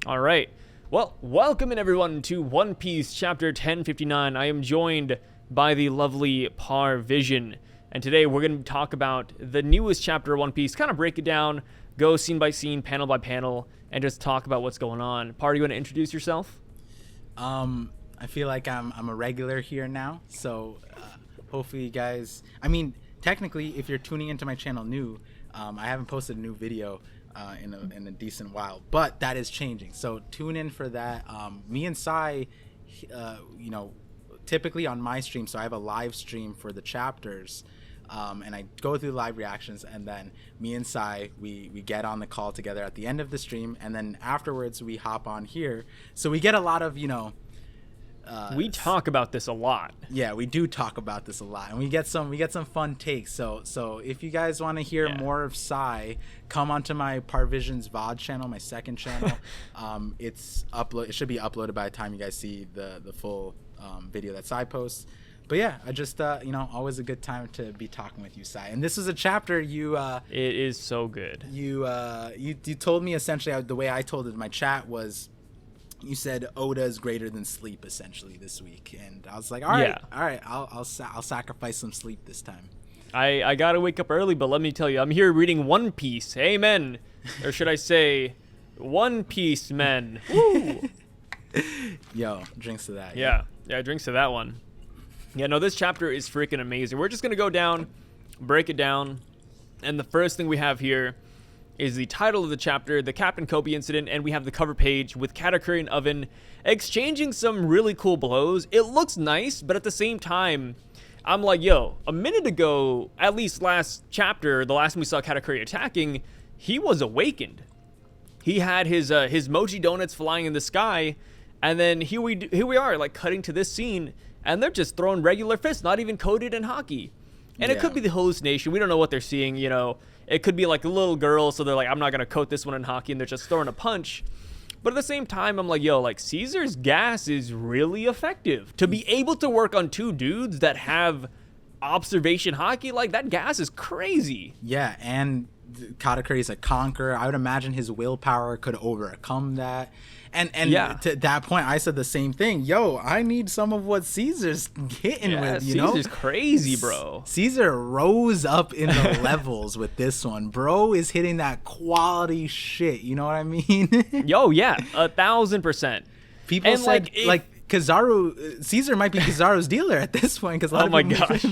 All right. Well, welcome in everyone to One Piece chapter 1059. I am joined by the lovely Parvision. And today we're going to talk about the newest chapter of One Piece, kind of break it down, go scene by scene, panel by panel, and just talk about what's going on. Par, you want to introduce yourself? I feel like I'm a regular here now, so hopefully you guys... I mean, technically, if you're tuning into my channel new, I haven't posted a new video in a decent while, but that is changing, so tune in for that. Me and Sai, typically on my stream, so I have a live stream for the chapters, and I go through live reactions, and then me and Sai, we get on the call together at the end of the stream, and then afterwards we hop on here, so we get a lot of, we talk about this a lot. Yeah, we do talk about this a lot, and we get some fun takes. So if you guys want to hear more of Sai, come onto my Parvision's VOD channel, my second channel. It should be uploaded by the time you guys see the full video that Sai posts. But yeah, I just always a good time to be talking with you, Sai. And this is a chapter you it is so good. You told me essentially, the way I told it in my chat was, you said Oda is greater than sleep essentially this week, and I was like, all right, I'll sacrifice some sleep this time. I gotta wake up early, but let me tell you, I'm here reading One Piece. Amen. Or should I say, One Piece men. Woo! Yo, drinks to that. Yeah, drinks to that one. Yeah, no, this chapter is freaking amazing. We're just gonna go down, break it down, and the first thing we have here is the title of the chapter, the Captain Koby incident, and we have the cover page with Katakuri and Oven exchanging some really cool blows. It looks nice, but at the same time, I'm like, yo, a minute ago, at least last chapter, the last time we saw Katakuri attacking, he was awakened. He had his mochi donuts flying in the sky, and then here we are, like cutting to this scene, and they're just throwing regular fists, not even coated in hockey. And it could be the hallucination. We don't know what they're seeing, It could be like a little girl, so they're like, I'm not going to coat this one in hockey, and they're just throwing a punch. But at the same time, I'm like, yo, like, Caesar's gas is really effective. To be able to work on two dudes that have observation hockey, like, that gas is crazy. Yeah, and Katakuri is a conqueror. I would imagine his willpower could overcome that. And to that point, I said the same thing. Yo, I need some of what Caesar's hitting with, Caesar's crazy, bro. Caesar rose up in the levels with this one. Bro is hitting that quality shit. You know what I mean? Yo, yeah, 1,000%. People and said, Kizaru, Caesar might be Kizaru's dealer at this point. Cause oh my gosh.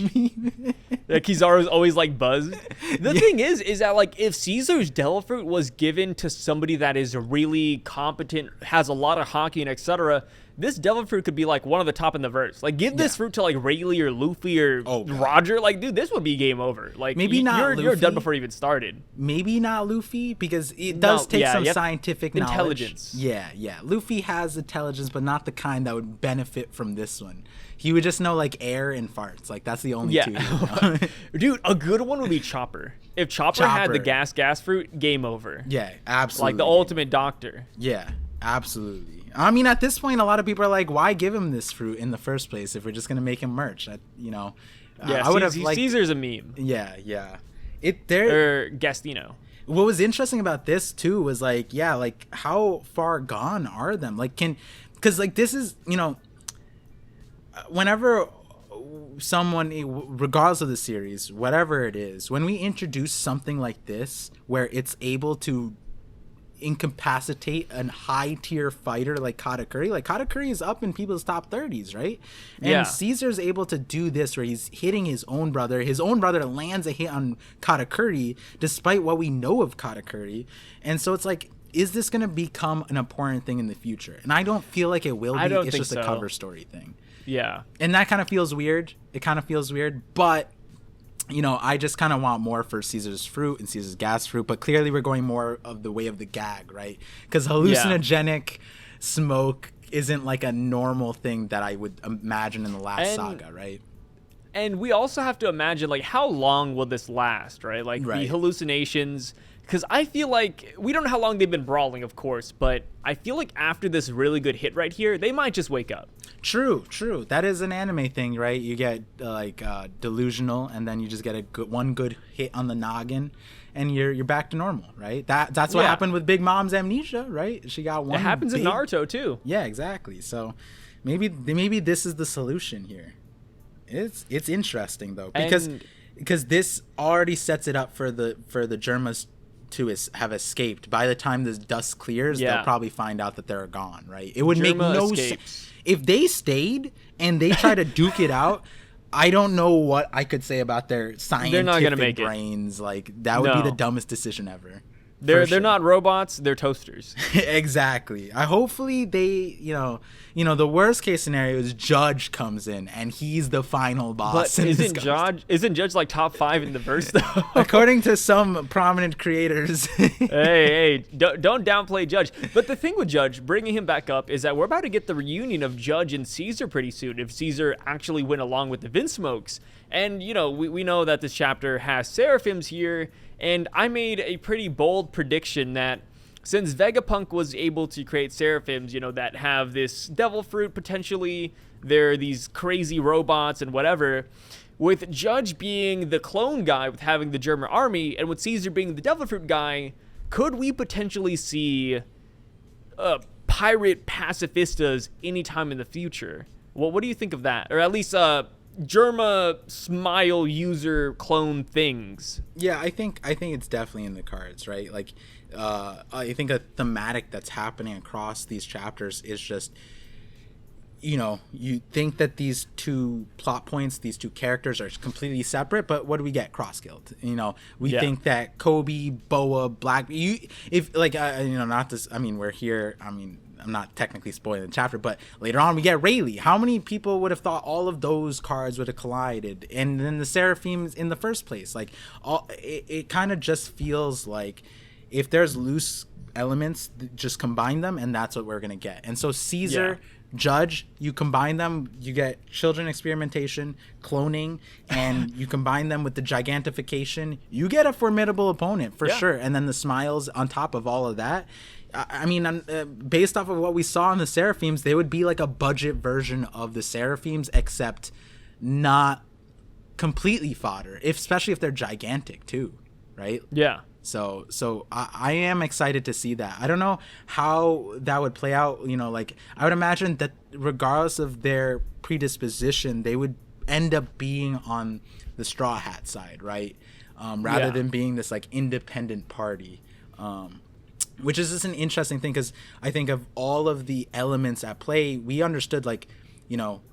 Yeah, Kizaru's always like buzzed. The thing is that like if Caesar's Devil Fruit was given to somebody that is really competent, has a lot of hockey and etc., this Devil Fruit could be like one of the top in the verse. Like give this fruit to like Rayleigh or Luffy or Roger. Like dude, this would be game over. Like maybe not. You're done before it even started. Maybe not Luffy because it does take some scientific knowledge. Intelligence. Yeah. Luffy has intelligence, but not the kind that would benefit from this one. He would just know like air and farts. Like that's the only two. Dude, a good one would be Chopper. If Chopper had the gas fruit, game over. Yeah, absolutely. Like the ultimate doctor. Yeah, absolutely. I mean, at this point, a lot of people are like, "Why give him this fruit in the first place if we're just gonna make him merch?" I would have liked... Caesar's a meme. Yeah. Or Gastino. What was interesting about this too was like, how far gone are them? Like, because like this is, whenever someone, regardless of the series, whatever it is, when we introduce something like this where it's able to incapacitate a high tier fighter like Katakuri is up in people's top 30s, right? And Caesar's able to do this where he's hitting his own brother lands a hit on Katakuri despite what we know of Katakuri, and so it's like, is this going to become an important thing in the future? And I don't feel like it will be. It's just a cover story thing. Yeah, and that kind of feels weird. But I just kind of want more for Caesar's fruit and Caesar's gas fruit, but clearly we're going more of the way of the gag, right? Because hallucinogenic smoke isn't like a normal thing that I would imagine in the last saga, right? And we also have to imagine, like, how long will this last, right? Like, the hallucinations, Because I feel like, we don't know how long they've been brawling, of course, but I feel like after this really good hit right here, they might just wake up. True. That is an anime thing, right? You get delusional, and then you just get one good hit on the noggin, and you're back to normal, right? That's what happened with Big Mom's amnesia, right? She got one. It happens in Naruto too. Yeah, exactly. So maybe this is the solution here. It's interesting though, because this already sets it up for the Germas to have escaped. By the time this dust clears, they'll probably find out that they're gone, right? It would make no sense if they stayed and they try to duke it out. I don't know what I could say about their scientific They're not gonna make brains. Like, that would be the dumbest decision ever. They're not robots, they're toasters. Exactly. Hopefully they, the worst case scenario is Judge comes in and he's the final boss. But isn't Judge like top 5 in the verse though? According to some prominent creators. hey, don't downplay Judge. But the thing with Judge, bringing him back up, is that we're about to get the reunion of Judge and Caesar pretty soon, if Caesar actually went along with the Vinsmokes. And, we know that this chapter has Seraphims here, and I made a pretty bold prediction that since Vegapunk was able to create Seraphims, that have this devil fruit potentially, they're these crazy robots and whatever, with Judge being the clone guy with having the German army, and with Caesar being the devil fruit guy, could we potentially see pirate pacifistas anytime in the future? Well, what do you think of that? Or at least Germa smile user clone things. Yeah, I think it's definitely in the cards, right? Like, I think a thematic that's happening across these chapters is just, you think that these two plot points, these two characters are completely separate, but what do we get? Cross-guild. We think that Koby, Boa, Blackbeard, we're here, I'm not technically spoiling the chapter, but later on we get Rayleigh. How many people would have thought all of those cards would have collided? And then the Seraphims in the first place. Like, it kind of just feels like if there's loose elements, just combine them, and that's what we're going to get. And so Caesar, Judge, you combine them, you get children experimentation, cloning, and you combine them with the gigantification, you get a formidable opponent for sure. And then the smiles on top of all of that. Based off of what we saw in the Seraphims, they would be like a budget version of the Seraphims, except not completely fodder, especially if they're gigantic too, right? Yeah. So I am excited to see that. I don't know how that would play out. I would imagine that regardless of their predisposition, they would end up being on the Straw Hat side, right? Rather than being this like independent party. Which is just an interesting thing, because I think of all of the elements at play, we understood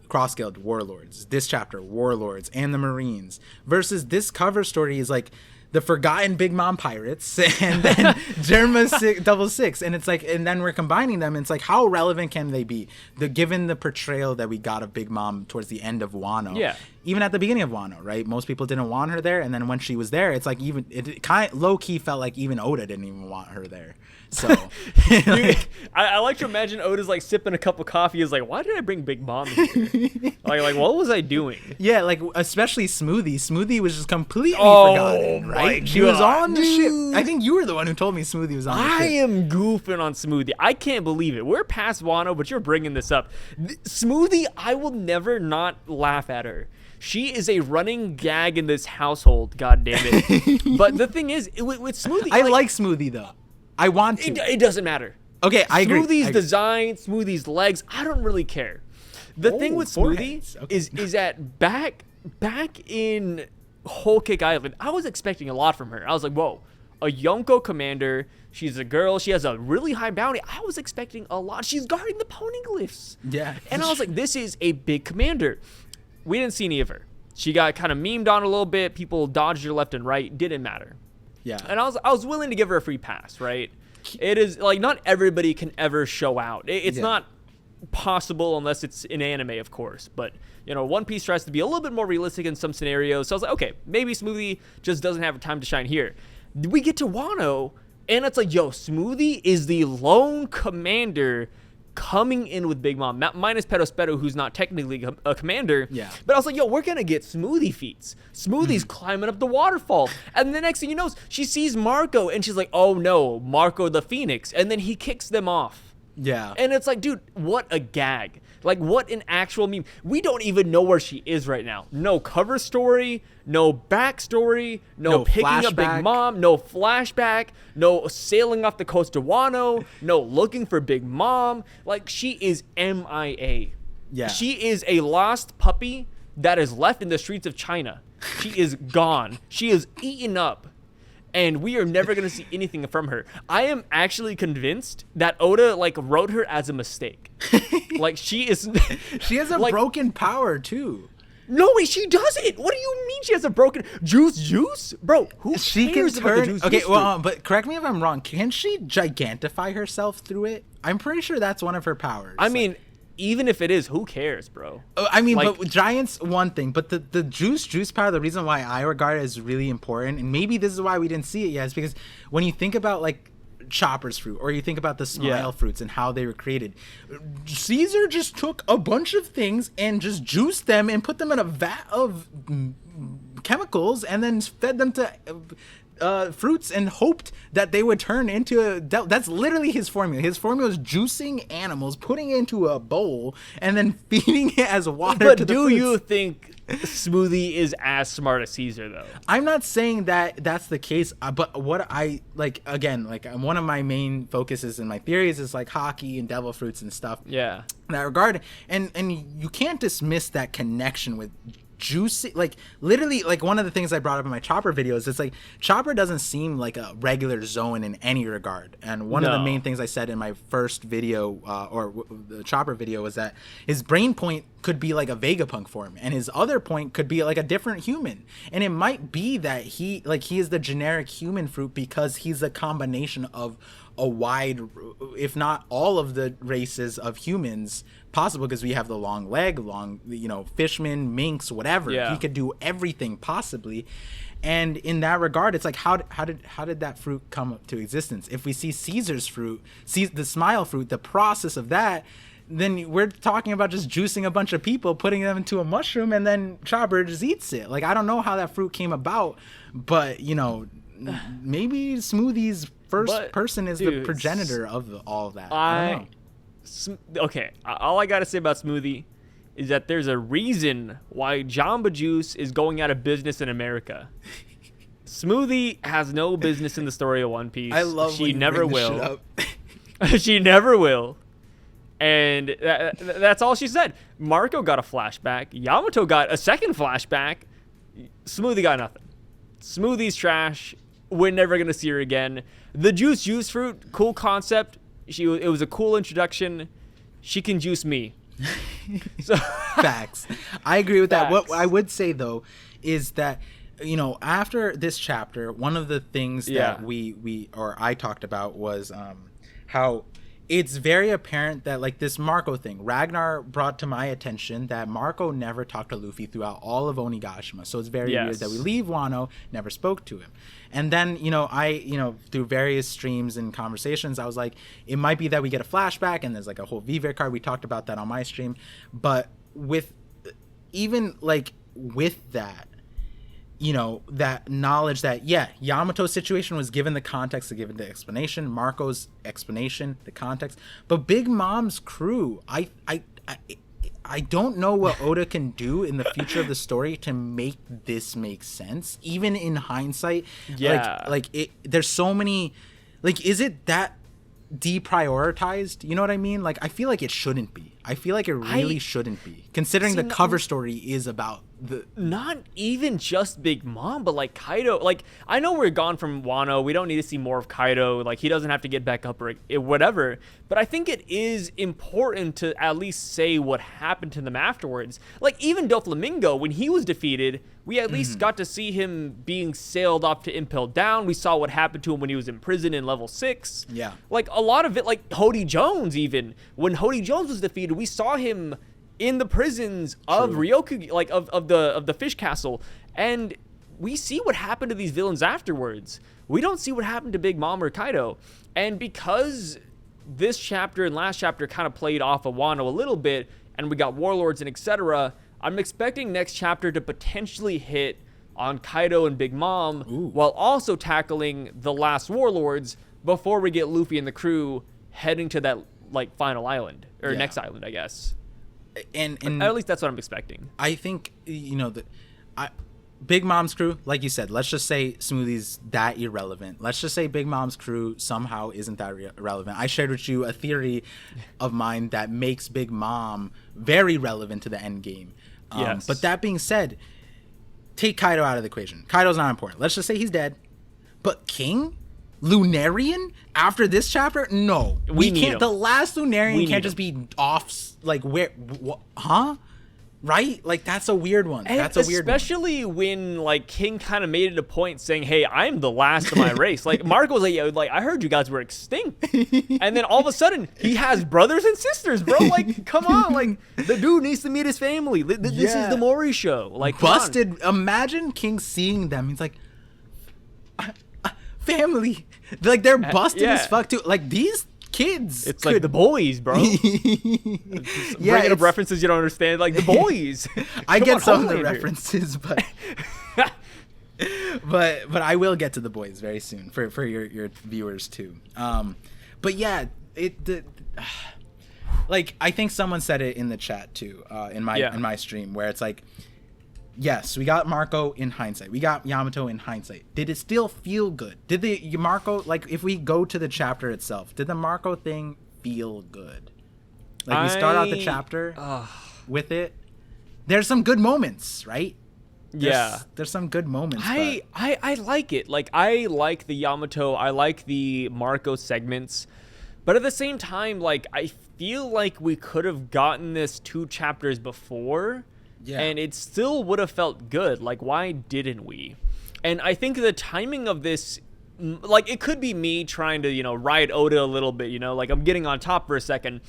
Cross Guild, Warlords, this chapter, Warlords, and the Marines, versus this cover story is like the forgotten Big Mom pirates and then Germa 666, and it's like, and then we're combining them, and it's like, how relevant can they be? Given the portrayal that we got of Big Mom towards the end of Wano, even at the beginning of Wano, right? Most people didn't want her there, and then when she was there, it's like it kind of low key felt like even Oda didn't even want her there. So I like to imagine Oda's like sipping a cup of coffee, is like, why did I bring Big Mom here? like what was I doing? Yeah, like especially Smoothie was just completely forgotten, right? She was on the ship. I think you were the one who told me Smoothie was on the ship. I am goofing on Smoothie. I can't believe it. We're past Wano, but you're bringing this up. Smoothie, I will never not laugh at her. She is a running gag in this household, god damn it. But the thing is, with Smoothie, I like Smoothie though. I want to. It doesn't matter. Okay, I agree. Smoothie's design, Smoothie's legs, I don't really care. The thing with Smoothie is that back in Whole Cake Island, I was expecting a lot from her. I was like, whoa, a Yonko commander. She's a girl. She has a really high bounty. I was expecting a lot. She's guarding the poneglyphs. Yeah. And I was like, this is a big commander. We didn't see any of her. She got kind of memed on a little bit. People dodged her left and right. Didn't matter. Yeah. And I was willing to give her a free pass, right? It is like, not everybody can ever show out. It's not possible unless it's in anime, of course. But, One Piece tries to be a little bit more realistic in some scenarios. So I was like, okay, maybe Smoothie just doesn't have time to shine here. We get to Wano, and it's like, yo, Smoothie is the lone commander coming in with Big Mom, minus Pedo who's not technically a commander. Yeah. But I was like, yo, we're going to get Smoothie feats. Smoothie's climbing up the waterfall. And the next thing you know, she sees Marco, and she's like, oh, no, Marco the Phoenix. And then he kicks them off. Yeah. And it's like, dude, what a gag. Like, what an actual meme. We don't even know where she is right now. No cover story, no backstory, no picking up Big Mom, no flashback, no sailing off the coast of Wano, no looking for Big Mom. Like, she is MIA. Yeah. She is a lost puppy that is left in the streets of China. She is gone. She is eaten up. And we are never going to see anything from her. I am actually convinced that Oda, like, wrote her as a mistake. Like, she is... She has a broken power, too. No, wait, she doesn't. What do you mean she has a broken... Juice? Bro, who she cares can about turn... the juice? Okay, well, but correct me if I'm wrong. Can she gigantify herself through it? I'm pretty sure that's one of her powers. I mean... Even if it is, who cares, bro? I mean, like, but giants, one thing. But the juice power, the reason why I regard it as really important, and maybe this is why we didn't see it yet, is because when you think about, like, Chopper's fruit, or you think about the Smile fruits and how they were created, Caesar just took a bunch of things and just juiced them and put them in a vat of chemicals and then fed them to... fruits and hoped that they would turn into that's literally his formula. His formula is juicing animals, putting it into a bowl, and then feeding it as water. But to the do fruits. you think Smoothie is as smart as Caesar, though? I'm not saying that that's the case, but what I like, again, like, one of my main focuses in my theories is like hockey and devil fruits and stuff. Yeah. In that regard, and you can't dismiss that connection with juicy, like, literally, like, one of the things I brought up in my Chopper videos, it's like Chopper doesn't seem like a regular Zoan in any regard. And one of the main things I said in my first video, the Chopper video, was that his brain point could be like a Vegapunk form, and his other point could be like a different human. And it might be that he is the generic human fruit because he's a combination of a wide, if not all of the races of humans possible, because we have the long leg, fishmen, minks, whatever. He could do everything possibly. And in that regard, it's like, how did that fruit come up to existence? If we see Caesar's fruit, the Smile fruit, the process of that, then we're talking about just juicing a bunch of people, putting them into a mushroom, and then Chopper just eats it. Like, I don't know how that fruit came about, but, maybe Smoothie's first person is the progenitor of all of that. I don't know. Okay, all I gotta say about Smoothie is that there's a reason why Jamba Juice is going out of business in America. Smoothie has no business in the story of One Piece. I love she when you never bring this will. shit up. She never will. And that's all she said. Marco got a flashback. Yamato got a second flashback. Smoothie got nothing. Smoothie's trash. We're never gonna see her again. The juice fruit, cool concept. It was a cool introduction. She can juice me. So Facts. I agree with that. Facts. What I would say though is that, after this chapter, one of the things that I talked about was how it's very apparent that, like, this Marco thing, Ragnar brought to my attention that Marco never talked to Luffy throughout all of Onigashima. So it's very weird that we leave Wano, never spoke to him. And then, through various streams and conversations, I was like, it might be that we get a flashback, and there's like a whole Vivre card. We talked about that on my stream. But with that, that knowledge that, Yamato's situation was given the context, to given the explanation, Marco's explanation, the context, but Big Mom's crew, I don't know what Oda can do in the future of the story to make this make sense, even in hindsight. There's so many, is it that deprioritized? You know what I mean? Like, I feel like it shouldn't be. I feel like it really shouldn't be, considering the cover story is about not even just Big Mom, but like Kaido. Like, I know we're gone from Wano. We don't need to see more of Kaido. Like, he doesn't have to get back up or whatever. But I think it is important to at least say what happened to them afterwards. Like, even Doflamingo, when he was defeated, we at least got to see him being sailed off to Impel Down. We saw what happened to him when he was in prison in level 6. Yeah. Like, a lot of it, like Hody Jones even. When Hody Jones was defeated, we saw him in the prisons of Ryoku, like of the fish castle, and we see what happened to these villains afterwards. We don't see what happened to Big Mom or Kaido, and because this chapter and last chapter kind of played off of Wano a little bit, and we got Warlords and etc., I'm expecting next chapter to potentially hit on Kaido and Big Mom, while also tackling the last Warlords before we get Luffy and the crew heading to that like final island or next island, I guess. And at least that's what I'm expecting. I think Big Mom's crew, like you said, let's just say Smoothie's that irrelevant. Let's just say Big Mom's crew somehow isn't that relevant. I shared with you a theory of mine that makes Big Mom very relevant to the endgame. Yes. But that being said, take Kaido out of the equation. Kaido's not important. Let's just say he's dead. But King? Lunarian? After this chapter? No. We can't. The last Lunarian can't just be off. Like, where? Huh? Right? Like, that's a weird one. That's a weird one. Especially when, like, King kind of made it a point saying, hey, I'm the last of my race. Like, Marco was like, I heard you guys were extinct. And then all of a sudden, he has brothers and sisters, bro. Like, come on. Like, the dude needs to meet his family. This is the Mori show. Like, busted. Imagine King seeing them. He's like, family. Like, they're busted as fuck, too. Like, these kids. It's like the boys, bro. Bringing up references you don't understand, like the boys. I get some of the references, but but I will get to the boys very soon for your viewers too. But yeah, like I think someone said it in the chat too, in my stream, where it's like, yes, we got Marco in hindsight. We got Yamato in hindsight. Did it still feel good? Did the Marco, like, if we go to the chapter itself, did the Marco thing feel good? Like, we start out the chapter with it. There's some good moments, right? There's some good moments. I like it. Like, I like the Yamato. I like the Marco segments. But at the same time, like, I feel like we could have gotten this 2 chapters before. Yeah. And it still would have felt good. Like, why didn't we? And I think the timing of this, like, it could be me trying to, ride Oda a little bit, like I'm getting on top for a second.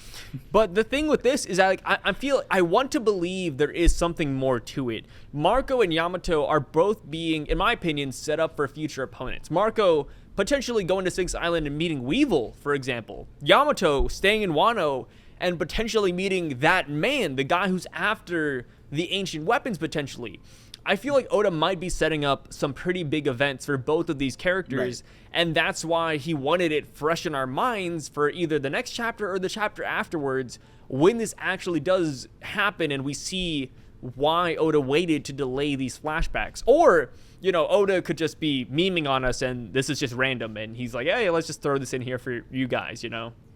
But the thing with this is that, like, I want to believe there is something more to it. Marco and Yamato are both being, in my opinion, set up for future opponents. Marco potentially going to Sphinx Island and meeting Weevil, for example. Yamato staying in Wano and potentially meeting that man, the guy who's after the ancient weapons potentially. I feel like Oda might be setting up some pretty big events for both of these characters, and that's why he wanted it fresh in our minds for either the next chapter or the chapter afterwards when this actually does happen and we see why Oda waited to delay these flashbacks. Or, Oda could just be memeing on us and this is just random and he's like, hey, let's just throw this in here for you guys,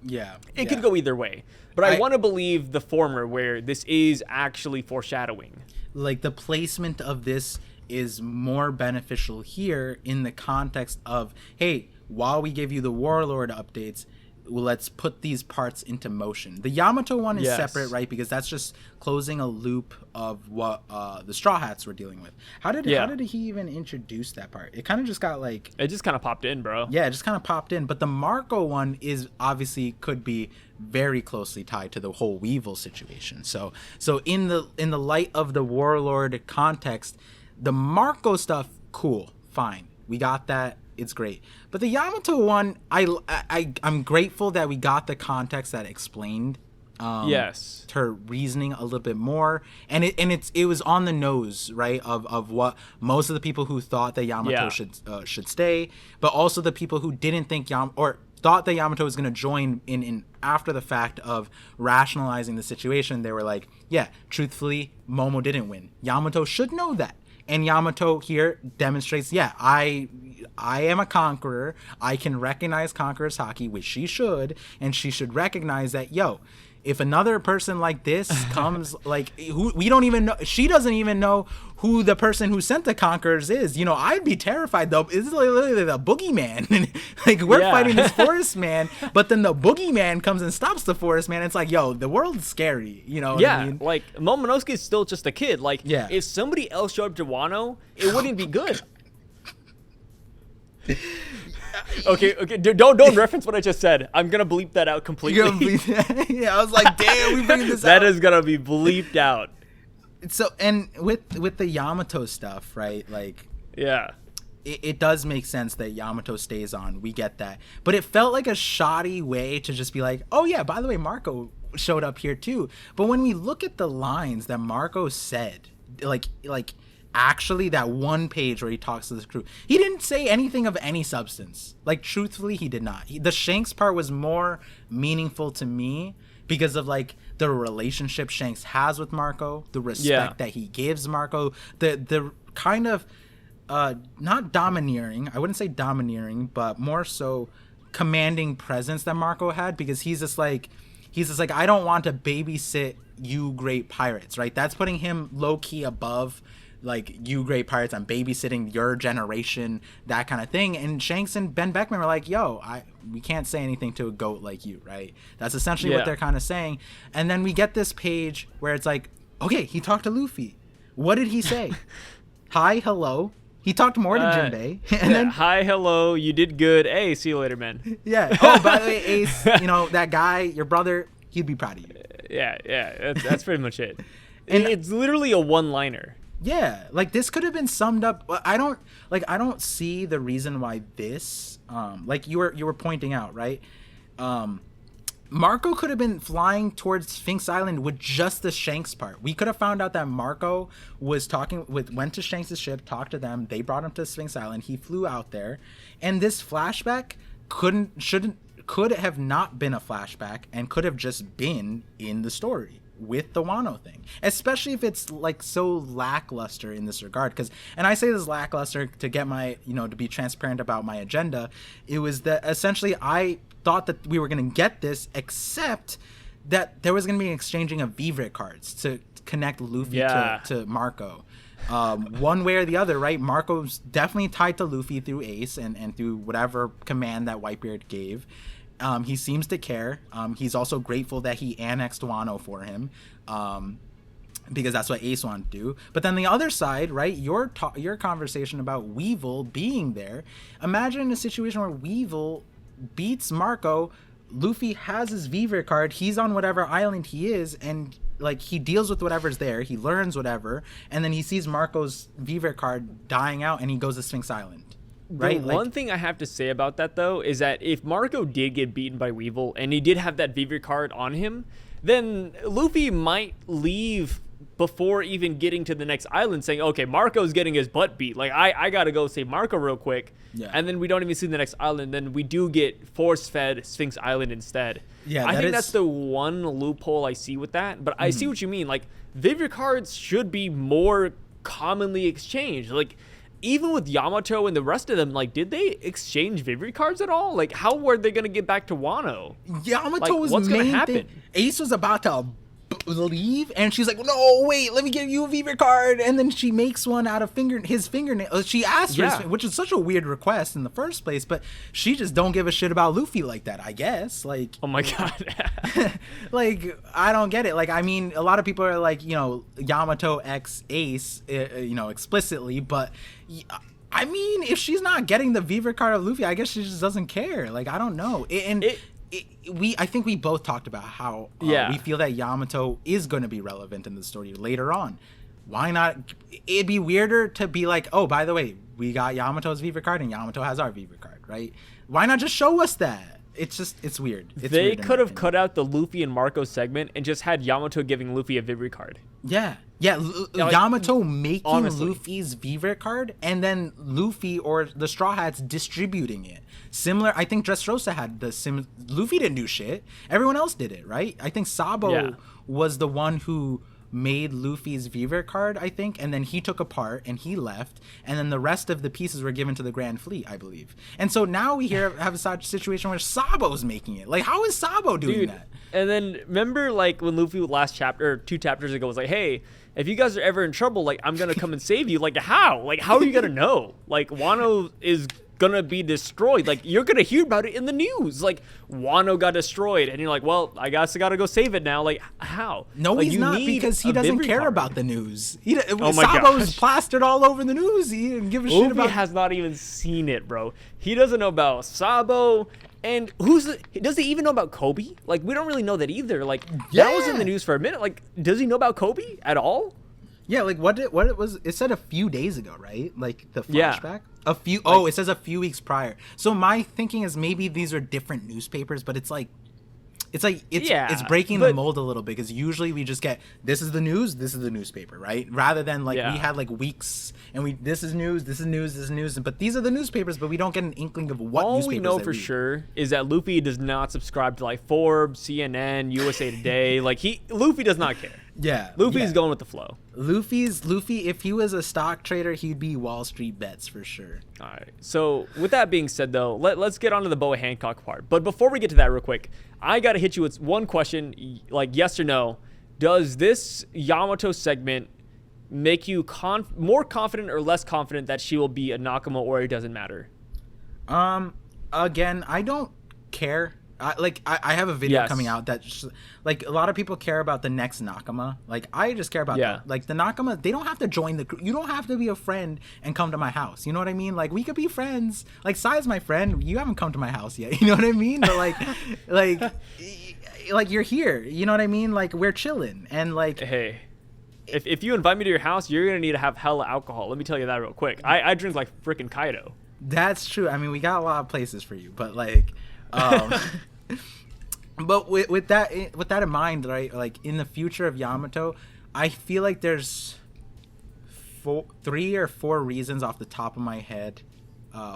Yeah. It could go either way. But I want to believe the former, where this is actually foreshadowing. Like, the placement of this is more beneficial here in the context of, hey, while we give you the Warlord updates, let's put these parts into motion. The Yamato one is separate, right? Because that's just closing a loop of what the Straw Hats were dealing with. How did he even introduce that part? It kind of just got like... It just kind of popped in, bro. Yeah, it just kind of popped in. But the Marco one is obviously could be very closely tied to the whole Weevil situation. So in the light of the Warlord context, the Marco stuff, cool, fine. We got that. It's great. But the Yamato one, I'm grateful that we got the context that explained her reasoning a little bit more, and it was on the nose, right, of what most of the people who thought that Yamato should stay, but also the people who didn't think thought that Yamato was going to join in after the fact of rationalizing the situation. They were like, yeah, truthfully, Momo didn't win. Yamato should know that. And Yamato here demonstrates, I am a conqueror. I can recognize conqueror's haki, which she should. And she should recognize that, if another person like this comes, like, who we don't even know, she doesn't even know who the person who sent the conquerors is. I'd be terrified, though. It's literally the boogeyman. Like, we're fighting this forest man, but then the boogeyman comes and stops the forest man. It's like, the world's scary. What I mean? Like, Momonosuke is still just a kid. Like, if somebody else showed up to Wano, it wouldn't be good. Okay, don't reference what I just said. I'm gonna bleep that out completely. You're gonna bleep that? Yeah, I was like, damn, we bringing this that out. That is gonna be bleeped out. So, and with the Yamato stuff, right? Like, it does make sense that Yamato stays on. We get that. But it felt like a shoddy way to just be like, oh yeah, by the way, Marco showed up here too. But when we look at the lines that Marco said, like actually that one page where he talks to this crew, he didn't say anything of any substance. Like, truthfully, he did not. The Shanks part was more meaningful to me because of like the relationship Shanks has with Marco, the respect that he gives Marco, the kind of not domineering, I wouldn't say domineering, but more so commanding presence that Marco had, because he's just like, I don't want to babysit you great pirates, right? That's putting him low-key above, like, you great pirates, I'm babysitting your generation, that kind of thing. And Shanks and Ben Beckman were like, yo, we can't say anything to a goat like you, right? That's essentially what they're kind of saying. And then we get this page where it's like, okay, he talked to Luffy. What did he say? Hi, hello. He talked more to Jinbei. And then, hi, hello, you did good. Hey, see you later, man. Yeah. Oh, by the way, Ace, that guy, your brother, he'd be proud of you. Yeah. That's pretty much it. And it's literally a one-liner. Yeah, like this could have been summed up. I don't see the reason why this, like you were pointing out, right? Marco could have been flying towards Sphinx Island with just the Shanks part. We could have found out that Marco was went to Shanks' ship, talked to them. They brought him to Sphinx Island. He flew out there, and this flashback could have not been a flashback and could have just been in the story with the Wano thing, especially if it's like so lackluster in this regard. And I say this lackluster to get my, to be transparent about my agenda. It was that essentially I thought that we were going to get this, except that there was going to be an exchanging of Vivre cards to connect Luffy to Marco. One way or the other, right? Marco's definitely tied to Luffy through Ace and through whatever command that Whitebeard gave. He seems to care. He's also grateful that he annexed Wano for him, because that's what Ace wanted to do. But then the other side, right? Your conversation about Weevil being there. Imagine a situation where Weevil beats Marco. Luffy has his Vivre card. He's on whatever island he is, and like he deals with whatever's there. He learns whatever, and then he sees Marco's Vivre card dying out, and he goes to Sphinx Island. Right? One thing I have to say about that, though, is that if Marco did get beaten by Weevil and he did have that Vivre card on him, then Luffy might leave before even getting to the next island saying, okay, Marco's getting his butt beat. Like, I got to go save Marco real quick. Yeah. And then we don't even see the next island. Then we do get force-fed Sphinx Island instead. Yeah, I think that's the one loophole I see with that. But I see what you mean. Like, Vivre cards should be more commonly exchanged. Like, even with Yamato and the rest of them, like, did they exchange Vivre cards at all? Like, how were they going to get back to Wano? Yamato was what's going to happen? Ace was about to leave, and she's like, no, wait, let me give you a Vivre card. And then she makes one out of his fingernail. She asked for his, which is such a weird request in the first place, but she just don't give a shit about Luffy like that, I guess. Like, oh my god. Like, I don't get it. Like, I mean, a lot of people are like, Yamato x Ace, explicitly, but I mean, if she's not getting the Vivre card of Luffy, I guess she just doesn't care. Like, I don't know. I think we both talked about how we feel that Yamato is going to be relevant in the story later on. Why not? It'd be weirder to be like, oh, by the way, we got Yamato's Vivre card and Yamato has our Vivre card, right? Why not just show us that? It's weird. They could have cut out the Luffy and Marco segment and just had Yamato giving Luffy a Vivre card. Yeah. Yamato making Luffy's Vivre card, and then Luffy or the Straw Hats distributing it. Similar, I think Dressrosa had Luffy didn't do shit. Everyone else did it, right? I think Sabo was the one who made Luffy's Vivre card, I think, and then he took a part and he left, and then the rest of the pieces were given to the Grand Fleet, I believe. And so now we have a situation where Sabo's making it. Like, how is Sabo doing that? And then remember, like, when Luffy last chapter, or 2 chapters ago, was like, hey, if you guys are ever in trouble, like, I'm gonna come and save you. Like, how? Like, how are you gonna know? Like, Wano is gonna be destroyed. Like, you're gonna hear about it in the news. Like, Wano got destroyed, and you're like, well, I guess I gotta go save it now. Like, how? No, like, he's not, because he doesn't care about the news. Oh my Sabo's plastered all over the news. He didn't give a shit about. He has not even seen it, bro. He doesn't know about Sabo. And does he even know about Koby? Like, we don't really know that either. Like, that was in the news for a minute. Like, does he know about Koby at all? Yeah, like, what it was, it said a few days ago, right? Like, the flashback? A few. Oh, it says a few weeks prior. So my thinking is maybe these are different newspapers, but it's breaking the mold a little bit, because usually we just get, this is the news, this is the newspaper, right? Rather than we had like weeks and this is news, this is news, this is news, but these are the newspapers, but we don't get an inkling of what newspapers. All we know for sure is that Luffy does not subscribe to like Forbes, CNN, USA Today. Luffy does not care. Yeah, Luffy's going with the flow. Luffy, if he was a stock trader, he'd be Wall Street Bets for sure. All right. So with that being said, though, let's get on to the Boa Hancock part. But before we get to that real quick, I got to hit you with one question, like yes or no. Does this Yamato segment make you more confident or less confident that she will be a Nakama, or it doesn't matter? Again, I don't care. I have a video coming out that like a lot of people care about the next Nakama. Like I just care about the Nakama. They don't have to join the crew. You don't have to be a friend and come to my house. You know what I mean? Like we could be friends. Like Sai's my friend. You haven't come to my house yet. You know what I mean? But like you're here. You know what I mean? Like we're chilling and like. Hey, if you invite me to your house, you're gonna need to have hella alcohol. Let me tell you that real quick. I drink like freaking Kaido. That's true. I mean, we got a lot of places for you, but like. But with that in mind, right? Like in the future of Yamato, I feel like there's 3 or 4 reasons off the top of my head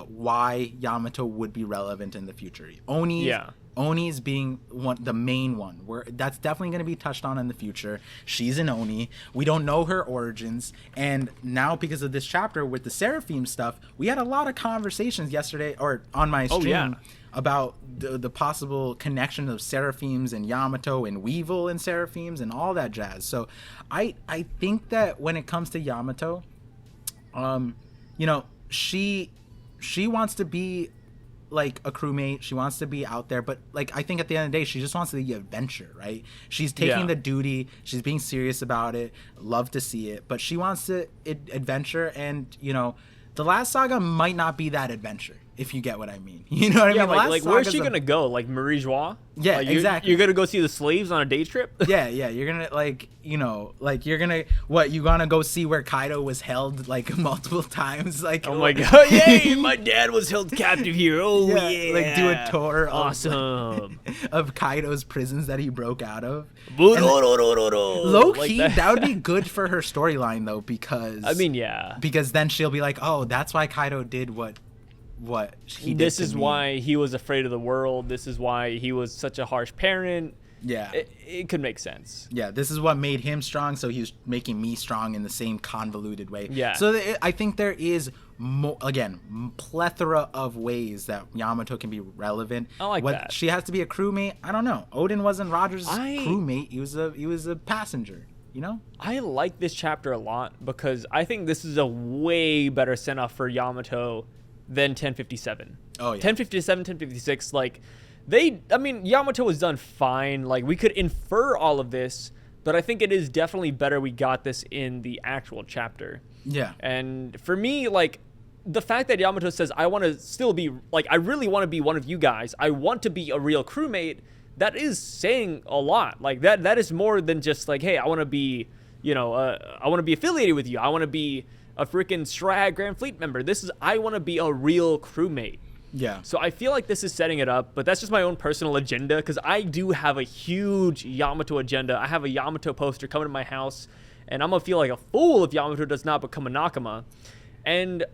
why Yamato would be relevant in the future. Oni's being the main one, where that's definitely going to be touched on in the future. She's an Oni. We don't know her origins, and now because of this chapter with the Seraphim stuff, we had a lot of conversations yesterday or on my stream about the possible connection of Seraphims and Yamato and Weevil and Seraphims and all that jazz. So I think that when it comes to Yamato, she wants to be like a crewmate. She wants to be out there, but like I think at the end of the day, she just wants the adventure, right? She's taking the duty. She's being serious about it. Love to see it, but she wants to adventure, and the last saga might not be that adventure, if you get what I mean. You know what I mean? Like where's she gonna go? Like Marie Joie? Yeah, exactly. You're gonna go see the slaves on a day trip? Yeah. You're gonna you're gonna go see where Kaido was held like multiple times. Like, oh my god, yay! My dad was held captive here. Oh yeah. Like do a tour. Awesome. of Kaido's prisons that he broke out of. Low key, that would be good for her storyline though, because because then she'll be like, oh, that's why Kaido did what he did. This is why he was afraid of the world. This is why he was such a harsh parent. Yeah, it could make sense. Yeah, this is what made him strong, so he was making me strong in the same convoluted way. Yeah. So I think there is plethora of ways that Yamato can be relevant. I like that. She has to be a crewmate. I don't know. Odin wasn't Roger's crewmate. He was a passenger. I like this chapter a lot because I think this is a way better send off for Yamato than 1057. Oh yeah. 1057, 1056, like Yamato was done fine. Like we could infer all of this, but I think it is definitely better we got this in the actual chapter. Yeah. And for me, like the fact that Yamato says, I want to still be like, I really want to be one of you guys. I want to be a real crewmate. That is saying a lot. Like that is more than just like, hey, I want to be, I want to be affiliated with you. I want to be a freaking Strag Grand Fleet member. I want to be a real crewmate. Yeah. So I feel like this is setting it up, but that's just my own personal agenda, because I do have a huge Yamato agenda. I have a Yamato poster coming to my house, and I'm going to feel like a fool if Yamato does not become a Nakama. And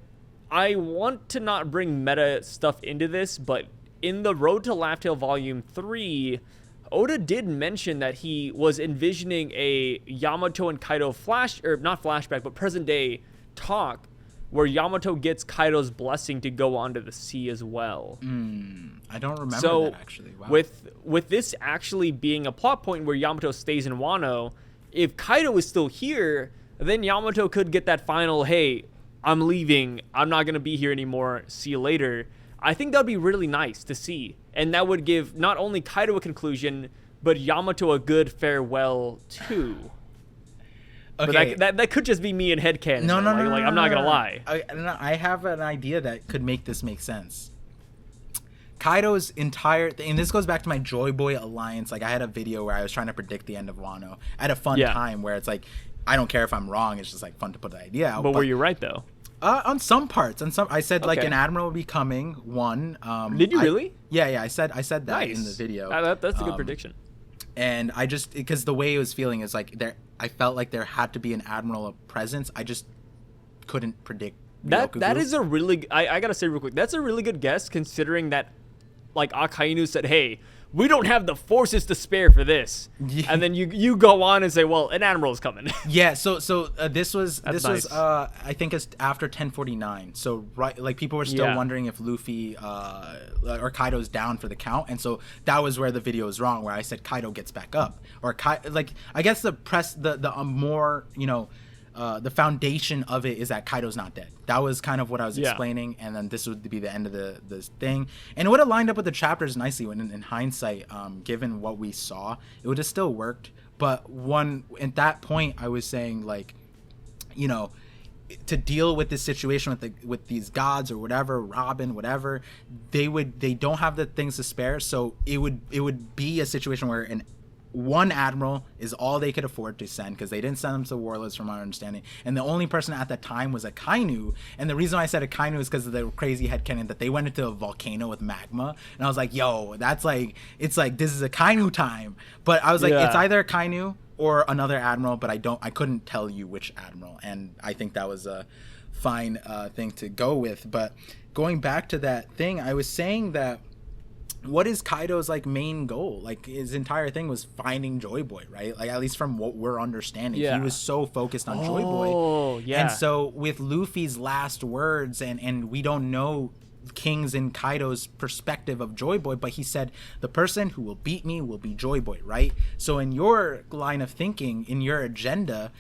I want to not bring meta stuff into this, but in the Road to Laugh-Tale Volume 3, Oda did mention that he was envisioning a Yamato and Kaido not flashback, but present day talk where Yamato gets Kaido's blessing to go onto the sea as well. I don't remember that actually. Wow. With this actually being a plot point where Yamato stays in Wano, if Kaido is still here, then Yamato could get that final, hey, I'm leaving, I'm not going to be here anymore, see you later. I think that would be really nice to see. And that would give not only Kaido a conclusion, but Yamato a good farewell too. Okay. But that could just be me in headcanon. No, I'm not going to lie. I have an idea that could make this make sense. Kaido's entire thing, and this goes back to my Joy Boy Alliance. Like, I had a video where I was trying to predict the end of Wano. I had a fun time where it's like, I don't care if I'm wrong. It's just like fun to put the idea out. But were you right though? On some parts, I said like Okay. an admiral will be coming. One. Did you really? Yeah. I said that Nice. in the video. That's a good prediction. And I just, because the way it was feeling is like I felt like there had to be an admiral of presence. I just couldn't predict. That is a really, I gotta say real quick, that's a really good guess considering that like Akainu said, hey, we don't have the forces to spare for this. Yeah. And then you go on and say, well, an admiral's coming. Yeah, so this was nice. I think it's after 1049. So right, like people were still Yeah. wondering if Luffy or Kaido's down for the count, and so that was where the video was wrong, where I said Kaido gets back up, or like I guess the more the foundation of it is that Kaido's not dead. That was kind of what I was explaining, and then this would be the end of this thing, and it would have lined up with the chapters nicely. When in hindsight, given what we saw, it would have still worked. But at that point, I was saying like, to deal with this situation with these gods or whatever, Robin, whatever, they don't have the things to spare. So it would be a situation where one admiral is all they could afford to send, because they didn't send them to Warlords from my understanding, and the only person at that time was Akainu. And the reason I said Akainu is because of the crazy headcanon that they went into a volcano with magma, and I was like, yo, that's like, it's like this is Akainu time. But I was like, it's either Akainu or another admiral, but I couldn't tell you which admiral, and I think that was a fine thing to go with. But going back to that thing, I was saying that what is Kaido's like main goal? Like his entire thing was finding Joy Boy, right? Like at least from what we're understanding, he was so focused on Joy Boy. Oh, yeah. And so with Luffy's last words, and we don't know King's and Kaido's perspective of Joy Boy, but he said the person who will beat me will be Joy Boy, right? So in your line of thinking, in your agenda,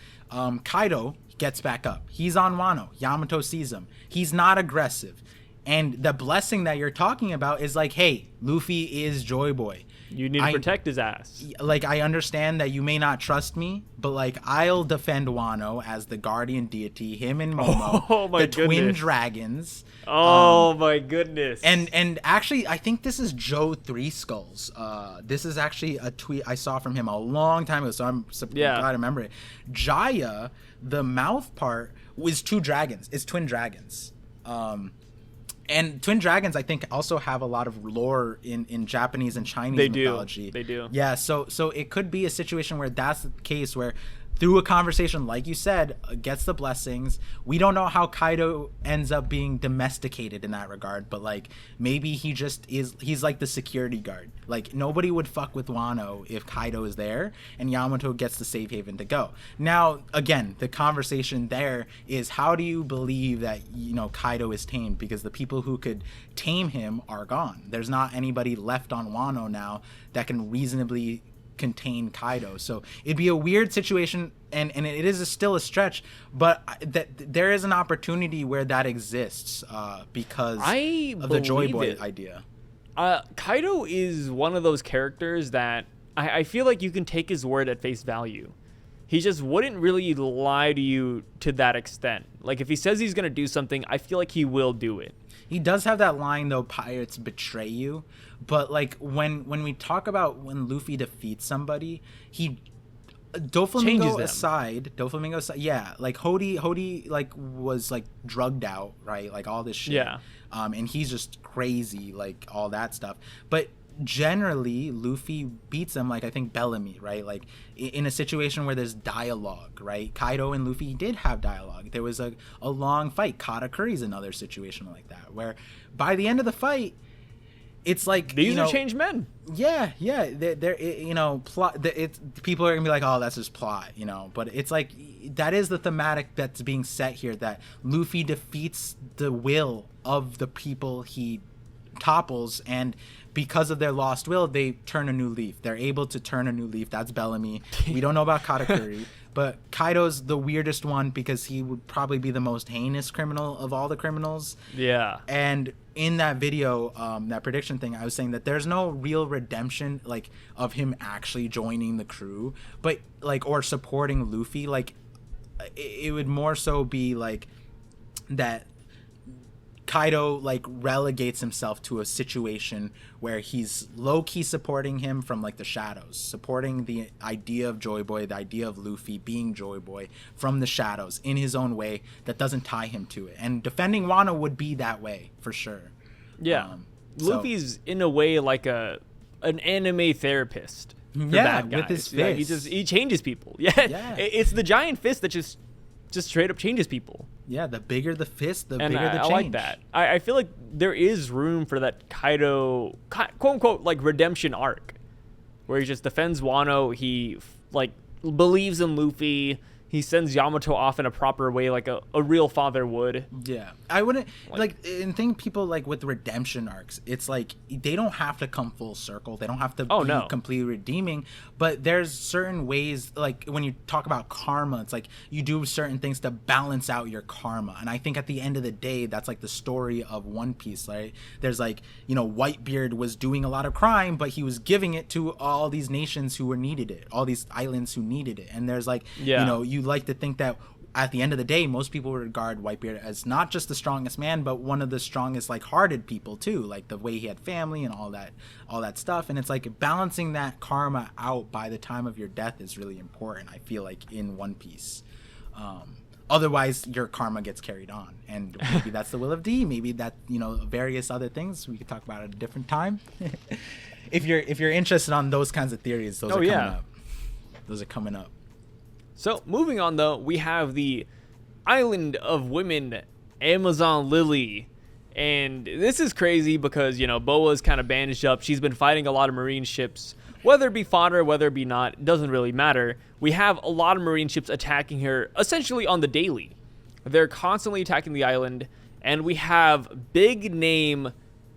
Kaido gets back up. He's on Wano. Yamato sees him. He's not aggressive. And the blessing that you're talking about is like, hey, Luffy is Joy Boy. You need to protect his ass. Like, I understand that you may not trust me, but like, I'll defend Wano as the guardian deity, him and Momo, the twin dragons. Oh my goodness. And actually, I think this is Joe Three Skulls. This is actually a tweet I saw from him a long time ago, so I'm glad I remember it. Jaya, the mouth part, was two dragons. It's twin dragons. And twin dragons, I think, also have a lot of lore in Japanese and Chinese mythology. They do. Yeah, so it could be a situation where that's the case, where through a conversation, like you said, gets the blessings. We don't know how Kaido ends up being domesticated in that regard, but like maybe he's like the security guard. Like nobody would fuck with Wano if Kaido is there and Yamato gets the safe haven to go. Now, again, the conversation there is, how do you believe that, Kaido is tamed? Because the people who could tame him are gone. There's not anybody left on Wano now that can reasonably contain Kaido. So it'd be a weird situation, and it is still a stretch, but that there is an opportunity where that exists because of the Joy Boy idea. Kaido is one of those characters that I feel like you can take his word at face value. He just wouldn't really lie to you to that extent. Like if he says he's gonna do something, I feel like he will do it. He does have that line though, pirates betray you. But like when we talk about when Luffy defeats somebody, he Doflamingo aside, yeah, like Hody like was like drugged out, right? Like all this shit. Yeah. And he's just crazy, like all that stuff. But generally Luffy beats him, like I think Bellamy, right? Like in a situation where there's dialogue, right? Kaido and Luffy did have dialogue. There was a long fight. Katakuri's another situation like that, where by the end of the fight, it's like these are changed men. Yeah. They're plot. People are gonna be like, oh, that's just plot, But it's like that is the thematic that's being set here. That Luffy defeats the will of the people he topples, and because of their lost will, they turn a new leaf. They're able to turn a new leaf. That's Bellamy. We don't know about Katakuri, but Kaido's the weirdest one because he would probably be the most heinous criminal of all the criminals. Yeah. And in that video, that prediction thing, I was saying that there's no real redemption, like, of him actually joining the crew, but like, or supporting Luffy. Like, it would more so be like that Kaido like relegates himself to a situation where he's low-key supporting him from like the shadows, supporting the idea of Joy Boy, the idea of Luffy being Joy Boy from the shadows in his own way that doesn't tie him to it. And defending Wano would be that way for sure. Yeah. Luffy's in a way like an anime therapist for bad guys. With his fist. He changes people. Yeah. It's the giant fist that just straight up changes people. Yeah, the bigger the fist, the and bigger the change. I like that. I feel like there is room for that Kaido, quote unquote, like redemption arc, where he just defends Wano. He like believes in Luffy. He sends Yamato off in a proper way, like a real father would. Yeah. I wouldn't, and think people, like, with redemption arcs, it's like, they don't have to come full circle. They don't have to be completely redeeming. But there's certain ways, like, when you talk about karma, it's like, you do certain things to balance out your karma. And I think at the end of the day, that's, like, the story of One Piece, right? There's, like, you know, Whitebeard was doing a lot of crime, but he was giving it to all these nations who were needed it, all these islands who needed it. And there's, like, you know, you like to think that at the end of the day, most people regard Whitebeard as not just the strongest man, but one of the strongest, like, hearted people too, like the way he had family and all that stuff. And it's like balancing that karma out by the time of your death is really important, I feel like, in One Piece. Otherwise your karma gets carried on, and maybe that's the will of D, maybe that, you know, various other things we could talk about at a different time. if you're interested on those kinds of theories, those are coming up. So, moving on, though, we have the Island of Women, Amazon Lily. And this is crazy because, you know, Boa's kind of bandaged up. She's been fighting a lot of marine ships. Whether it be fodder, whether it be not, it doesn't really matter. We have a lot of marine ships attacking her, essentially on the daily. They're constantly attacking the island. And we have big name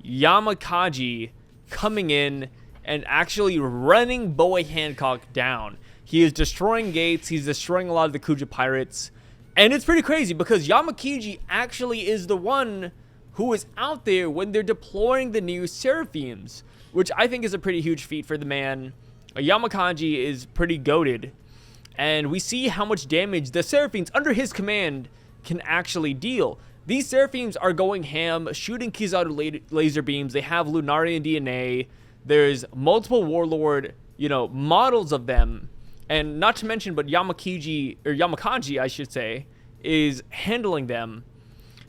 Yamakaji coming in and actually running Boa Hancock down. He is destroying gates. He's destroying a lot of the Kuja pirates. And it's pretty crazy because Yamakaji actually is the one who is out there when they're deploying the new Seraphims, which I think is a pretty huge feat for the man. Yamakaji is pretty goated. And we see how much damage the Seraphims under his command can actually deal. These Seraphims are going ham, shooting Kizaru laser beams. They have Lunarian DNA. There's multiple Warlord, you know, models of them. And not to mention, but Yamakaji, I should say, is handling them.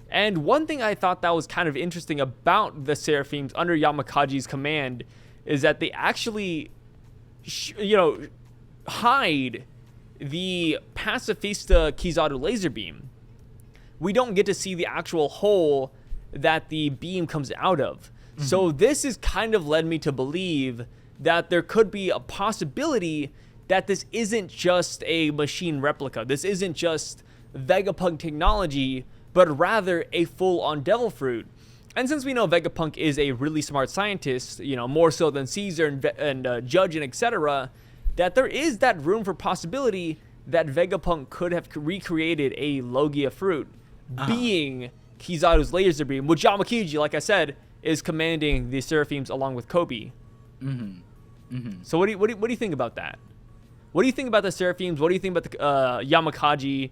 And one thing I thought that was kind of interesting about the Seraphims under Yamakaji's command is that they actually, hide the Pacifista Kizaru laser beam. We don't get to see the actual hole that the beam comes out of. Mm-hmm. So this has kind of led me to believe that there could be a possibility that this isn't just a machine replica. This isn't just Vegapunk technology, but rather a full-on Devil Fruit. And since we know Vegapunk is a really smart scientist, you know, more so than Caesar and Judge and etc., that there is that room for possibility that Vegapunk could have recreated a Logia fruit, being Kizaru's laser beam, which Yamakaji, like I said, is commanding the Seraphims along with Koby. Mm-hmm. Mm-hmm. So what do you think about that? What do you think about the Seraphims? What do you think about the Yamakaji?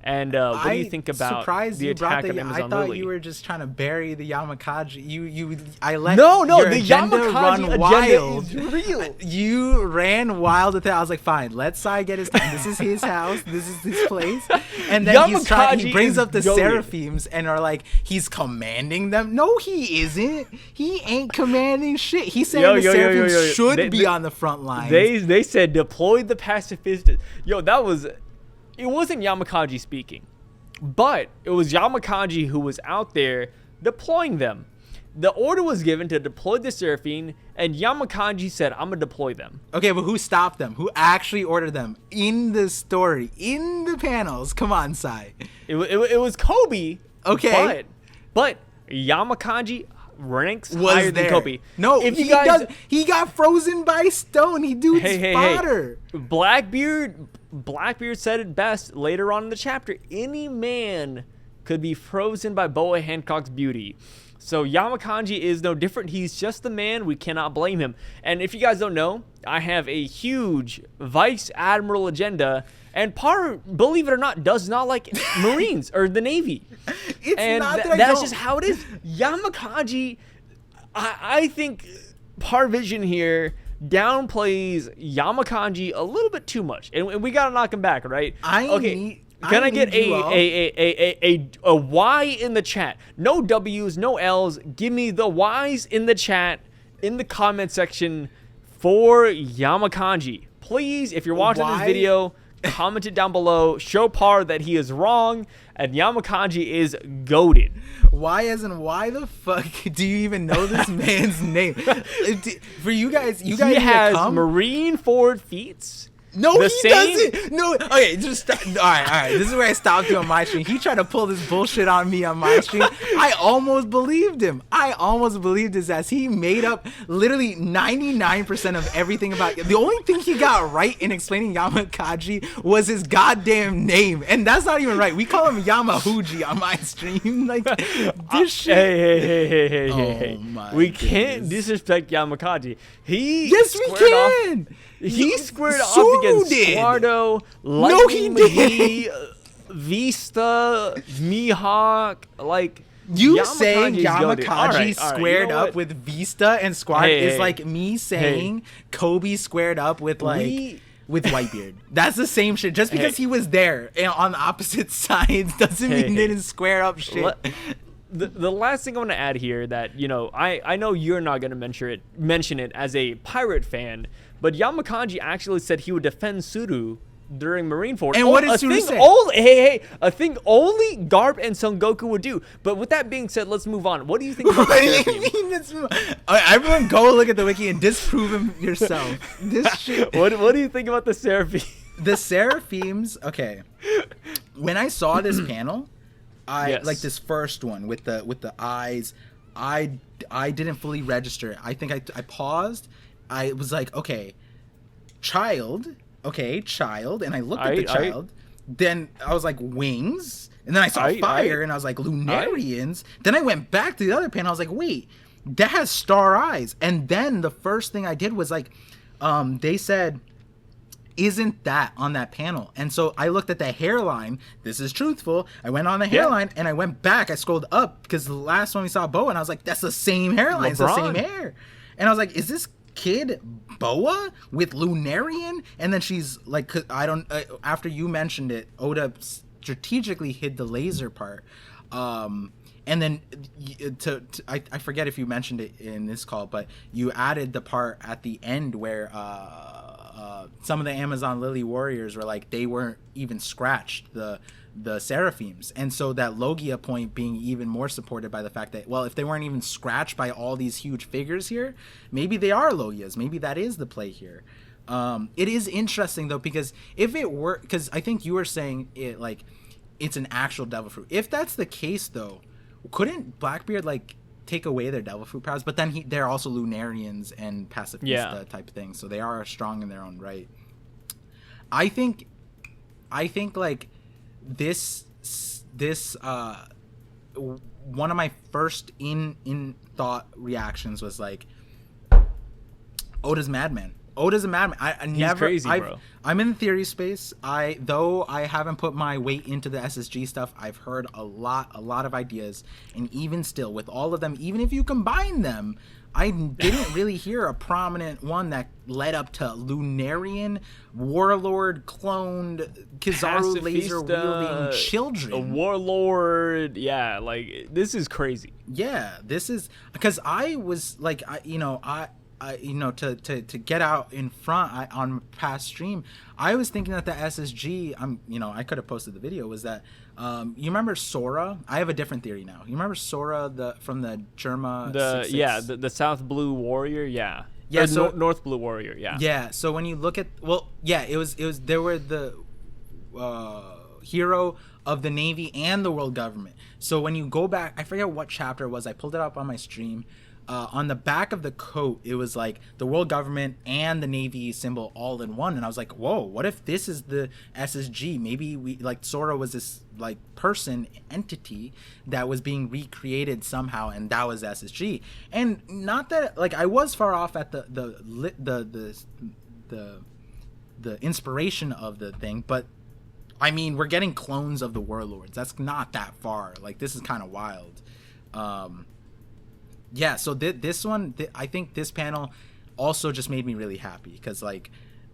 And what do you think about the attack of Amazon Lily? I thought you were just trying to bury the Yamakaji. I let the agenda Yamakaji run agenda wild. is real. You ran wild at that. I was like, fine, let Sai get his time. This is his house. This is his place. And then he brings up the Seraphims and are like, he's commanding them. No, he isn't. He ain't commanding shit. He's saying the Seraphims should be on the front lines. They said deploy the pacifist. It wasn't Yamakaji speaking, but it was Yamakaji who was out there deploying them. The order was given to deploy the Seraphim, and Yamakaji said, I'm going to deploy them. Okay, but who stopped them? Who actually ordered them? In the story, in the panels. Come on, Sai. It was Koby. Okay. But Yamakaji ranks higher than Koby. No, he got frozen by stone. He dude's fodder. Blackbeard said it best later on in the chapter. Any man could be frozen by Boa Hancock's beauty. So Yamakaji is no different. He's just the man. We cannot blame him. And if you guys don't know, I have a huge Vice Admiral agenda. And Par, believe it or not, does not like Marines or the Navy. It's and not that that's just how it is. Yamakaji, I think Parvision here downplays Yamakaji a little bit too much, and we gotta knock him back, right? Can I get a Y in the chat? No W's, no L's. Give me the Y's in the chat, in the comment section for Yamakaji. Please, if you're watching this video, comment it down below. Show Par that he is wrong and Yamakaji is goated. Why as in why the fuck do you even know this man's name? For you guys, he has Marine forward feats. No, he doesn't. No, okay, just stop. All right. This is where I stopped you on my stream. He tried to pull this bullshit on me on my stream. I almost believed him. I almost believed his ass. He made up literally 99% of everything about it. The only thing he got right in explaining Yamakaji was his goddamn name, and that's not even right. We call him Yamahuji on my stream. Like this shit. Hey. We can't disrespect Yamakaji. Yes, we can. He squared off against Squardo, Lightning, Vista, Mihawk, like... You saying Yamakaji squared up with Vista and Squardo is like me saying Koby squared up with like... with Whitebeard. That's the same shit. Just because he was there on the opposite sides doesn't mean he didn't square up shit. The last thing I want to add here that, you know, I know you're not going to mention it as a pirate fan, but Yamakaji actually said he would defend Suru during Marineford. And what did Suru say? A thing only Garp and Son Goku would do. But with that being said, let's move on. What do you think about the Seraphim? Everyone go look at the wiki and disprove him yourself. This shit. What do you think about the Seraphim? The Seraphims, okay. When I saw this panel, like this first one with the eyes, I didn't fully register. I think I paused. I was like, okay, child, and I looked at the child. Then I was like, wings, and then I saw fire, and I was like, Lunarians. Then I went back to the other panel. I was like, wait, that has star eyes. And then the first thing I did was like, they said, isn't that on that panel? And so I looked at the hairline. This is truthful. I went on the hairline and I went back. I scrolled up because the last one we saw Boa, and I was like, that's the same hairline. It's the same hair. And I was like, is this kid Boa with Lunarian? And then she's like, after you mentioned it, Oda strategically hid the laser part. And then I forget if you mentioned it in this call, but you added the part at the end where some of the Amazon Lily warriors were like, they weren't even scratched, the Seraphims. And so that Logia point being even more supported by the fact that, well, if they weren't even scratched by all these huge figures here, maybe they are Logias. Maybe that is the play here. It is interesting though, because if it were, because I think you were saying it like it's an actual devil fruit. If that's the case though, couldn't Blackbeard like take away their devil fruit powers? But then they're also Lunarians and pacifista type thing, so they are strong in their own right. I think like this one of my first in thought reactions was like, Oda's madman. Oda's a madman. He's crazy, bro. I'm in the theory space. Though I haven't put my weight into the SSG stuff, I've heard a lot of ideas, and even still, with all of them, even if you combine them, I didn't really hear a prominent one that led up to Lunarian, Warlord, cloned, Kizaru laser wielding children. A Warlord, yeah, like this is crazy. Yeah, this is because I was like, to get out in front on past stream, I was thinking that the SSG, I could have posted the video, was that, you remember Sora? I have a different theory now. You remember Sora from the Germa? The South Blue Warrior, yeah. Yeah, so North Blue Warrior, yeah. Yeah, so when you look at, it was they were the hero of the Navy and the world government. So when you go back, I forget what chapter it was. I pulled it up on my stream. On the back of the coat, it was like the world government and the Navy symbol all in one, and I was like, whoa, what if this is the SSG? Maybe we, like, Sora was this like person entity that was being recreated somehow, and that was SSG. And not that like I was far off at the inspiration of the thing, but I mean, we're getting clones of the Warlords. That's not that far. Like, this is kind of wild. Yeah, so this one, I think this panel also just made me really happy because, like,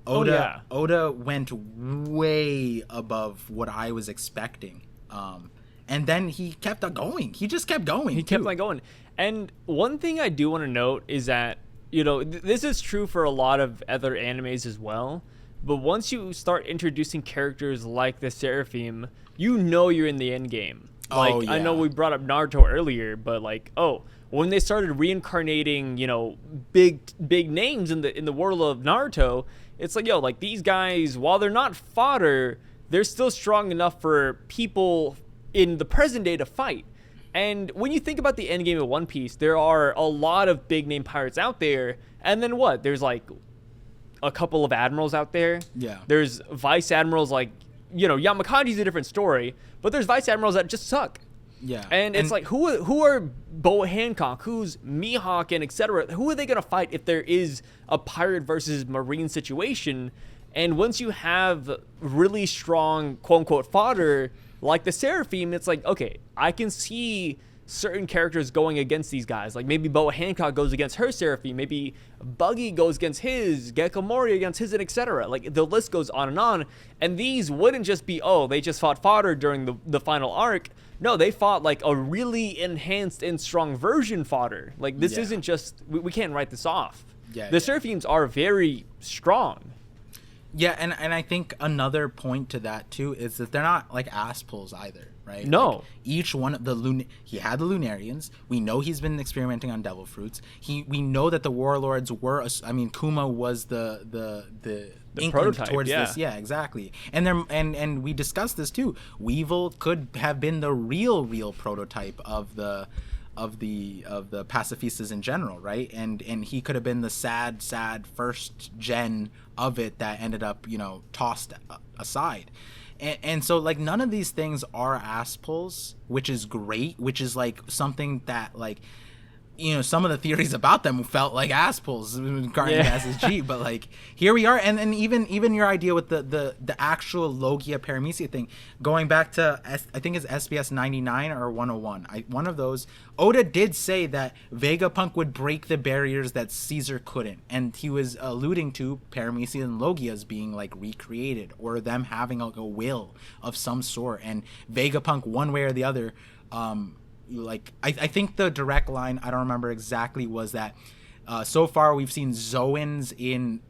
Oda went way above what I was expecting. And then he kept on going. He just kept going. He kept on going. And one thing I do want to note is that, you know, this is true for a lot of other animes as well. But once you start introducing characters like the Seraphim, you know you're in the end game. Like, I know we brought up Naruto earlier, but like, when they started reincarnating, you know, big names in the world of Naruto, it's like, yo, like these guys, while they're not fodder, they're still strong enough for people in the present day to fight. And when you think about the end game of One Piece, there are a lot of big name pirates out there. And then what? There's like a couple of admirals out there. Yeah. There's vice admirals like, you know, Yamakaji's a different story, but there's vice admirals that just suck. Yeah. And it's like, who are Boa Hancock, who's Mihawk, and etc. Who are they going to fight if there is a pirate versus marine situation? And once you have really strong, quote-unquote, fodder like the Seraphim, it's like, okay, I can see certain characters going against these guys. Like maybe Boa Hancock goes against her Seraphim, maybe Buggy goes against his, Gekko Mori against his, and etc. Like the list goes on. And these wouldn't just be, they just fought fodder during the final arc. No, they fought like a really enhanced and strong version fodder. Like this isn't just, we can't write this off. The Seraphims are very strong. Yeah, and I think another point to that too is that they're not like ass pulls either, right? No. Like, each one of the he had the Lunarians. We know he's been experimenting on devil fruits. We know that the Warlords were. I mean, Kuma was the prototype towards yeah. this. Yeah, exactly. And we discussed this too. Weevil could have been the real prototype of the pacifistas in general, right? And he could have been the sad first gen of it that ended up, you know, tossed aside. And so like none of these things are ass pulls, which is great, which is like something that like, you know, some of the theories about them felt like ass pulls regarding SSG, but like here we are. And even your idea with the actual Logia Paramecia thing, going back to I think it's SBS 99 or 101, one of those, Oda did say that Vegapunk would break the barriers that Caesar couldn't, and he was alluding to Paramecia and Logias being like recreated or them having a will of some sort, and Vegapunk one way or the other. Like I think the direct line, I don't remember exactly, was that so far we've seen Zoans in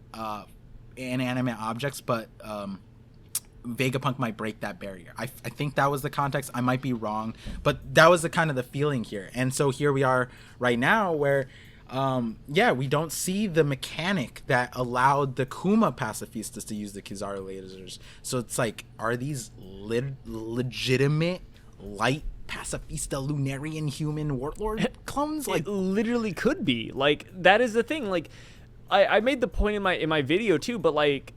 inanimate objects, but Vegapunk might break that barrier. I think that was the context. I might be wrong, but that was the kind of the feeling here. And so here we are right now where we don't see the mechanic that allowed the Kuma pacifistas to use the Kizaru lasers. So it's like, are these legitimate light pacifista Lunarian human warlord clones? Like, it literally could be. Like, that is the thing. Like, I made the point in my video too, but like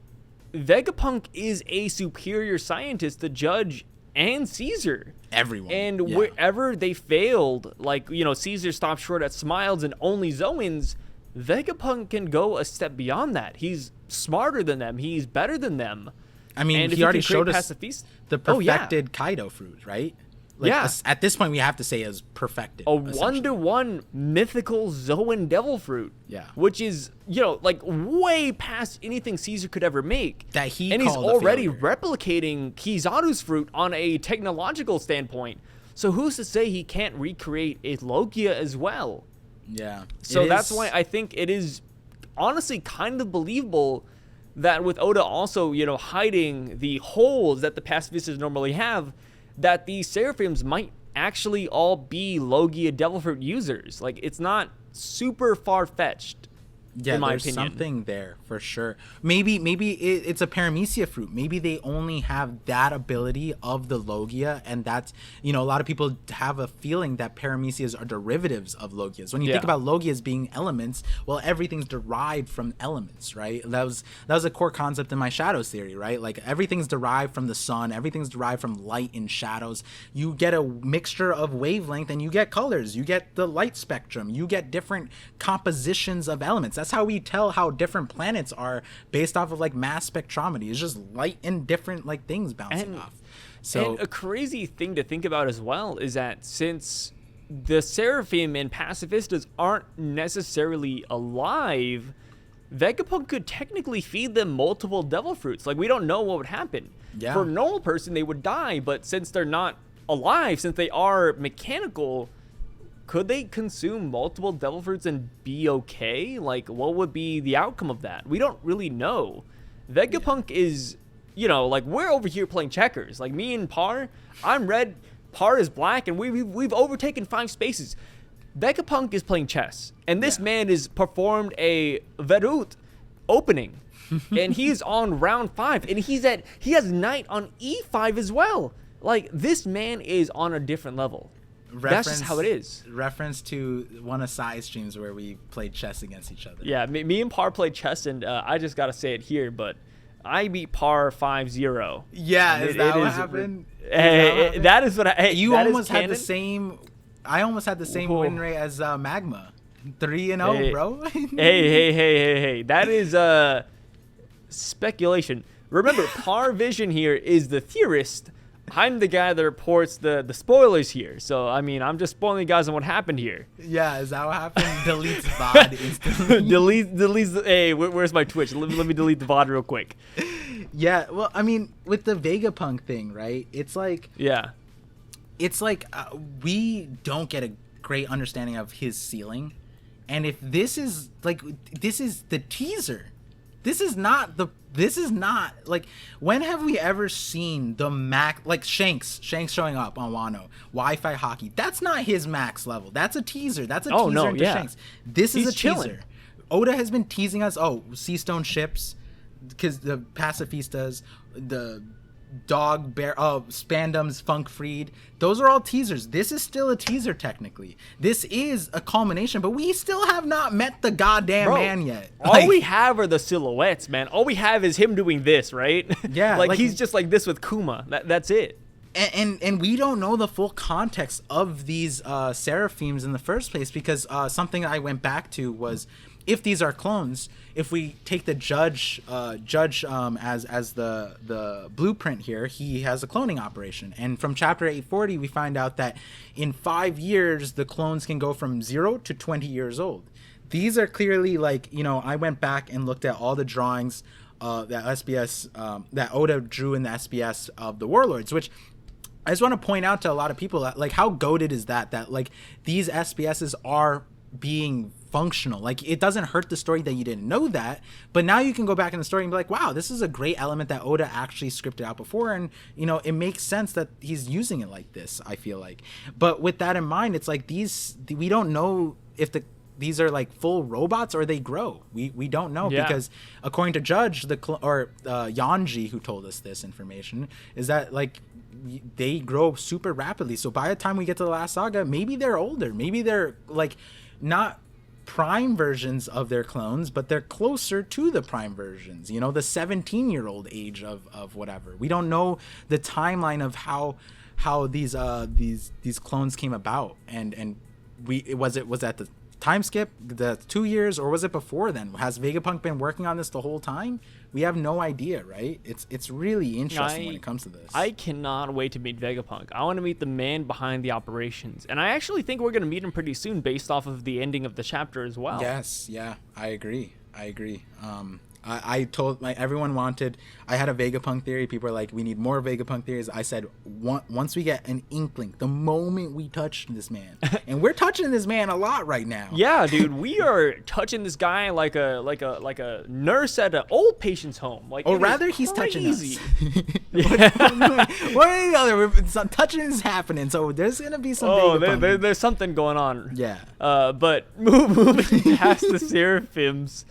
Vegapunk is a superior scientist to Judge and Caesar. Everyone. And wherever they failed, like, you know, Caesar stopped short at Smiles and only Zoans, Vegapunk can go a step beyond that. He's smarter than them. He's better than them. I mean, he already showed us the perfected Kaido fruit, right? Like, at this point, we have to say is perfected. A 1-to-1 mythical Zoan devil fruit. Yeah. Which is, you know, like way past anything Caesar could ever make. That he and called he's already a failure. Replicating Kizaru's fruit on a technological standpoint. So who's to say he can't recreate a Logia as well? Yeah. So that's why I think it is honestly kind of believable that with Oda also, you know, hiding the holes that the pacifistas normally have, that these Seraphims might actually all be Logia Devil Fruit users. Like, it's not super far-fetched, in my opinion. Something there, for sure. Maybe it's a Paramecia fruit. Maybe they only have that ability of the Logia, and that's, you know, a lot of people have a feeling that Paramecias are derivatives of Logias. When you think about Logias being elements, well, everything's derived from elements, right? That was a core concept in my shadows theory, right? Like, everything's derived from the sun, everything's derived from light and shadows. You get a mixture of wavelength and you get colors, you get the light spectrum, you get different compositions of elements. That's how we tell how different planets are based off of like mass spectrometry. It's just light and different like things bouncing off. So and a crazy thing to think about as well is that since the Seraphim and pacifistas aren't necessarily alive, Vegapunk could technically feed them multiple devil fruits. Like, we don't know what would happen. Yeah. For a normal person, they would die, but since they're not alive, since they are mechanical, could they consume multiple devil fruits and be okay? Like, what would be the outcome of that? We don't really know. Vegapunk is, you know, like, we're over here playing checkers. Like, me and Par, I'm red, Par is black, and we've overtaken 5 spaces. Vegapunk is playing chess, and this man has performed a Verut opening, and he's on round 5, and he has knight on e5 as well. Like, this man is on a different level. That's just how it is. Reference to one of Sai's streams where we played chess against each other. Yeah, me and Par played chess, and I just gotta say it here, but I beat Par 5-0. Yeah, is that what happened? That is what I. Hey, you almost had the same. I almost had the same win rate as Magma, 3-0, bro. hey! That is speculation. Remember, Parvision here is the theorist. I'm the guy that reports the spoilers here. So I mean, I'm just spoiling you guys on what happened here. Yeah, is that what happened? Deletes VOD instantly. deletes the. Hey, where's my Twitch? Let me delete the VOD real quick. Yeah, well, I mean, with the Vegapunk thing, right? It's like. Yeah. It's like we don't get a great understanding of his ceiling, and if this is the teaser, this is not like, when have we ever seen the max, like Shanks showing up on Wano, Wi-Fi hockey? That's not his max level. That's a teaser. That's a teaser into Shanks. This is a teaser. Oda has been teasing us. Sea Stone ships, because the pacifistas, the dog bear Spandam's Funk Freed, those are all teasers. This is still a teaser technically. This is a culmination, but we still have not met the goddamn man yet. All we have are the silhouettes, man. All we have is him doing this, right? Yeah, like he's just like this with Kuma. That's it. And we don't know the full context of these Seraphims in the first place, because something I went back to was, if these are clones, if we take the judge as the blueprint here, he has a cloning operation. And from chapter 840, we find out that in 5 years, the clones can go from 0 to 20 years old. These are clearly, like, you know, I went back and looked at all the drawings that SBS, that Oda drew in the SBS of the Warlords, which I just want to point out to a lot of people that, like, how goated is that like these SBSs are being functional. Like, it doesn't hurt the story that you didn't know that, but now you can go back in the story and be like, wow, this is a great element that Oda actually scripted out before, and you know, it makes sense that he's using it like this, I feel like. But with that in mind, it's like we don't know if these are like full robots or they grow. We don't know, because according to Judge Yanji, who told us this information, is that like they grow super rapidly. So by the time we get to the last saga, maybe they're older, maybe they're like not prime versions of their clones, but they're closer to the prime versions, you know, the 17-year-old age of whatever. We don't know the timeline of how these clones came about, and was that the time skip, the 2 years, or was it before then? Has Vegapunk been working on this the whole time? We have no idea, right? It's really interesting when it comes to this. I cannot wait to meet Vegapunk. I want to meet the man behind the operations, and I actually think we're going to meet him pretty soon based off of the ending of the chapter as well. Yes, yeah, I agree. I told everyone wanted. I had a Vegapunk theory. People were like, "We need more Vegapunk theories." I said, once we get an inkling, the moment we touch this man, and we're touching this man a lot right now. Yeah, dude, we are touching this guy like a nurse at an old patient's home. Like, or rather, he's touching us. We're touching is happening. So there's gonna be some. There's something going on. Yeah. But moving past the Seraphims,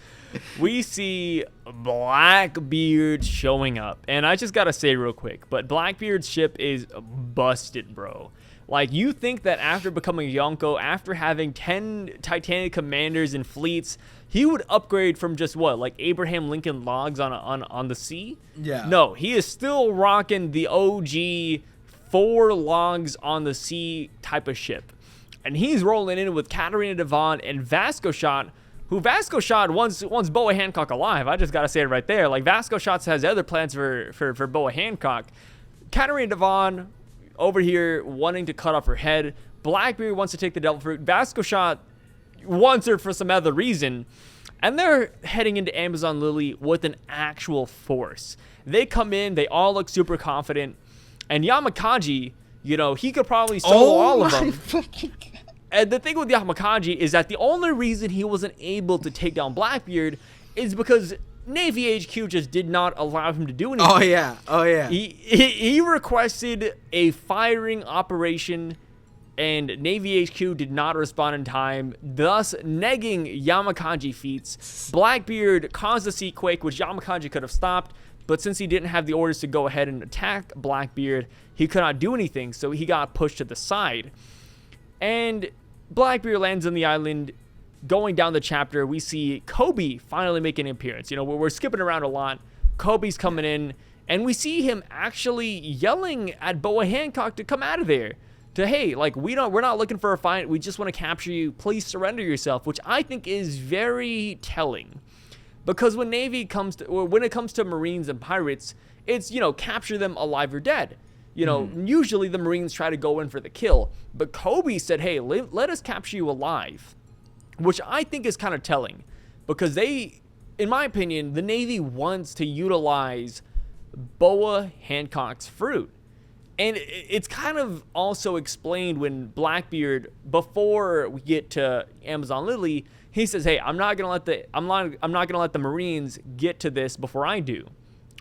we see Blackbeard showing up. And I just gotta say real quick, but Blackbeard's ship is busted, bro. Like, you think that after becoming Yonko, after having 10 Titanic commanders and fleets, he would upgrade from just what, like Abraham Lincoln logs on the sea? Yeah. No, he is still rocking the OG 4 logs on the sea type of ship. And he's rolling in with Katarina Devon and Vasco Shot, who Vasco shot wants Boa Hancock alive. I just gotta say it right there. Like, Vasco Shots has other plans for Boa Hancock. Katarina Devon over here wanting to cut off her head. Blackbeard wants to take the devil fruit. Vasco Shot wants her for some other reason. And they're heading into Amazon Lily with an actual force. They come in, they all look super confident. And Yamakaji, you know, he could probably solo all of them. And the thing with Yamakaji is that the only reason he wasn't able to take down Blackbeard is because Navy HQ just did not allow him to do anything. Oh yeah. He requested a firing operation, and Navy HQ did not respond in time, thus negging Yamakaji feats. Blackbeard caused a sea quake, which Yamakaji could have stopped, but since he didn't have the orders to go ahead and attack Blackbeard, he could not do anything, so he got pushed to the side. And Blackbeard lands on the island. Going down the chapter, we see Koby finally making an appearance. You know, we're skipping around a lot. Koby's coming in, and we see him actually yelling at Boa Hancock to come out of there. To, hey, like, we're not looking for a fight. We just want to capture you. Please surrender yourself, which I think is very telling. Because when it comes to Marines and pirates, it's, you know, capture them alive or dead. You know, usually the Marines try to go in for the kill. But Koby said, hey, let us capture you alive. Which I think is kind of telling. Because in my opinion, the Navy wants to utilize Boa Hancock's fruit. And it's kind of also explained when Blackbeard, before we get to Amazon Lily, he says, hey, I'm not gonna let the Marines get to this before I do.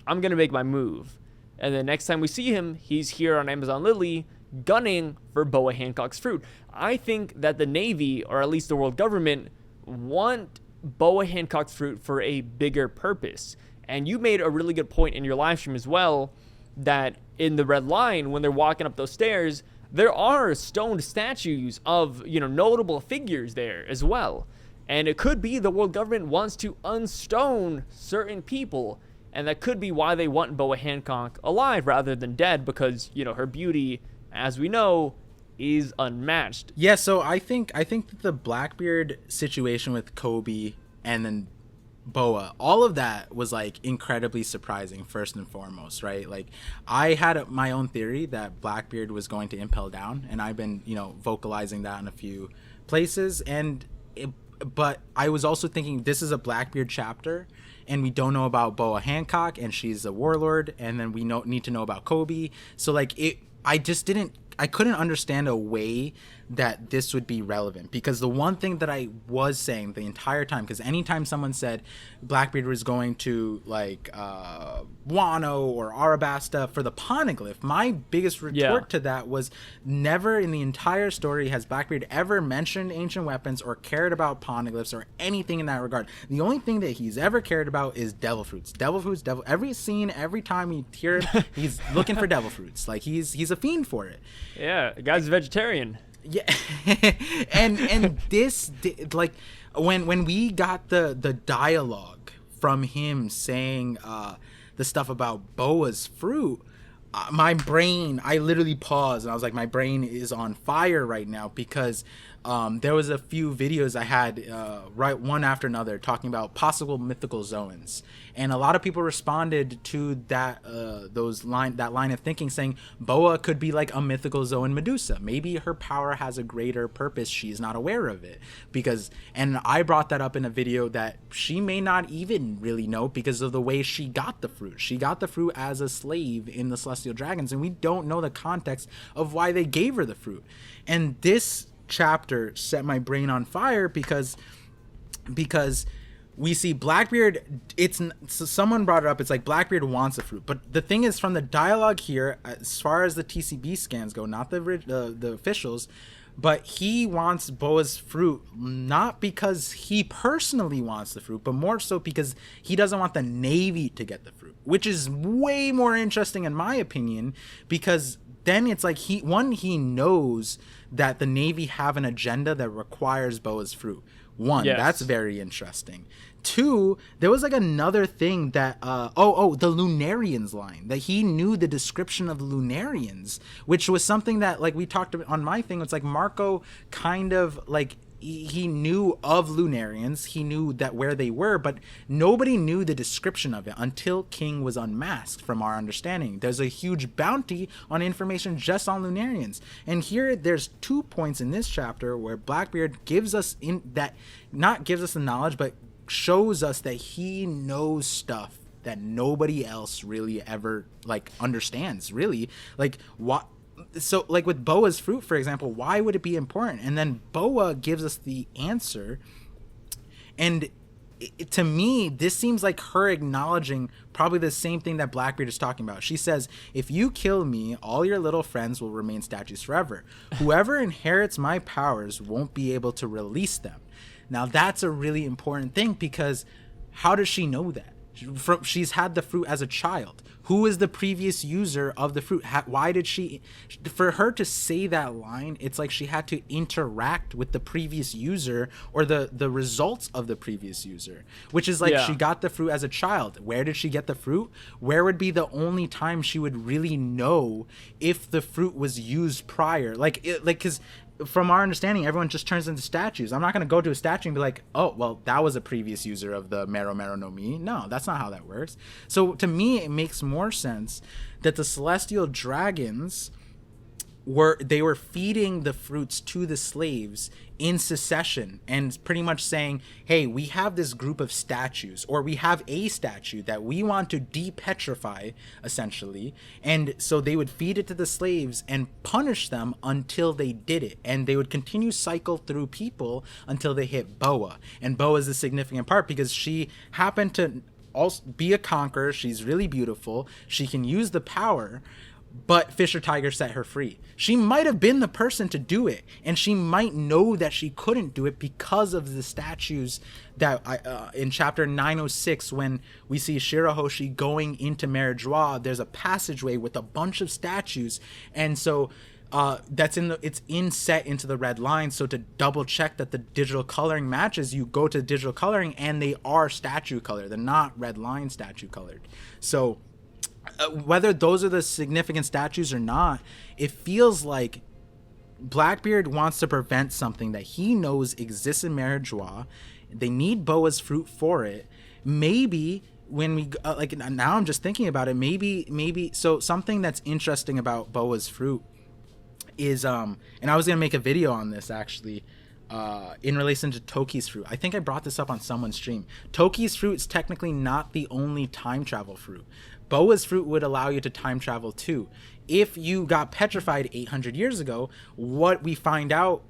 I'm gonna make my move. And then next time we see him, he's here on Amazon Lily gunning for Boa Hancock's fruit. I think that the Navy, or at least the world government, want Boa Hancock's fruit for a bigger purpose. And you made a really good point in your live stream as well, that in the Red Line, when they're walking up those stairs, there are stoned statues of, you know, notable figures there as well. And it could be the world government wants to unstone certain people. And that could be why they want Boa Hancock alive rather than dead, because, you know, her beauty, as we know, is unmatched. Yeah, so I think that the Blackbeard situation with Koby and then Boa, all of that was like incredibly surprising first and foremost, right? Like, I had my own theory that Blackbeard was going to impel down, and I've been, you know, vocalizing that in a few places, but I was also thinking this is a Blackbeard chapter, and we don't know about Boa Hancock, and she's a warlord, and then we need to know about Koby. So like I couldn't understand a way that this would be relevant, because the one thing that I was saying the entire time, because anytime someone said Blackbeard was going to like Wano or Arabasta for the poneglyph, my biggest retort to that was never in the entire story has Blackbeard ever mentioned ancient weapons or cared about poneglyphs or anything in that regard. The only thing that he's ever cared about is devil fruits. Every scene, every time you hear him, he's looking for devil fruits. Like, he's a fiend for it. Yeah, the guy's a vegetarian. Yeah. and this, like, when we got the dialogue from him saying the stuff about Boa's fruit, my brain, I literally paused and I was like, my brain is on fire right now, because there was a few videos I had right one after another talking about possible mythical zones, and a lot of people responded to that line of thinking, saying Boa could be like a mythical zone Medusa. Maybe her power has a greater purpose, she's not aware of it, and I brought that up in a video that she may not even really know because of the way she got the fruit. She got the fruit as a slave in the Celestial Dragons, and we don't know the context of why they gave her the fruit. And this chapter set my brain on fire because we see Blackbeard, someone brought it up, it's like Blackbeard wants a fruit, but the thing is, from the dialogue here, as far as the TCB scans go, not the officials, but he wants Boa's fruit not because he personally wants the fruit, but more so because he doesn't want the Navy to get the fruit, which is way more interesting in my opinion, because then it's like he knows that the Navy have an agenda that requires Boa's fruit. One, yes. That's very interesting. Two, there was like another thing that the Lunarians line, that he knew the description of the Lunarians, which was something that, like, we talked about on my thing. It's like Marco kind of like he knew of Lunarians. He knew that where they were, but nobody knew the description of it until King was unmasked, from our understanding. There's a huge bounty on information just on Lunarians. And here there's 2 points in this chapter where Blackbeard gives us not gives us the knowledge, but shows us that he knows stuff that nobody else really ever like understands, really. Like what? So like with Boa's fruit, for example, why would it be important? And then Boa gives us the answer, and to me this seems like her acknowledging probably the same thing that Blackbeard is talking about. She says, if you kill me, all your little friends will remain statues forever. Whoever inherits my powers won't be able to release them. Now that's a really important thing, because how does she know that? She's had the fruit as a child. Who is the previous user of the fruit? Why did she, for her to say that line, it's like she had to interact with the previous user or the results of the previous user, which is like, she got the fruit as a child. Where did she get the fruit? Where would be the only time she would really know if the fruit was used prior? Because from our understanding, everyone just turns into statues. I'm not going to go to a statue and be like, oh, well, that was a previous user of the Mero Mero no Mi. No, that's not how that works. So to me, it makes more sense that the celestial dragons they were feeding the fruits to the slaves in succession, and pretty much saying, hey, we have this group of statues, or we have a statue that we want to depetrify, essentially. And so they would feed it to the slaves and punish them until they did it, and they would continue cycle through people until they hit Boa. And Boa is a significant part because she happened to also be a conqueror. She's really beautiful, she can use the power, but Fisher Tiger set her free. She might have been the person to do it, and she might know that she couldn't do it because of the statues that in chapter 906, when we see Shirahoshi going into Merijois, there's a passageway with a bunch of statues, and so it's inset into the red line. So to double check that the digital coloring matches, you go to digital coloring and they are statue colored. They're not red line statue colored. So whether those are the significant statues or not, it feels like Blackbeard wants to prevent something that he knows exists in Merijois. They need Boa's fruit for it. Maybe when we now I'm just thinking about it, maybe so something that's interesting about Boa's fruit is and I was gonna make a video on this actually, in relation to Toki's fruit. I think I brought this up on someone's stream. Toki's fruit is technically not the only time travel fruit. Boa's fruit would allow you to time travel too. If you got petrified 800 years ago, what we find out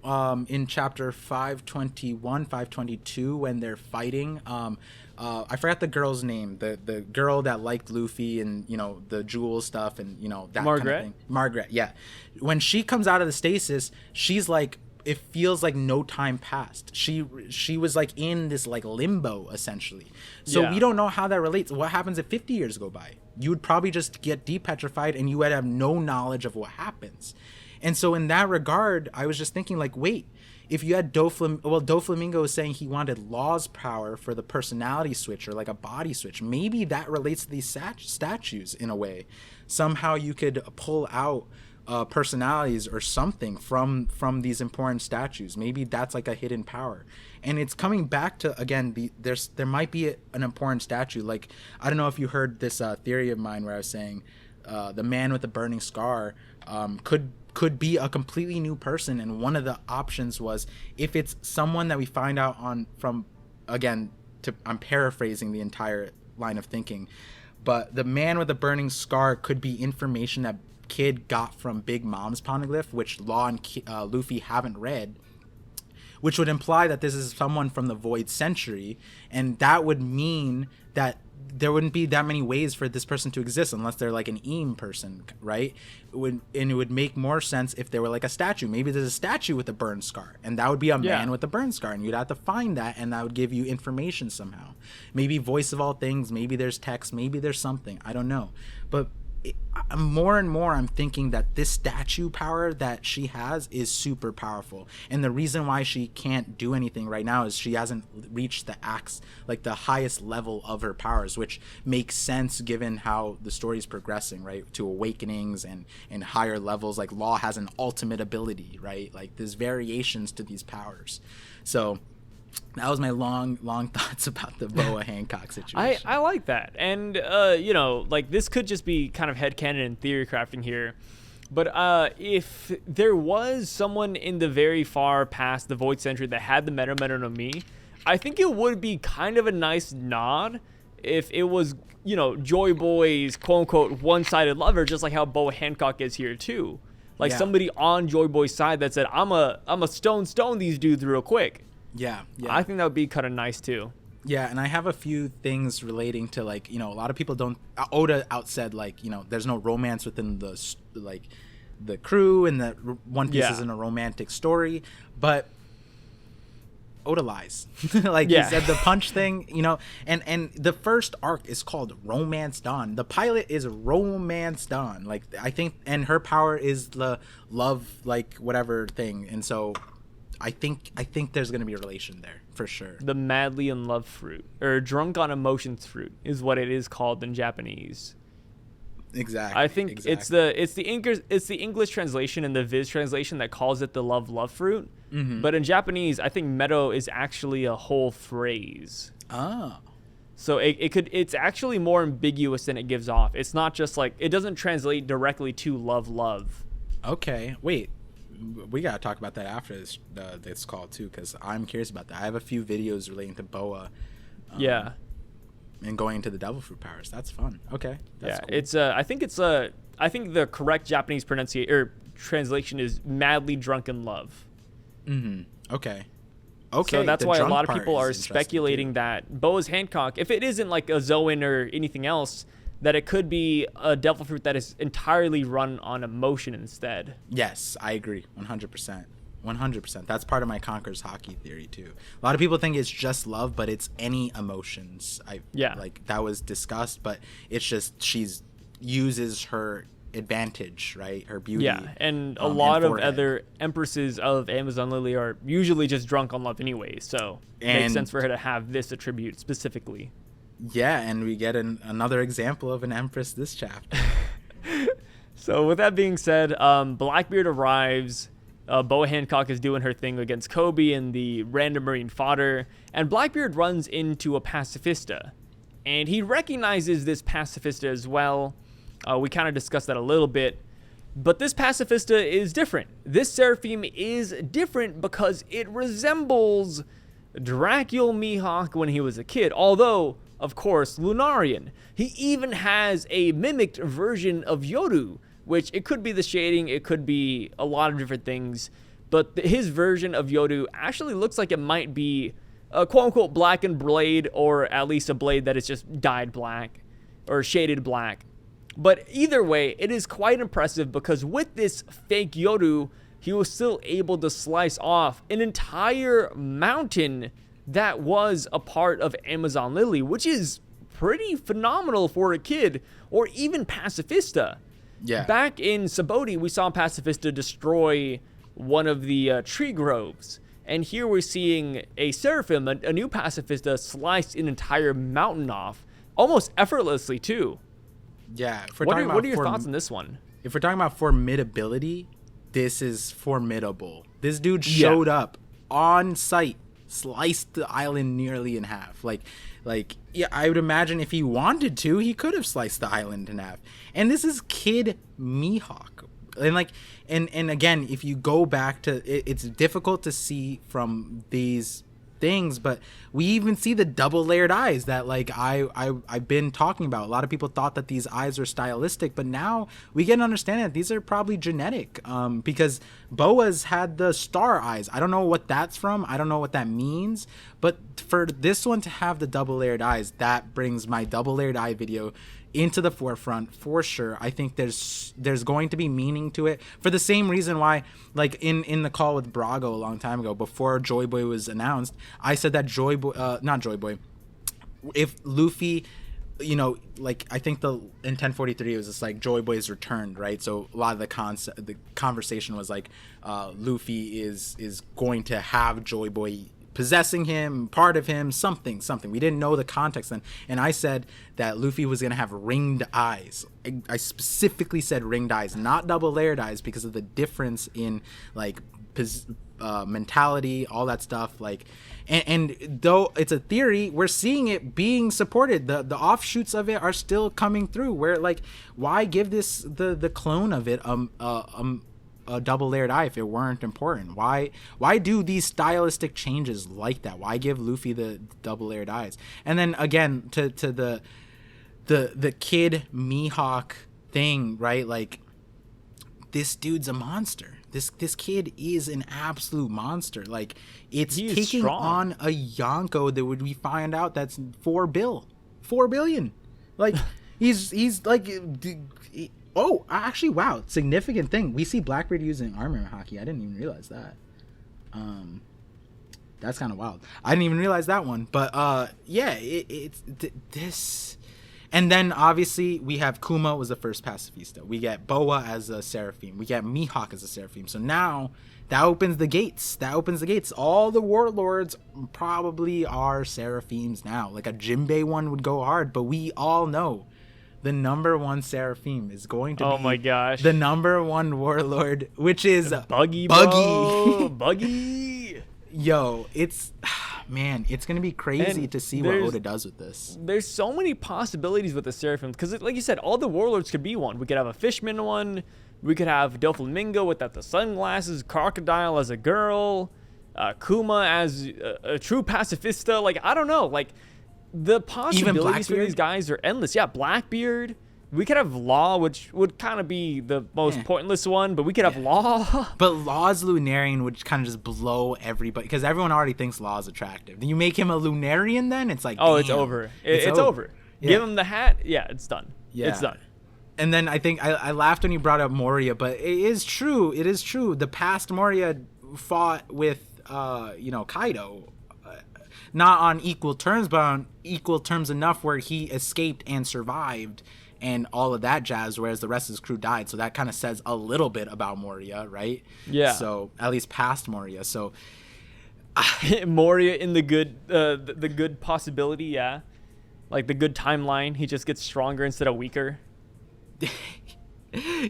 in chapter 521, 522, when they're fighting, I forgot the girl's name, the girl that liked Luffy and, you know, the jewel stuff and, you know, that Margaret? kind of thing. Margaret, yeah. When she comes out of the stasis, she's like, it feels like no time passed. She was like in this like limbo essentially. So we don't know how that relates. What happens if 50 years go by? You would probably just get depetrified and you would have no knowledge of what happens. And so in that regard, I was just thinking like, wait, if you had Doflamingo was saying he wanted Law's power for the personality switch or like a body switch. Maybe that relates to these statues in a way. Somehow you could pull out personalities or something from these important statues. Maybe that's like a hidden power, and it's coming back to, again, there might be an important statue. Like, I don't know if you heard this theory of mine where I was saying the man with the burning scar could be a completely new person, and one of the options was if it's someone that we find out I'm paraphrasing the entire line of thinking, but the man with the burning scar could be information that Kid got from Big Mom's poneglyph, which Law and Luffy haven't read, which would imply that this is someone from the Void Century, and that would mean that there wouldn't be that many ways for this person to exist unless they're like an Eam person, right? And it would make more sense if they were like a statue. Maybe there's a statue with a burn scar, and that would be a man with a burn scar, and you'd have to find that, and that would give you information somehow. Maybe Voice of All Things, maybe there's text, maybe there's something, I don't know. But more and more I'm thinking that this statue power that she has is super powerful, and the reason why she can't do anything right now is she hasn't reached the the highest level of her powers, which makes sense given how the story is progressing, right, to awakenings and higher levels. Like Law has an ultimate ability, right, like there's variations to these powers. So that was my long thoughts about the Boa Hancock situation. I like that. And, like, this could just be kind of headcanon and theory crafting here. But if there was someone in the very far past the Void Century that had the Meta no Mi, I think it would be kind of a nice nod if it was, Joy Boy's quote-unquote one-sided lover, just like how Boa Hancock is here, too. Like, somebody on Joy Boy's side that said, I'm a stone these dudes real quick. Yeah. I think that would be kind of nice too. Yeah, and I have a few things relating to, like, a lot of people don't. Oda said, like, there's no romance within the crew, and that One Piece isn't a romantic story, but Oda lies. He said the punch thing, and the first arc is called Romance Dawn. The pilot is Romance Dawn. Like, I think, and her power is the love, like, whatever thing, and so I think there's going to be a relation there for sure. The madly in love fruit, or drunk on emotions fruit, is what it is called in Japanese. Exactly. I think it's the English translation and the Viz translation that calls it the love fruit. Mm-hmm. But in Japanese, I think meadow is actually a whole phrase. Oh. So it's actually more ambiguous than it gives off. It's not just like, it doesn't translate directly to love. Okay. Wait. We gotta talk about that after this call too, because I'm curious about that. I have a few videos relating to Boa. And going into the devil fruit powers. That's fun. Okay. That's cool. It's I think the correct Japanese translation is madly drunk in love. Mm-hmm. Okay. So that's why a lot of people are speculating that Boa's Hancock, if it isn't like a Zoan or anything else, that it could be a devil fruit that is entirely run on emotion instead. Yes, I agree. 100%. 100%. That's part of my Conqueror's Hockey theory too. A lot of people think it's just love, but it's any emotions. Like that was discussed, but it's just she's uses her advantage, right? Her beauty. Yeah, and a lot of other empresses of Amazon Lily are usually just drunk on love anyway, so it makes sense for her to have this attribute specifically. Yeah, and we get another example of an empress this chapter. So with that being said, Blackbeard arrives. Boa Hancock is doing her thing against Koby and the random marine fodder, and Blackbeard runs into a pacifista, and he recognizes this pacifista as well. We kind of discussed that a little bit, but this pacifista is different. This Seraphim is different because it resembles Dracul Mihawk when he was a kid, although, of course, Lunarian. He even has a mimicked version of Yoru, which it could be the shading, it could be a lot of different things, but his version of Yoru actually looks like it might be a quote-unquote blackened blade, or at least a blade that is just dyed black, or shaded black. But either way, it is quite impressive because with this fake Yoru, he was still able to slice off an entire mountain that was a part of Amazon Lily, which is pretty phenomenal for a kid, or even pacifista. Yeah. Back in Saboti, we saw Pacifista destroy one of the tree groves. And here we're seeing a Seraphim, a new Pacifista, slice an entire mountain off, almost effortlessly, too. Yeah. What are your thoughts on this one? If we're talking about formidability, this is formidable. This dude showed up on site, sliced the island nearly in half. Yeah, I would imagine if he wanted to, he could have sliced the island in half. And this is Kid Mihawk. And again, if you go back to it's difficult to see from these things, but we even see the double layered eyes that I've been talking about. A lot of people thought that these eyes were stylistic, but now we get an understanding that these are probably genetic, because Boa's had the star eyes. I don't know what that's from. I don't know what that means, but for this one to have the double layered eyes, that brings my double layered eye video into the forefront for sure. I think there's going to be meaning to it, for the same reason why, like in the call with Brago a long time ago, before Joy Boy was announced, I said that if Luffy you know, like I think in 1043 it was just like Joy Boy's returned, right? So a lot of the conversation was like Luffy is going to have Joy Boy possessing him, part of him, something. We didn't know the context then, and I said that Luffy was gonna have ringed eyes. I specifically said ringed eyes, not double layered eyes, because of the difference in like mentality, all that stuff. Like, and though it's a theory, we're seeing it being supported. The offshoots of it are still coming through. Where like, why give this the clone of it a double layered eye if it weren't important? Why do these stylistic changes like that? Why give Luffy the double layered eyes? And then again to the kid Mihawk thing, right? Like, this dude's a monster. This kid is an absolute monster. Like, it's taking on a Yonko that we find out that's 4 billion. Like, he's like, oh, actually, wow, significant thing. We see Blackbeard using armor hockey. I didn't even realize that. That's kind of wild. I didn't even realize that one. But yeah, it's this. And then obviously we have Kuma was the first pacifista. We get Boa as a Seraphim. We get Mihawk as a Seraphim. So now that opens the gates. All the Warlords probably are Seraphims now. Like a Jinbei one would go hard, but we all know the number one Seraphim is going to be, my gosh, the number one Warlord, which is Buggy. Yo, it's man, it's gonna be crazy to see what Oda does with this. There's so many possibilities with the Seraphims, because like you said, all the Warlords could be one. We could have a Fishman one. We could have Doflamingo without the sunglasses, Crocodile as a girl, Kuma as a true pacifista. Like, I don't know. Like, the possibilities for these guys are endless. Yeah, Blackbeard. We could have Law, which would kind of be the most pointless one, but we could have Law. But Law's Lunarian would kind of just blow everybody, because everyone already thinks Law's attractive. You make him a Lunarian, then it's like, oh, damn, it's over. It's over. Yeah. Give him the hat. Yeah, it's done. Yeah. It's done. And then I think I laughed when you brought up Moria, but it is true. The past Moria fought with, Kaido. Not on equal terms, but on equal terms enough where he escaped and survived and all of that jazz, whereas the rest of his crew died. So that kind of says a little bit about Moria, right? Yeah. So at least past Moria. So Moria in the good possibility, yeah. Like the good timeline, he just gets stronger instead of weaker.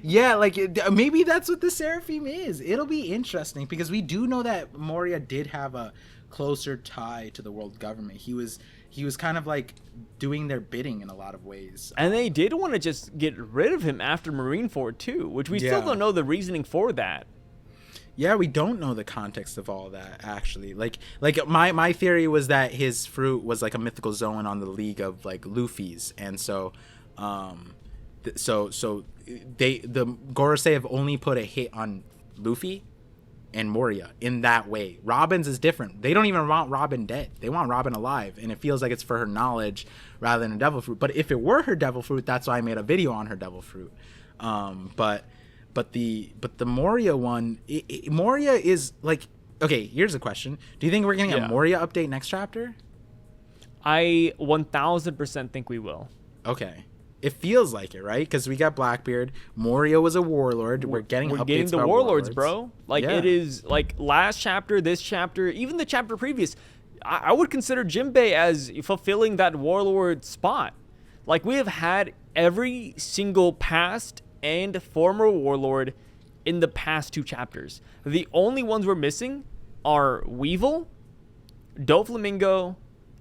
Yeah, like maybe that's what the Seraphim is. It'll be interesting, because we do know that Moria did have a closer tie to the world government. He was kind of like doing their bidding in a lot of ways. And they did want to just get rid of him after Marineford too, which we still don't know the reasoning for that. Yeah, we don't know the context of all that, actually. Like my theory was that his fruit was like a mythical zone on the League of like Luffy's, and so the Gorosei have only put a hit on Luffy and Moria in that way. Robin's is different. They don't even want Robin dead. They want Robin alive, and it feels like it's for her knowledge rather than a devil fruit. But if it were her devil fruit, that's why I made a video on her devil fruit. But the Moria one, Moria is like, okay, here's a question. Do you think we're getting a Moria update next chapter? I 1000% think we will. Okay. It feels like it, right? Because we got Blackbeard. Moria was a warlord. We're getting updates the about Warlords, bro. Like, it is like last chapter, this chapter, even the chapter previous. I would consider Jinbei as fulfilling that warlord spot. Like, we have had every single past and former warlord in the past 2 chapters. The only ones we're missing are Weevil, Doflamingo,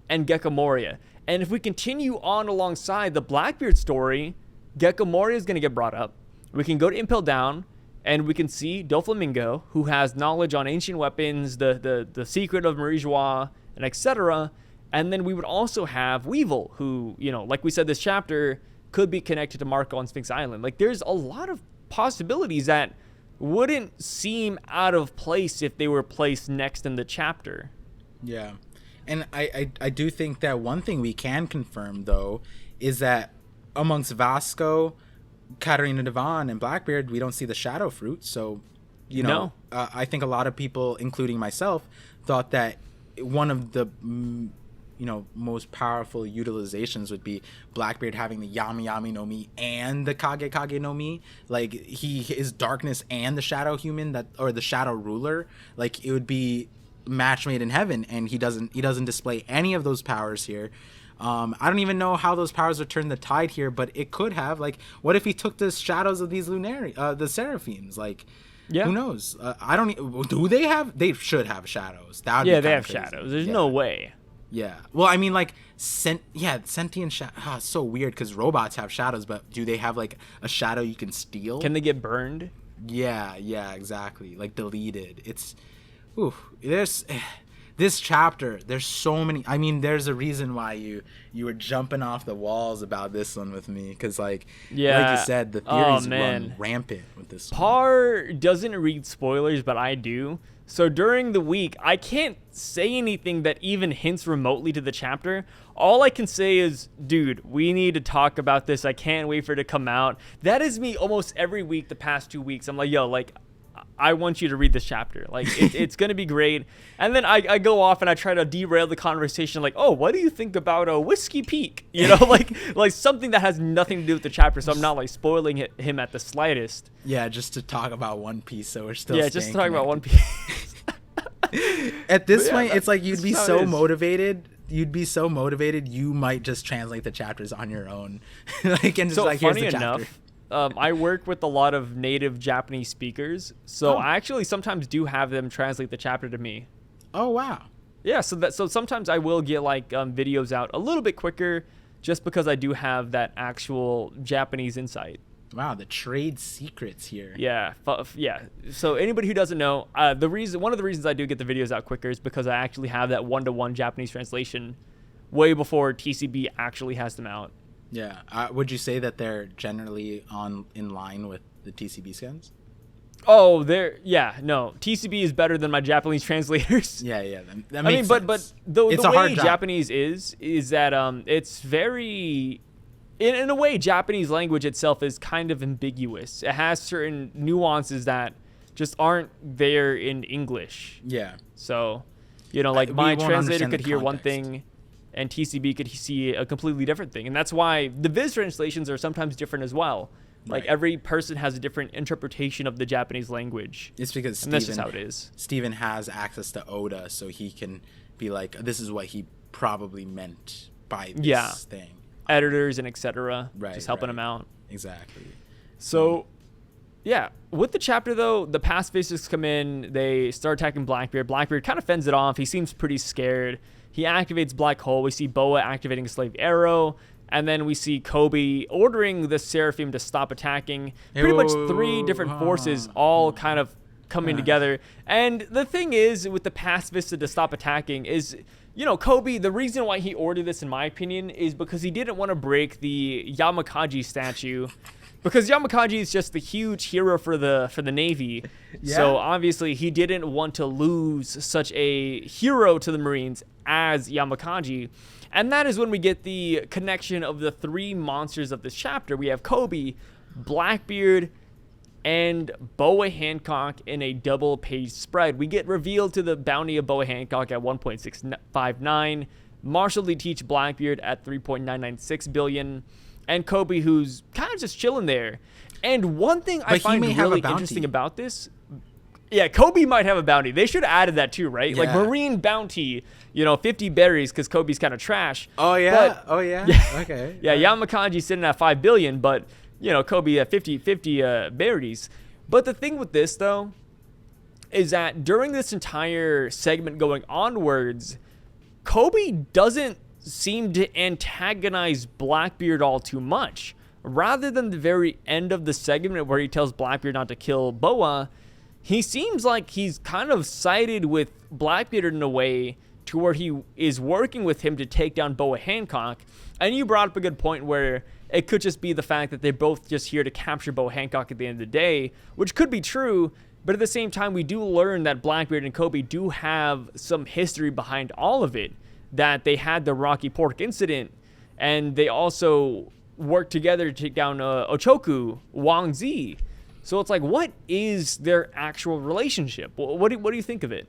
and Gecko Moria. And if we continue on alongside the Blackbeard story, Gecko Moria is going to get brought up. We can go to Impel Down, and we can see Doflamingo, who has knowledge on ancient weapons, the secret of Marie Joie, and etc. And then we would also have Weevil, who, like we said this chapter, could be connected to Marco on Sphinx Island. Like, there's a lot of possibilities that wouldn't seem out of place if they were placed next in the chapter. Yeah. And I do think that one thing we can confirm, though, is that amongst Vasco, Katarina Devon, and Blackbeard, we don't see the shadow fruit. So, I think a lot of people, including myself, thought that one of the most powerful utilizations would be Blackbeard having the Yami Yami no Mi and the Kage Kage no Mi. Like, he is darkness and the shadow human, or the shadow ruler. Like, it would be match made in heaven, and he doesn't display any of those powers here. I don't even know how those powers would turn the tide here, but it could have. Like, what if he took the shadows of these the Seraphims? Like, yeah, who knows? I don't. Do they have? They should have shadows. That would be they have crazy. shadows. There's no way. Yeah. Well, I mean, like, sentient shadow. It's so weird because robots have shadows, but do they have like a shadow you can steal? Can they get burned? Yeah, exactly. Like, deleted. It's, there's this chapter. There's so many. I mean, there's a reason why you were jumping off the walls about this one with me, because like you said, the theories run rampant with this one. Par doesn't read spoilers, but I do. So during the week, I can't say anything that even hints remotely to the chapter. All I can say is, dude, we need to talk about this. I can't wait for it to come out. That is me almost every week the past 2 weeks. I'm like, yo, like, I want you to read this chapter. Like, it's going to be great. And then I go off and I try to derail the conversation. Like, oh, what do you think about a Whiskey Peak? You know, like something that has nothing to do with the chapter. So I'm not like spoiling him at the slightest. Yeah, just to talk about One Piece. So we're still just to talk about One Piece. At this point, it's like you'd be so motivated. You might just translate the chapters on your own. Like, and just so like, funny here's the enough, I work with a lot of native Japanese speakers, so I actually sometimes do have them translate the chapter to me. Oh wow! Yeah, so sometimes I will get like videos out a little bit quicker, just because I do have that actual Japanese insight. Wow, the trade secrets here. Yeah. So anybody who doesn't know, one of the reasons I do get the videos out quicker is because I actually have that 1-to-1 Japanese translation way before TCB actually has them out. Yeah. Would you say that they're generally in line with the TCB scans? Oh, TCB is better than my Japanese translators. Yeah. That makes sense. But the way Japanese is that it's very. In a way, Japanese language itself is kind of ambiguous. It has certain nuances that just aren't there in English. Yeah. So, like my translator could hear one thing and TCB could see a completely different thing. And that's why the Viz translations are sometimes different as well. Like, every person has a different interpretation of the Japanese language. It's because that's just how it is. Steven has access to Oda, so he can be like, this is what he probably meant by this thing. Editors and etc. Just helping them out. Exactly. So, with the chapter though, the pacifists come in. They start attacking Blackbeard. Blackbeard kind of fends it off. He seems pretty scared. He activates Black Hole. We see Boa activating a Slave Arrow, and then we see Koby ordering the Seraphim to stop attacking. Pretty much 3 different forces all kind of coming together. And the thing is, with the pacifists to stop attacking is, Koby, the reason why he ordered this, in my opinion, is because he didn't want to break the Yamakaji statue. Because Yamakaji is just the huge hero for the Navy. Yeah. So obviously he didn't want to lose such a hero to the Marines as Yamakaji. And that is when we get the connection of the 3 monsters of this chapter. We have Koby, Blackbeard, and Boa Hancock in a double page spread. We get revealed to the bounty of Boa Hancock at 1.659, Marshall Lee teach Blackbeard at 3.996 billion, and Koby, who's kind of just chilling there. And one thing I find really interesting about this, Koby might have a bounty. They should have added that too, right? Yeah. Like marine bounty, 50 berries because Koby's kind of trash. Oh yeah. Okay. Yeah, Yamakaji sitting at 5 billion, but Koby at 50 berries. But the thing with this, though, is that during this entire segment going onwards, Koby doesn't seem to antagonize Blackbeard all too much. Rather than the very end of the segment where he tells Blackbeard not to kill Boa, he seems like he's kind of sided with Blackbeard in a way to where he is working with him to take down Boa Hancock. And you brought up a good point where it could just be the fact that they're both just here to capture Boa Hancock at the end of the day, which could be true, but at the same time, we do learn that Blackbeard and Koby do have some history behind all of it, that they had the Rocky Pork incident, and they also worked together to take down Ochoku, Wang Zi. So it's like, what is their actual relationship? What do you think of it?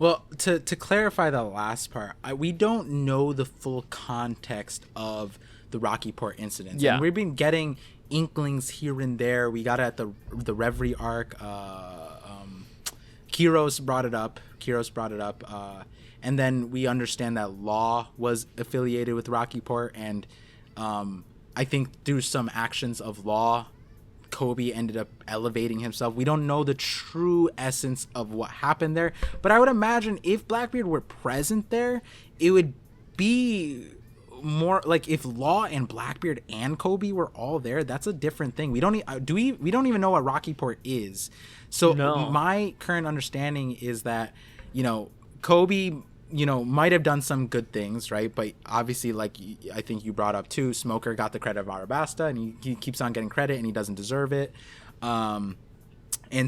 Well, to clarify the last part, we don't know the full context of the Rocky Port incident. Yeah. And we've been getting inklings here and there. We got it at the Reverie arc. Kiros brought it up. And then we understand that Law was affiliated with Rocky Port. And I think through some actions of Law, Koby ended up elevating himself. We don't know the true essence of what happened there, but I would imagine if Blackbeard were present there, it would be more like if Law and Blackbeard and Koby were all there. That's a different thing. We don't even know what Rocky Port is. So my current understanding is that, you know, Koby, you know, might have done some good things, right? But obviously, like I think you brought up too, Smoker got the credit of Arabasta, and he keeps on getting credit, and he doesn't deserve it. And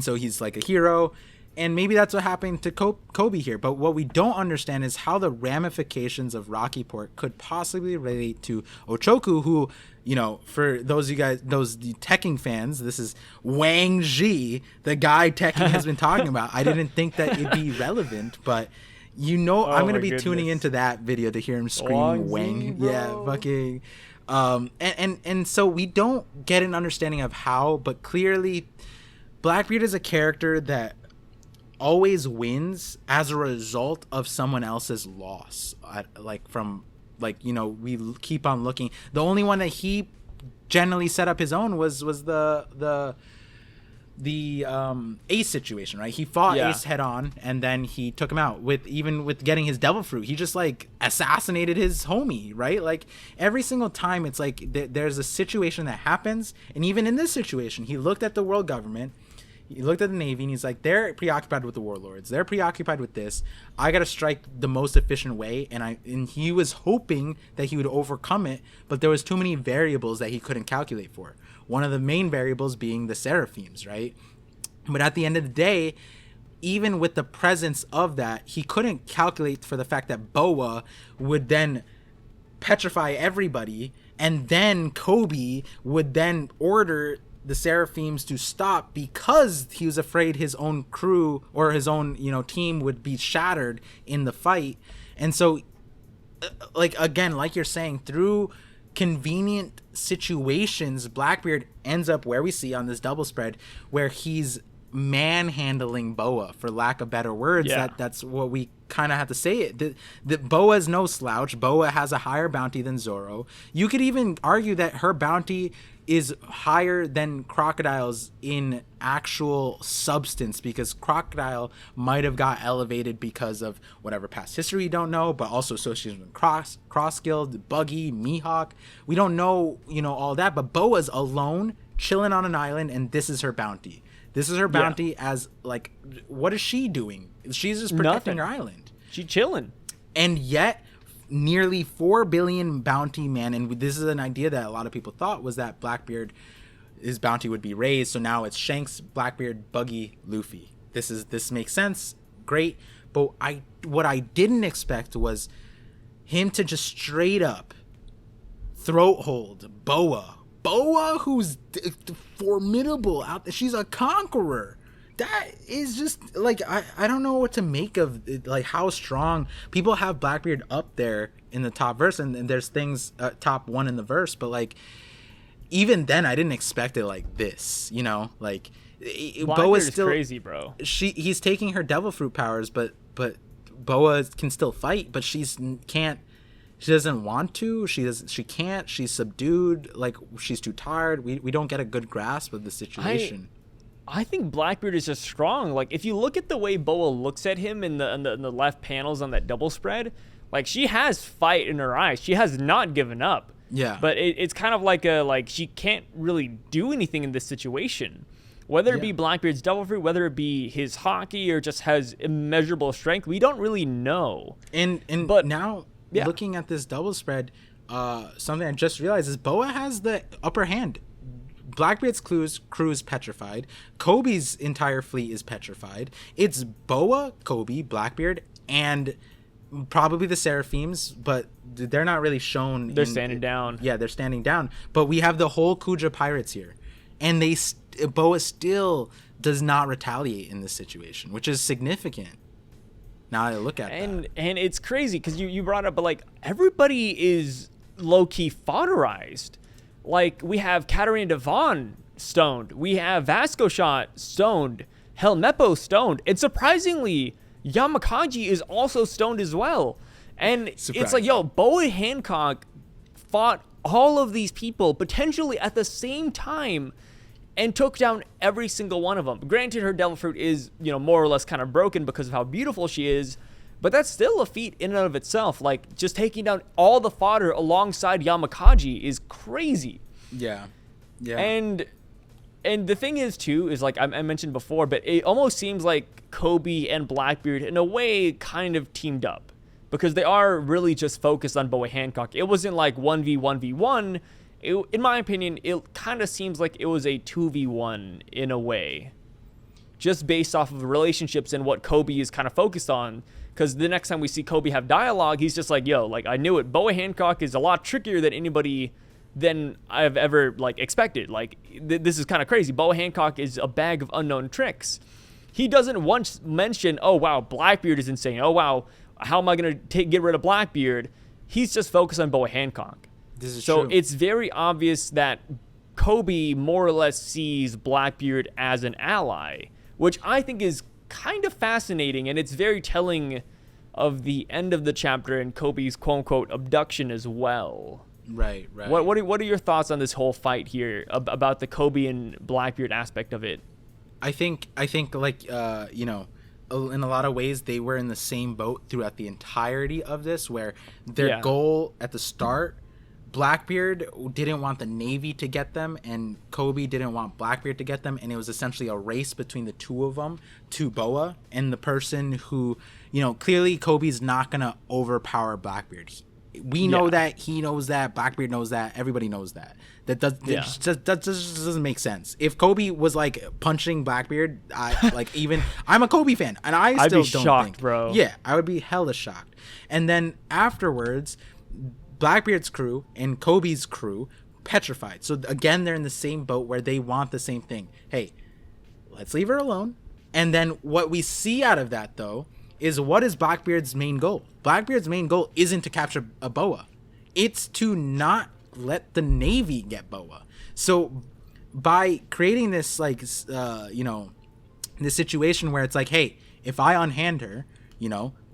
so he's like a hero. And maybe that's what happened to Koby here. But what we don't understand is how the ramifications of Rocky Port could possibly relate to Ochoku, who, you know, for those of you guys, those Tekken fans, this is Wang Ji, the guy Tekken has been talking about. I didn't think that it'd be relevant, but... You know, I'm going to be tuning into that video to hear him scream Wang. Yeah, fucking. And so we don't get an understanding of how, but clearly Blackbeard is a character that always wins as a result of someone else's loss. You know, we keep on looking. The only one that he generally set up his own was the Ace situation, right? He fought Ace head on, and then he took him out with getting his devil fruit. He just like assassinated his homie, right? Like every single time it's like there's a situation that happens, and even in this situation, he looked at the world government, he looked at the Navy, and he's like, they're preoccupied with the warlords, they're preoccupied with this, I gotta strike the most efficient way. And he was hoping that he would overcome it, but there was too many variables that he couldn't calculate for. One of the main variables being the Seraphims, right? But at the end of the day, even with the presence of that, he couldn't calculate for the fact that Boa would then petrify everybody, and then Koby would then order the Seraphims to stop because he was afraid his own crew or his own, you know, team would be shattered in the fight. And so, like, again, like you're saying, through convenient situations, Blackbeard ends up where we see on this double spread, where he's manhandling Boa, for lack of better words. That's what we kind of have to say. The Boa's no slouch. Boa has a higher bounty than Zoro. You could even argue that her bounty is higher than Crocodile's in actual substance, because Crocodile might have got elevated because of whatever past history you don't know, but also associated with Cross Guild, Buggy, Mihawk. We don't know, you know, all that, but Boa's alone, chilling on an island, and this is her bounty. This is her bounty as, like, what is she doing? She's just protecting her island. She's chilling. And yet, nearly 4 billion bounty man, and this is an idea that a lot of people thought was that Blackbeard, his bounty would be raised. So now it's Shanks, Blackbeard, Buggy, Luffy. This makes sense. Great. But what I didn't expect was him to just straight up throat hold Boa, who's formidable out there. She's a conqueror. That is just like, I don't know what to make of it, like how strong people have Blackbeard up there in the top verse, and there's things top one in the verse, but like even then I didn't expect it like this, you know, like Boa is still crazy, bro. He's taking her devil fruit powers, but Boa can still fight, but she doesn't want to. She can't. She's subdued. Like, she's too tired. We don't get a good grasp of the situation. I think Blackbeard is just strong. Like, if you look at the way Boa looks at him in the left panels on that double spread, like, she has fight in her eyes. She has not given up. Yeah. But it's kind of like she can't really do anything in this situation. Whether it be Blackbeard's devil fruit, whether it be his hockey, or just has immeasurable strength, we don't really know. But now, looking at this double spread, something I just realized is Boa has the upper hand. Blackbeard's crew is petrified. Koby's entire fleet is petrified. It's Boa, Koby, Blackbeard, and probably the Seraphims, but they're not really shown. They're standing down. Yeah, they're standing down. But we have the whole Kuja pirates here, and Boa still does not retaliate in this situation, which is significant. Now I look at that. And it's crazy because you brought up, but like everybody is low key fodderized. Like we have Katarina Devon stoned, we have Vasco Shot stoned, Helmeppo stoned, and surprisingly, Yamakaji is also stoned as well. And it's like, yo, Boa Hancock fought all of these people potentially at the same time and took down every single one of them. Granted, her devil fruit is, more or less kind of broken because of how beautiful she is, but that's still a feat in and of itself. Like, just taking down all the fodder alongside Yamakaji is crazy. Yeah. And the thing is, too, is like I mentioned before, but it almost seems like Koby and Blackbeard, in a way, kind of teamed up. Because they are really just focused on Boa Hancock. It wasn't like 1v1v1. In my opinion, it kind of seems like it was a 2v1 in a way. Just based off of relationships and what Koby is kind of focused on. Because the next time we see Koby have dialogue, he's just like, yo, like, I knew it. Boa Hancock is a lot trickier than anybody than I've ever, like, expected. Like, this is kind of crazy. Boa Hancock is a bag of unknown tricks. He doesn't once mention, oh, wow, Blackbeard is insane. Oh, wow, how am I going to get rid of Blackbeard? He's just focused on Boa Hancock. This is so true. It's very obvious that Koby more or less sees Blackbeard as an ally, which I think is kind of fascinating, and it's very telling of the end of the chapter and Koby's quote-unquote abduction as well. Right. What are your thoughts on this whole fight here about the Koby and Blackbeard aspect of it? I think like, in a lot of ways, they were in the same boat throughout the entirety of this, where their goal at the start, Blackbeard didn't want the Navy to get them, and Koby didn't want Blackbeard to get them, and it was essentially a race between the two of them to Boa, and the person who, clearly Koby's not going to overpower Blackbeard. We know that, he knows that, Blackbeard knows that, everybody knows that. That just doesn't make sense. If Koby was like punching Blackbeard, I'm a Koby fan, and I'd be shocked, bro. Yeah, I would be hella shocked. And then afterwards, Blackbeard's crew and Koby's crew petrified. So again, they're in the same boat where they want the same thing. Hey, let's leave her alone. And then what we see out of that, though, is what is Blackbeard's main goal? Blackbeard's main goal isn't to capture a Boa. It's to not let the Navy get Boa. So by creating this, this situation where it's like, hey, if I unhand her,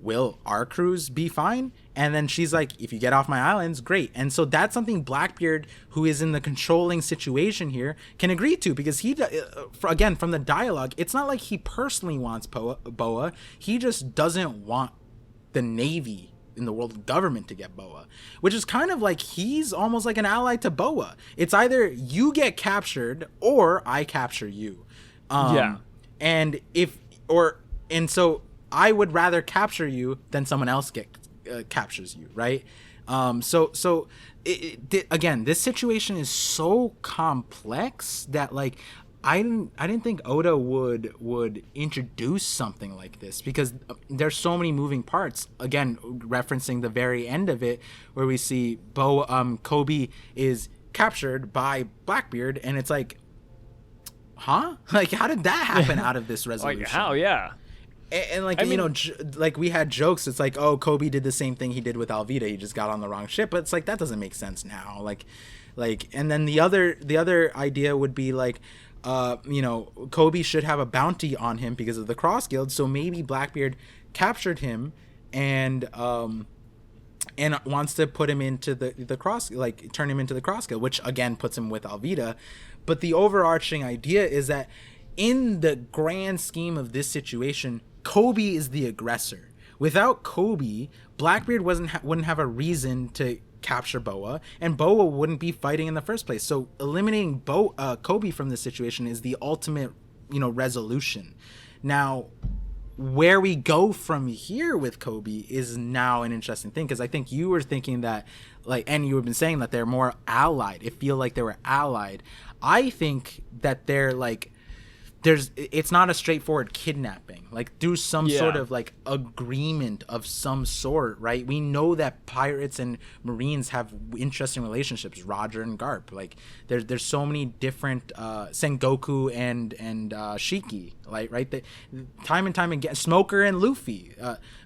will our crews be fine? And then she's like, if you get off my islands, great. And so that's something Blackbeard, who is in the controlling situation here, can agree to, because he, again, from the dialogue, it's not like he personally wants Boa. He just doesn't want the Navy in the world government to get Boa, which is kind of like he's almost like an ally to Boa. It's either you get captured or I capture you. And so I would rather capture you than someone else captures you, right? Again, this situation is so complex that, like, I didn't think Oda would introduce something like this, because there's so many moving parts. Again, referencing the very end of it, where we see Koby is captured by Blackbeard, and it's like, huh? Like, how did that happen out of this resolution? Like, how? Yeah. And like we had jokes. It's like, oh, Koby did the same thing he did with Alvida. He just got on the wrong ship. But it's like, that doesn't make sense now. Like, and then the other idea would be like, Koby should have a bounty on him because of the Cross Guild. So maybe Blackbeard captured him and wants to put him into the Cross, like turn him into the Cross Guild, which again puts him with Alvida. But the overarching idea is that in the grand scheme of this situation, Koby is the aggressor. Without Koby, Blackbeard wouldn't have a reason to capture Boa, and Boa wouldn't be fighting in the first place. So eliminating Koby from this situation is the ultimate, resolution. Now, where we go from here with Koby is now an interesting thing, because I think you were thinking that, like, and you have been saying that they're more allied. It feel like they were allied. I think that they're like, it's not a straightforward kidnapping. like do some sort of like agreement of some sort, right? We know that pirates and Marines have interesting relationships, Roger and Garp. Like there's so many different Sengoku and Shiki, like right? Time and time again, Smoker and Luffy,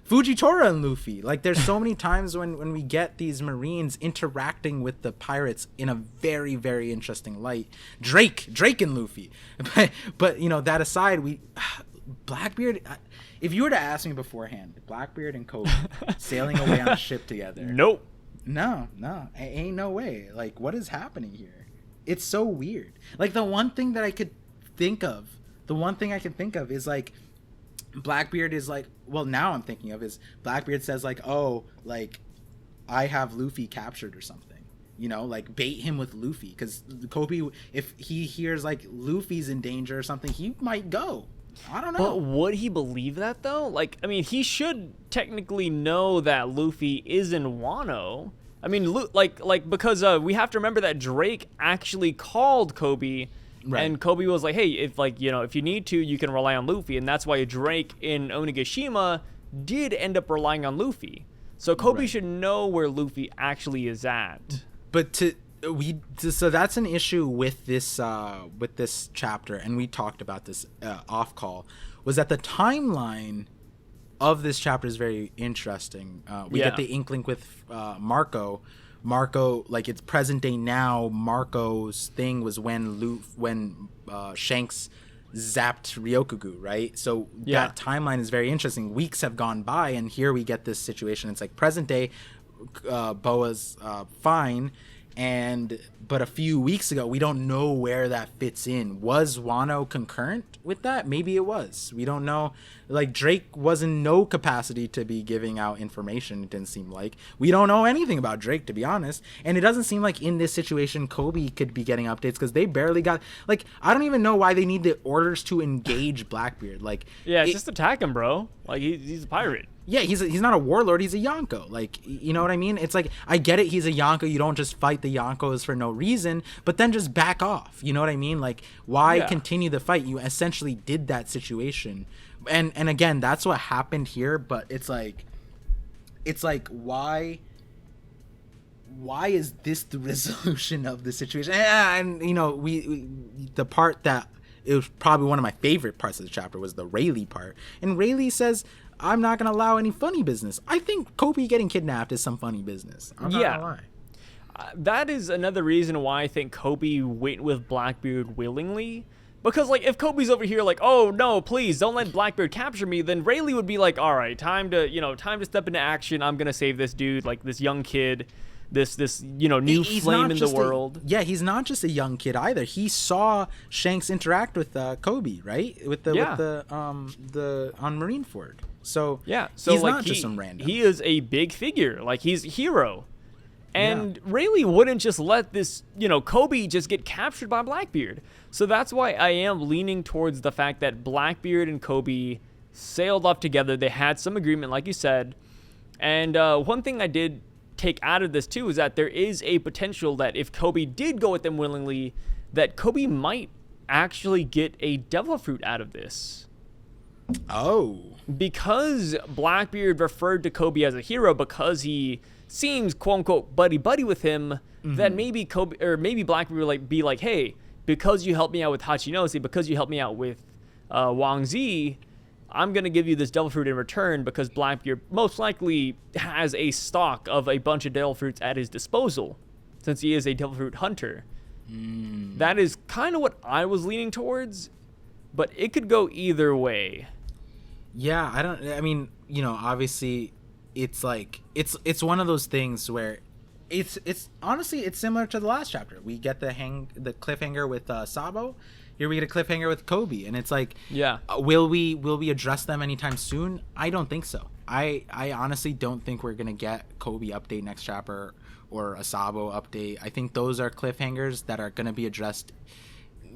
Fujitora and Luffy. Like there's so many times when we get these Marines interacting with the pirates in a very, very interesting light. Drake and Luffy. But you know, that aside, Blackbeard, if you were to ask me beforehand, Blackbeard and Koby sailing away on a ship together. Nope. No, ain't no way. Like, what is happening here? It's so weird. Like, the one thing I can think of is like, Blackbeard is like, well, now I'm thinking of is Blackbeard says like, oh, like, I have Luffy captured or something. You know, like bait him with Luffy, because Koby, if he hears like Luffy's in danger or something, he might go. I don't know. But would he believe that though? Like, I mean, he should technically know that Luffy is in Wano. I mean, because we have to remember that Drake actually called Koby, right. And Koby was like, hey, if like, you know, if you need to, you can rely on Luffy, and that's why Drake in Onigashima did end up relying on Luffy. So Koby should know where Luffy actually is at. But so that's an issue with this chapter, and we talked about this off call, was that the timeline of this chapter is very interesting. We get the inkling with Marco, like it's present day now. Marco's thing was when Shanks zapped Ryokugu, right? So that timeline is very interesting. Weeks have gone by, and here we get this situation. It's like present day. Boa's fine, but a few weeks ago, we don't know where that fits in. Was Wano concurrent with that? Maybe it was. We don't know. Like, Drake was in no capacity to be giving out information, it didn't seem like. We don't know anything about Drake, to be honest. And it doesn't seem like in this situation, Koby could be getting updates, because they barely got... Like, I don't even know why they need the orders to engage Blackbeard. Like, just attack him, bro. Like, he's a pirate. Yeah, he's not a warlord. He's a Yonko. Like, you know what I mean? It's like, I get it. He's a Yonko. You don't just fight the Yonkos for no reason, but then just back off. You know what I mean? Like, why continue the fight? You essentially did that situation. And again, that's what happened here. But it's like, why is this the resolution of the situation? And you know, the part that it was probably one of my favorite parts of the chapter was the Rayleigh part. And Rayleigh says, I'm not going to allow any funny business. I think Koby getting kidnapped is some funny business. I'm not going to lie. That is another reason why I think Koby went with Blackbeard willingly. Because, like, if Koby's over here like, oh, no, please, don't let Blackbeard capture me, then Rayleigh would be like, all right, time to step into action. I'm going to save this dude, like, this young kid, this new flame in the world. He's not just a young kid either. He saw Shanks interact with Koby, right? With the on Marineford. So he's like, not just some random. He is a big figure. Like, he's a hero. And Rayleigh wouldn't just let this, Koby just get captured by Blackbeard. So that's why I am leaning towards the fact that Blackbeard and Koby sailed off together. They had some agreement, like you said. And one thing I did take out of this, too, is that there is a potential that if Koby did go with them willingly, that Koby might actually get a devil fruit out of this. Oh. Because Blackbeard referred to Koby as a hero because he seems quote unquote buddy with him, then maybe Koby or maybe Blackbeard would be like, hey, because you helped me out with Hachinosuke, because you helped me out with Wang Zi, I'm gonna give you this devil fruit in return, because Blackbeard most likely has a stock of a bunch of devil fruits at his disposal, since he is a devil fruit hunter. That is kind of what I was leaning towards, but it could go either way. Yeah, obviously it's like it's one of those things where it's honestly it's similar to the last chapter. We get the cliffhanger with Sabo. Here we get a cliffhanger with Koby, and it's like, will we address them anytime soon? I don't think so. I honestly don't think we're gonna get Koby update next chapter or a Sabo update. I think those are cliffhangers that are gonna be addressed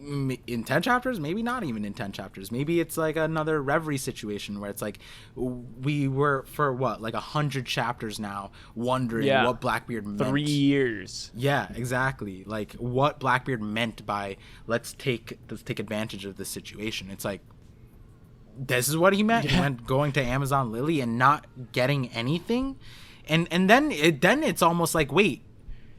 in 10 chapters, maybe not even in 10 chapters. Maybe it's like another Reverie situation where it's like we were for 100 chapters now wondering what Blackbeard meant. 3 years. Yeah, exactly. Like what Blackbeard meant by let's take advantage of this situation. It's like, this is what he meant. He meant going to Amazon Lily and not getting anything. And then it's almost like, wait,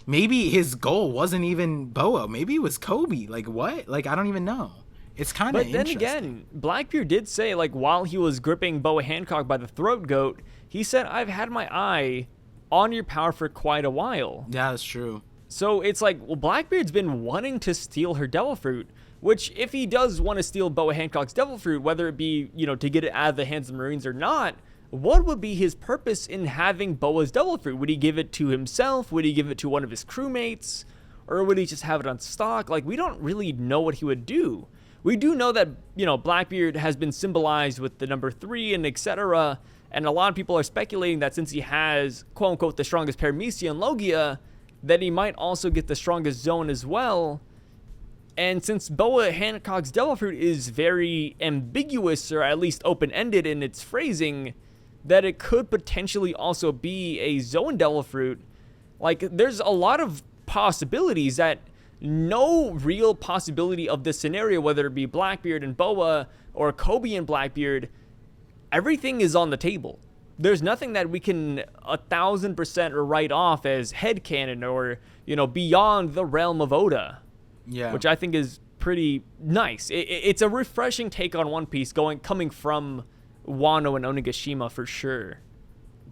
maybe his goal wasn't even Boa. Maybe it was Koby. Like, what? Like, I don't even know. It's kind of interesting. But then again, Blackbeard did say, like, while he was gripping Boa Hancock by the throat goat, he said, I've had my eye on your power for quite a while. Yeah, that's true. So it's like, well, Blackbeard's been wanting to steal her devil fruit, which if he does want to steal Boa Hancock's devil fruit, whether it be, you know, to get it out of the hands of the Marines or not, what would be his purpose in having Boa's devil fruit? Would he give it to himself? Would he give it to one of his crewmates? Or would he just have it on stock? Like, we don't really know what he would do. We do know that, you know, Blackbeard has been symbolized with the number 3 and etc. And a lot of people are speculating that since he has, quote unquote, the strongest Paramecia and Logia, that he might also get the strongest zone as well. And since Boa Hancock's devil fruit is very ambiguous, or at least open-ended in its phrasing, that it could potentially also be a zone devil fruit. Like, there's a lot of possibilities that no real possibility of this scenario, whether it be Blackbeard and Boa or Koby and Blackbeard, everything is on the table. There's nothing that we can 1,000% write off as headcanon or, you know, beyond the realm of Oda. Yeah. Which I think is pretty nice. It's a refreshing take on One Piece coming from Wano and Onigashima for sure.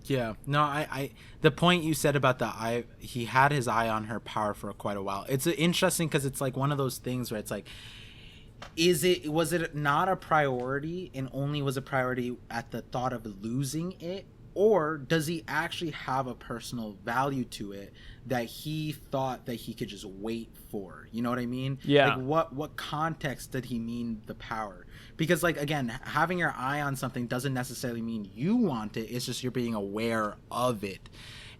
Yeah. No, I the point you said about the eye, he had his eye on her power for quite a while. It's interesting because it's like one of those things where it's like, was it not a priority and only was a priority at the thought of losing it, or does he actually have a personal value to it that he thought that he could just wait for? You know what I mean? Yeah. Like what context did he mean the power? Because, like, again, having your eye on something doesn't necessarily mean you want it. It's just you're being aware of it.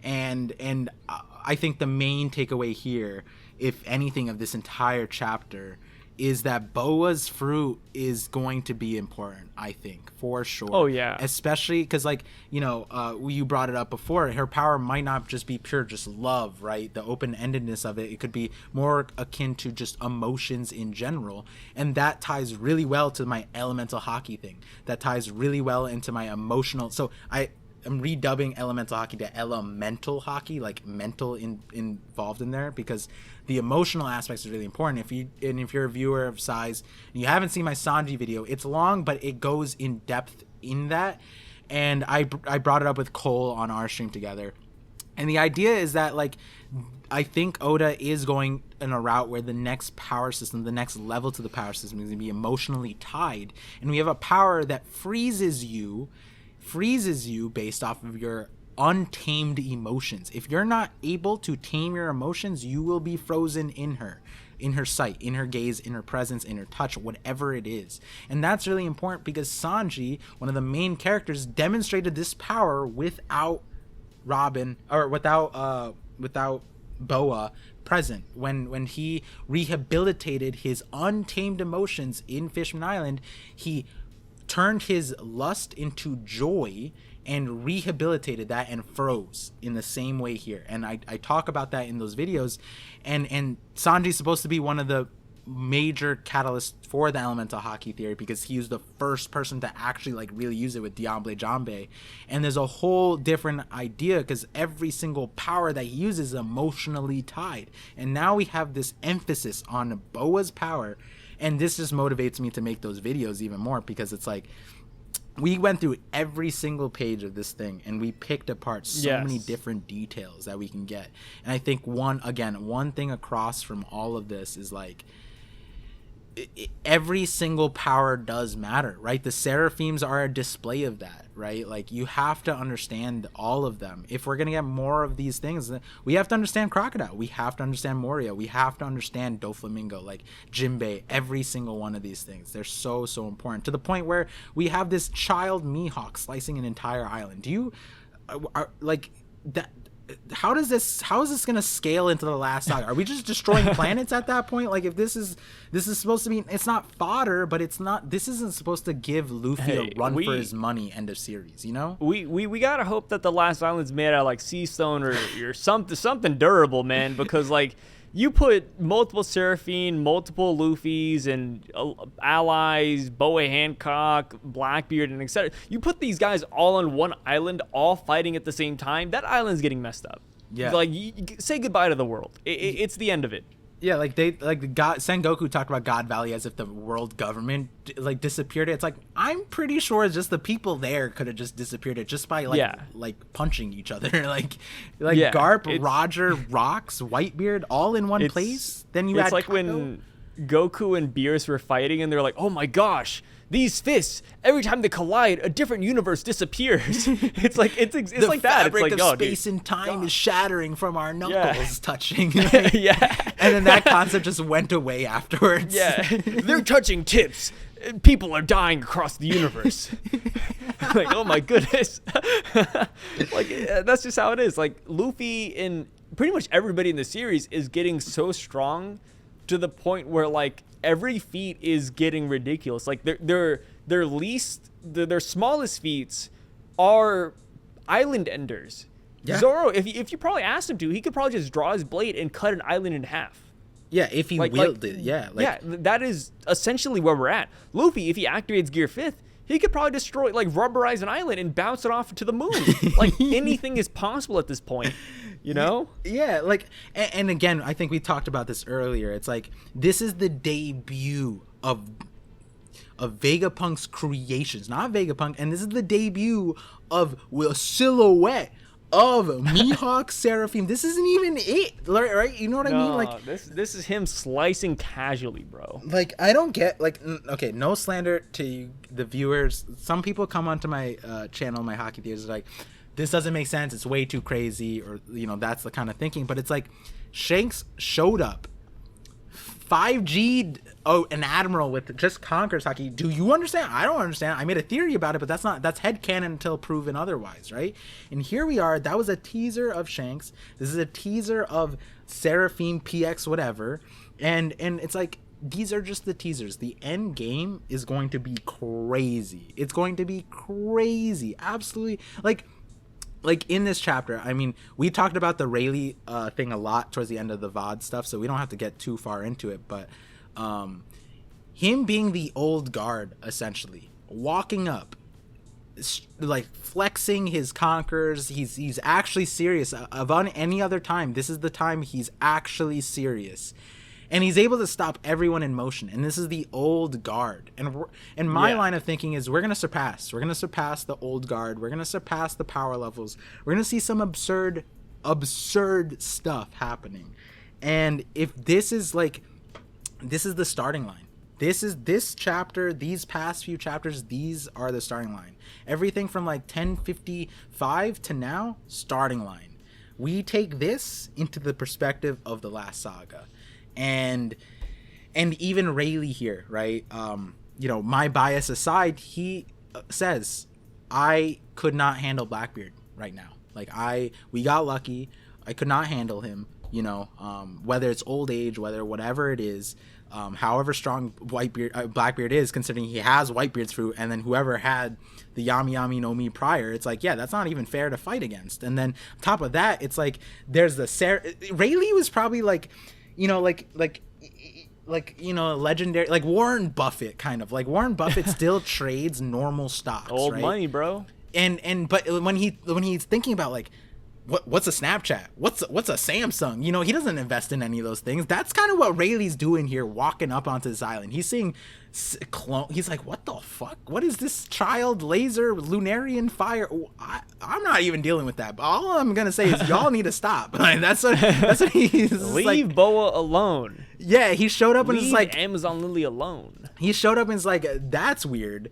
And I think the main takeaway here, if anything, of this entire chapter is that Boa's fruit is going to be important, I think, for sure. Oh, yeah. Especially because, like, you know, you brought it up before, her power might not just be pure just love, right? The open-endedness of it. It could be more akin to just emotions in general. And that ties really well to my elemental hockey thing. That ties really well into my emotional. So I'm redubbing elemental hockey to elemental hockey, like mental involved in there, because the emotional aspects is really important. If you're a viewer of size and you haven't seen my Sanji video, it's long, but it goes in depth in that. And I brought it up with Cole on our stream together. And the idea is that, like, I think Oda is going in a route where the next power system, the next level to the power system is going to be emotionally tied. And we have a power that freezes you based off of your untamed emotions. If you're not able to tame your emotions, you will be frozen in her sight, in her gaze, in her presence, in her touch, whatever it is. And that's really important because Sanji, one of the main characters, demonstrated this power without Robin, or without Boa present. When he rehabilitated his untamed emotions in Fishman Island, he turned his lust into joy and rehabilitated that and froze in the same way here. And I talk about that in those videos. And Sanji's supposed to be one of the major catalysts for the elemental hockey theory because he was the first person to actually, like, really use it with Diable Jambe. And there's a whole different idea because every single power that he uses is emotionally tied. And now we have this emphasis on Boa's power. And this just motivates me to make those videos even more because it's like we went through every single page of this thing and we picked apart so many different details that we can get. And I think one thing across from all of this is, like, every single power does matter, right? The Seraphims are a display of that, right? Like, you have to understand all of them. If we're going to get more of these things, we have to understand Crocodile. We have to understand Moria. We have to understand Doflamingo, like Jinbei, every single one of these things. They're so, so important to the point where we have this child Mihawk slicing an entire island. Do you, like, that? How is this going to scale into the last saga? Are we just destroying planets at that point? Like, if this is supposed to be, it's not fodder, but this isn't supposed to give Luffy a run for his money end of series, you know? We gotta hope that the last island's made out of, like, sea stone or something durable, man, because, like, you put multiple Seraphim, multiple Luffys, and allies, Boa Hancock, Blackbeard, and etc. You put these guys all on one island, all fighting at the same time. That island's getting messed up. Yeah. Like, say goodbye to the world. It's the end of it. Yeah, like the God Sengoku talked about God Valley as if the world government like disappeared. It's like, I'm pretty sure it's just the people there could have just disappeared it just by like punching each other. like Garp, Roger, Rocks, Whitebeard all in one place. Then you it's like when Goku and Beerus were fighting and they're like, oh my gosh, these fists, every time they collide, a different universe disappears. It's like it's like that. It's like, of space and time is shattering from our knuckles touching. Yeah. And then that concept just went away afterwards. Yeah. They're touching tips. People are dying across the universe. Like, oh my goodness. Like, that's just how it is. Like, Luffy and pretty much everybody in the series is getting so strong to the point where, like, every feat is getting ridiculous. Like, their smallest feats are island enders. Yeah. Zoro, if you probably asked him to, he could probably just draw his blade and cut an island in half. Yeah, if he wielded it. Yeah. That is essentially where we're at. Luffy, if he activates Gear 5th, he could probably destroy, like, rubberize an island and bounce it off to the moon. Like, anything is possible at this point, you know? Yeah, like, and again, I think we talked about this earlier. It's like, this is the debut of Vegapunk's creations, not Vegapunk, and this is the debut of a silhouette of Mihawk Seraphim. This isn't even it, right? You know what I mean? Like, this is him slicing casually, bro. Like, I don't get, like, okay, no slander to the viewers. Some people come onto my channel, my Hockey Theaters, like, this doesn't make sense, it's way too crazy, or, you know, that's the kind of thinking. But it's like, Shanks showed up 5G'd an admiral with just conquers Haki. Do you understand? I don't understand. I made a theory about it, but that's headcanon until proven otherwise, right? And here we are. That was a teaser of Shanks. This is a teaser of Seraphim PX whatever. And it's like, these are just the teasers. The end game is going to be crazy. It's going to be crazy. Absolutely. Like in this chapter, I mean, we talked about the Rayleigh thing a lot towards the end of the VOD stuff, so we don't have to get too far into it, but him being the old guard, essentially, walking up, like flexing his conquers, he's actually serious. Of any other time, this is the time he's actually serious. And he's able to stop everyone in motion. And this is the old guard. And my line of thinking is we're going to surpass. We're going to surpass the old guard. We're going to surpass the power levels. We're going to see some absurd stuff happening. And if this is like, this is the starting line. This chapter, these past few chapters, these are the starting line. Everything from like 1055 to now, starting line. We take this into the perspective of the last saga. And even Rayleigh here, right? You know, my bias aside, he says, I could not handle Blackbeard right now. Like, we got lucky. I could not handle him, you know, whether it's old age, whatever it is, however strong Blackbeard is, considering he has Whitebeard's fruit, and then whoever had the Yami Yami no Mi prior, it's like, yeah, that's not even fair to fight against. And then on top of that, it's like, there's Rayleigh was probably like, you know, like, you know, legendary, like Warren Buffett, kind of. Like, Warren Buffett still trades normal stocks, old right? money, bro. But when he's thinking about, like, what's a Snapchat? What's a Samsung? You know, he doesn't invest in any of those things. That's kind of what Rayleigh's doing here, walking up onto this island. He's seeing clone. He's like, what the fuck? What is this child laser lunarian fire? I'm not even dealing with that. But all I'm gonna say is y'all need to stop. Like, that's what he's leave like, Boa alone. Yeah, he showed up and it's like, Amazon Lily alone. He showed up and it's like, that's weird,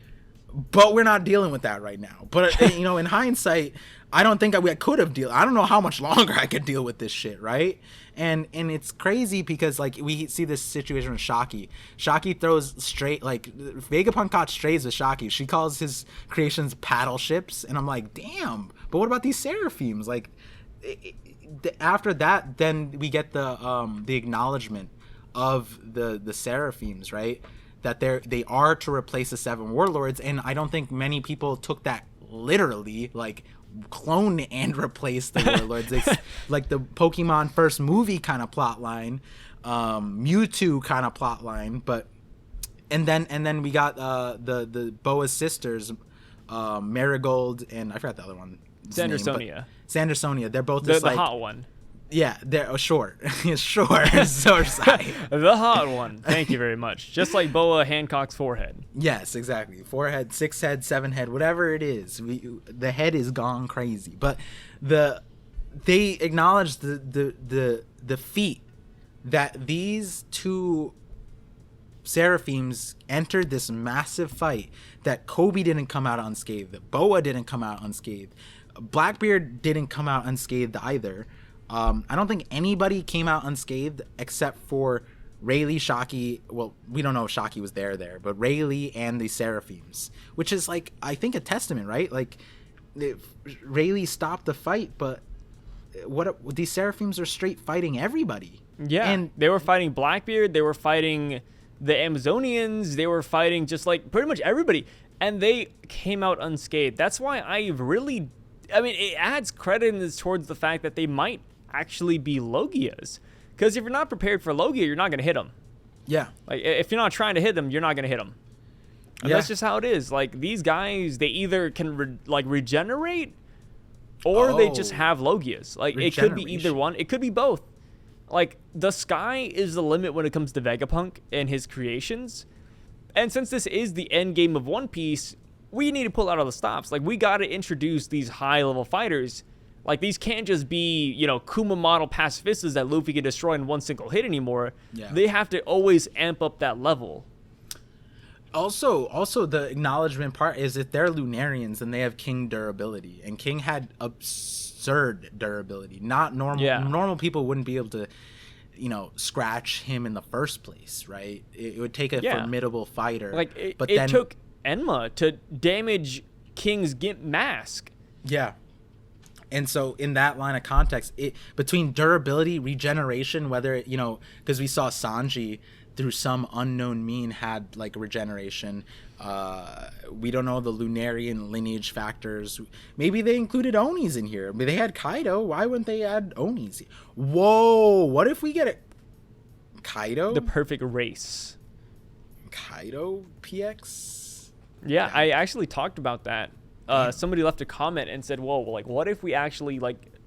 but we're not dealing with that right now. But you know, in hindsight, I don't think I could have I don't know how much longer I could deal with this shit, right? And it's crazy because, like, we see this situation with Shaki. Shaki throws straight, like, Vegapunk caught strays with Shaki. She calls his creations paddle ships, and I'm like, damn. But what about these Seraphims? Like, after that, then we get the acknowledgement of the Seraphims, right? That they are to replace the 7 Warlords, and I don't think many people took that literally like clone and replace the Warlords. It's like the Pokemon first movie kind of plot line, Mewtwo kind of plot line, but and then we got the Boa's sisters, Marigold and I forgot the other one. Sandersonia. They're both just the like hot one. Yeah, they're short. Short. So sorry. The hot one. Thank you very much. Just like Boa Hancock's forehead. Yes, exactly. 4 head, 6 head, 7 head, whatever it is. The head is gone crazy. But they acknowledge the feat that these two Seraphims entered this massive fight, that Koby didn't come out unscathed, that Boa didn't come out unscathed, Blackbeard didn't come out unscathed either. I don't think anybody came out unscathed except for Rayleigh, Shocky. Well, we don't know if Shocky was there, but Rayleigh and the Seraphims, which is like, I think, a testament, right? Like, Rayleigh stopped the fight, but these Seraphims are straight fighting everybody. Yeah, and they were fighting Blackbeard, they were fighting the Amazonians, they were fighting just like pretty much everybody, and they came out unscathed. That's why it adds credit towards the fact that they might actually be Logias, because if you're not prepared for Logia, you're not going to hit them. Yeah, like if you're not trying to hit them, you're not going to hit them. And that's just how it is. Like, these guys, they either can regenerate, or they just have Logias. Like, it could be either one. It could be both. Like, the sky is the limit when it comes to Vegapunk and his creations. And since this is the end game of One Piece, we need to pull out all the stops. Like, we got to introduce these high-level fighters. Like, these can't just be, Kuma model pacifistas that Luffy can destroy in one single hit anymore. Yeah. They have to always amp up that level. Also, the acknowledgement part is that they're Lunarians and they have King durability. And King had absurd durability. Not normal. Yeah. Normal people wouldn't be able to, scratch him in the first place, right? It would take a formidable fighter. Like, it took Enma to damage King's Gimp mask. Yeah. And so in that line of context, between durability, regeneration, whether, because we saw Sanji through some unknown mean had like regeneration. We don't know the Lunarian lineage factors. Maybe they included Onis in here. I mean, they had Kaido. Why wouldn't they add Onis? Whoa, what if we get a Kaido? The perfect race. Kaido PX? Yeah, I actually talked about that. Somebody left a comment and said, whoa, like, what if we actually,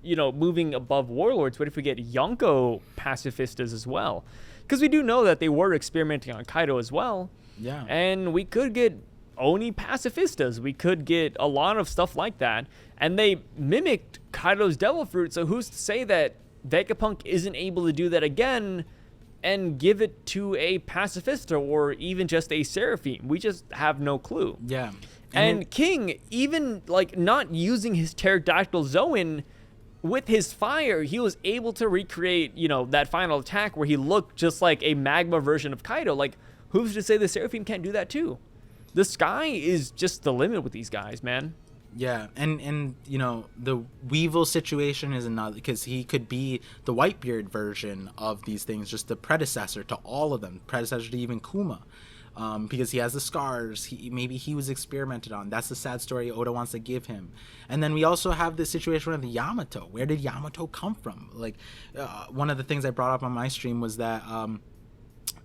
moving above Warlords, what if we get Yonko pacifistas as well? Because we do know that they were experimenting on Kaido as well. Yeah. And we could get Oni pacifistas. We could get a lot of stuff like that. And they mimicked Kaido's Devil Fruit, so who's to say that Vegapunk isn't able to do that again and give it to a pacifista or even just a Seraphim? We just have no clue. Yeah. And King, even not using his pterodactyl Zoan, with his fire, he was able to recreate, that final attack where he looked just like a magma version of Kaido. Like, who's to say the Seraphim can't do that too? The sky is just the limit with these guys, man. Yeah, and the Weevil situation is another, because he could be the Whitebeard version of these things, just the predecessor to all of them, predecessor to even Kuma. Because he has the scars, maybe he was experimented on. That's the sad story Oda wants to give him. And then we also have this situation with Yamato. Where did Yamato come from? Like, one of the things I brought up on my stream was that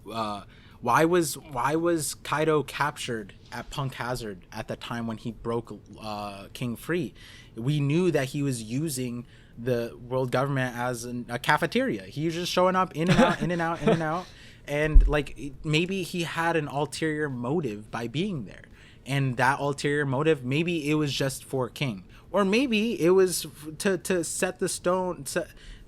why was Kaido captured at Punk Hazard at the time when he broke King free? We knew that he was using the world government as a cafeteria. He was just showing up in and out, in and out, in and out. And maybe he had an ulterior motive by being there, and that ulterior motive, maybe it was just for King, or maybe it was to set the stone,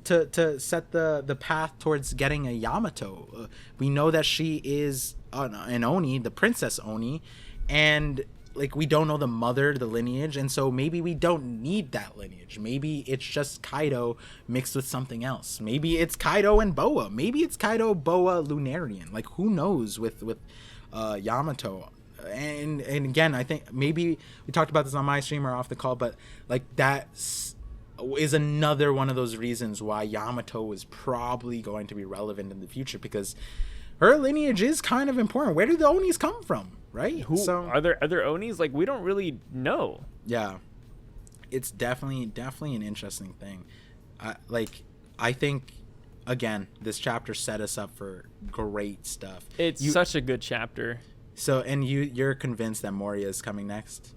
to set the path towards getting a Yamato. We know that she is an Oni, the Princess Oni, and we don't know the mother, the lineage, and so maybe we don't need that lineage. Maybe it's just Kaido mixed with something else. Maybe it's Kaido and Boa. Maybe it's Kaido, Boa, Lunarian. Who knows with Yamato? And again, I think maybe we talked about this on my stream or off the call, but that is another one of those reasons why Yamato is probably going to be relevant in the future, because her lineage is kind of important. Where do the Onis come from? Right? Are there other Onis? We don't really know. Yeah, it's definitely an interesting thing. I think, again, this chapter set us up for great stuff. It's such a good chapter. So, and you're convinced that Moria is coming next?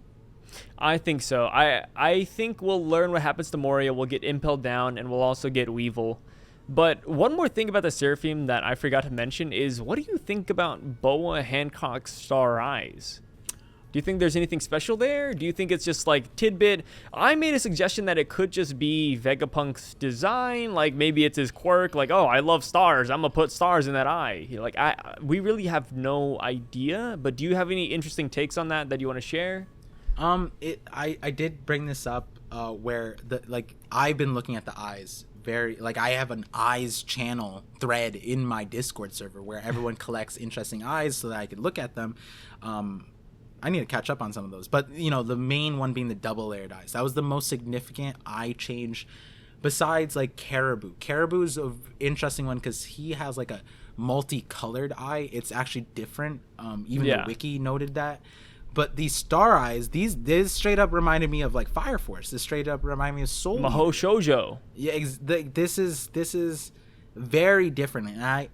I think so. I think we'll learn what happens to Moria. We'll get Impelled Down, and we'll also get Weevil. But one more thing about the Seraphim that I forgot to mention is, what do you think about Boa Hancock's star eyes? Do you think there's anything special there? Do you think it's just like tidbit? I made a suggestion that it could just be Vegapunk's design. Like maybe it's his quirk. Like, oh, I love stars. I'm gonna put stars in that eye. Like, we really have no idea. But do you have any interesting takes on that you want to share? I did bring this up where I've been looking at the eyes. I have an eyes channel thread in my Discord server where everyone collects interesting eyes so that I could look at them. I need to catch up on some of those, but the main one being the double layered eyes. That was the most significant eye change besides like Caribou. Caribou's an interesting one because he has like a multicolored eye. It's actually different. Even the wiki noted that. But these star eyes, this straight up reminded me of like Fire Force. This straight up reminded me of Soul Mahou Shoujo. Yeah, this is very different, and I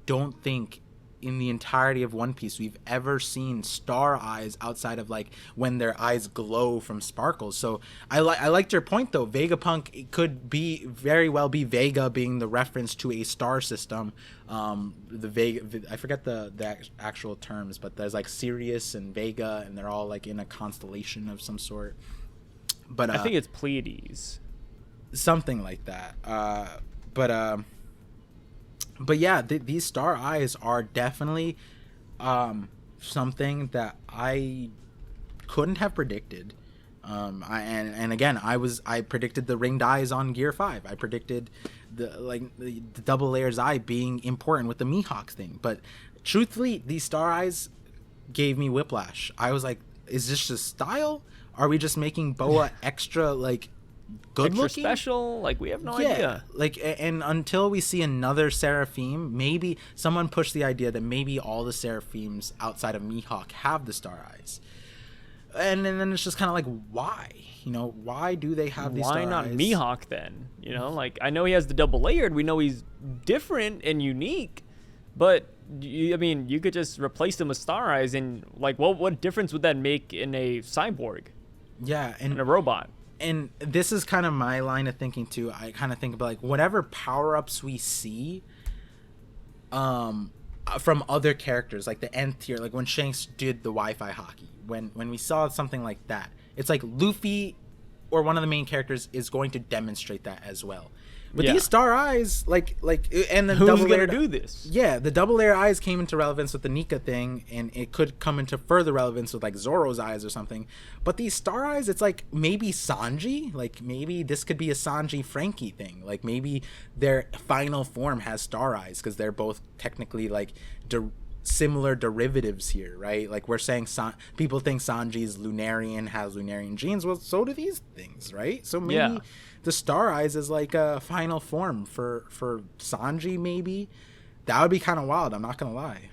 don't think in the entirety of One Piece we've ever seen star eyes outside of like when their eyes glow from sparkles. So I liked your point though. Vegapunk could very well be Vega being the reference to a star system. The Vega, I forget the actual terms, but there's like Sirius and Vega, and they're all like in a constellation of some sort. But I think it's Pleiades, something like that. But yeah, these star eyes are definitely something that I couldn't have predicted. And again, I predicted the ringed eyes on Gear 5. I predicted the double layers eye being important with the Mihawk thing. But truthfully, these star eyes gave me whiplash. I was like, is this just style? Are we just making Boa extra like good extra looking, special? Like, we have no idea. Like, and until we see another Seraphim, maybe someone pushed the idea that maybe all the Seraphims outside of Mihawk have the star eyes, and then it's just kind of like, why? Why do they have these star eyes? Why not Mihawk then? Like, I know he has the double layered. We know he's different and unique, but you could just replace them with star eyes, and like, what difference would that make in a cyborg? Yeah, and a robot. And this is kind of my line of thinking too. I kind of think about like whatever power-ups we see from other characters, like the nth tier, like when Shanks did the Wi-Fi hockey, when we saw something like that, it's like Luffy or one of the main characters is going to demonstrate that as well. But these star eyes, and the who's gonna do this? Yeah, the double layer eyes came into relevance with the Nika thing, and it could come into further relevance with like Zoro's eyes or something. But these star eyes, it's like maybe Sanji, like maybe this could be a Sanji Frankie thing. Like maybe their final form has star eyes because they're both technically like similar derivatives here, right? Like we're saying, people think Sanji's Lunarian, has Lunarian genes. Well, so do these things, right? So maybe the star eyes is like a final form for Sanji. Maybe that would be kind of wild. I'm not gonna lie.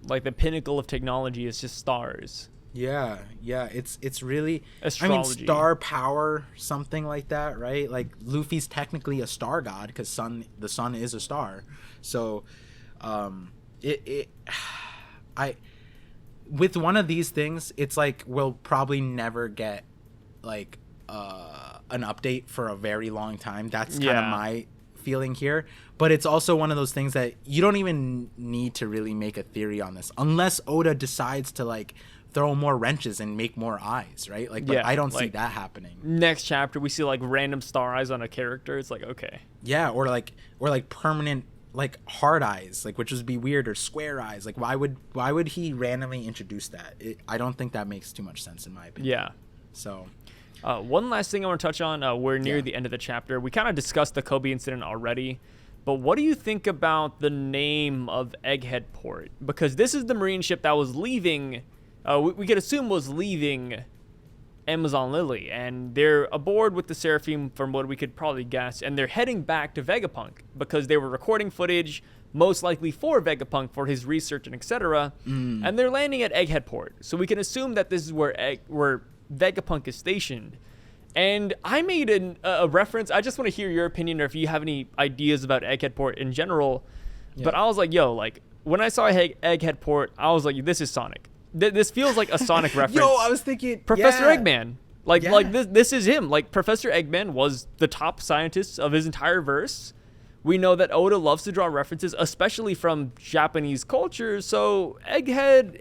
Like the pinnacle of technology is just stars. Yeah, it's really astrology. I mean, star power, something like that, right? Like Luffy's technically a star god because the sun is a star. So, with one of these things, it's like we'll probably never get like an update for a very long time. That's kind of my feeling here. But it's also one of those things that you don't even need to really make a theory on this unless Oda decides to like throw more wrenches and make more eyes, right? Like, but I don't see that happening. Next chapter, we see like random star eyes on a character. It's like, okay, yeah, or like permanent like hard eyes, like, which would be weird, or square eyes. Like, why would he randomly introduce that? I don't think that makes too much sense in my opinion. Yeah. So, one last thing I want to touch on. We're near the end of the chapter. We kind of discussed the Koby incident already, but what do you think about the name of Egghead Port? Because this is the marine ship that was leaving. We could assume was leaving Amazon Lily, and they're aboard with the Seraphim from what we could probably guess, and they're heading back to Vegapunk because they were recording footage most likely for Vegapunk for his research and etc. And they're landing at Egghead Port, so we can assume that this is where Vegapunk is stationed. And I made a reference. I just want to hear your opinion, or if you have any ideas about Egghead Port in general. Yeah. But I was like, yo, like, when I saw Egghead Port, I was like, this is Sonic. This feels like a Sonic reference. Yo, I was thinking Professor Eggman. Like this is him. Like, Professor Eggman was the top scientist of his entire verse. We know that Oda loves to draw references, especially from Japanese culture. So Eggman,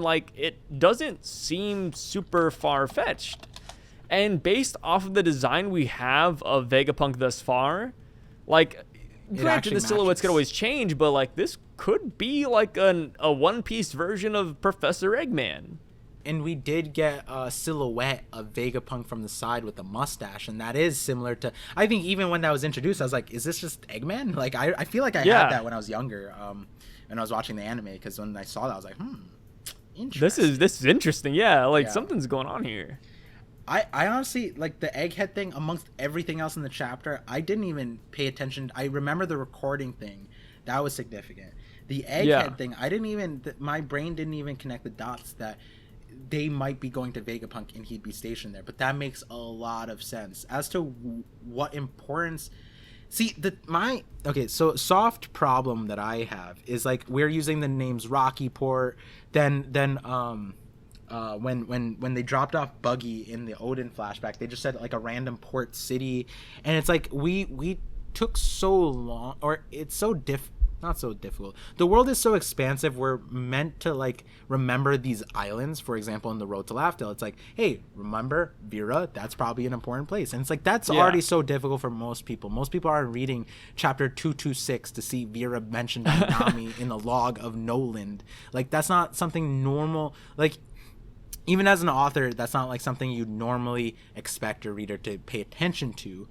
like, it doesn't seem super far-fetched. And based off of the design we have of Vegapunk thus far, like, granted the silhouettes could always change, but like, this could be like a One Piece version of Professor Eggman. And we did get a silhouette of Vegapunk from the side with a mustache, and that is similar to, I think even when that was introduced, I was like, is this just Eggman? Like, I feel like I had that when I was younger, when I was watching the anime, because when I saw that, I was like, interesting. This is interesting. Yeah, like, something's going on here. I honestly, like, the Egghead thing, amongst everything else in the chapter, I didn't even pay attention. I remember the recording thing. That was significant. The Egghead thing, my brain didn't even connect the dots that they might be going to Vegapunk and he'd be stationed there. But that makes a lot of sense. As to what importance... See, so soft problem that I have is, like, we're using the names Rocky Port, then when they dropped off Buggy in the Odin flashback, they just said, like, a random port city, and it's like we took so long, or it's so not so difficult. The world is so expansive. We're meant to, like, remember these islands. For example, in the Road to Laughdale, it's like, hey, remember Vera? That's probably an important place. And it's like, that's already so difficult for most people. Most people are reading chapter 226 to see Vera mentioned by Nami in the log of Noland. Like, that's not something normal. Like, even as an author, that's not, like, something you'd normally expect a reader to pay attention to.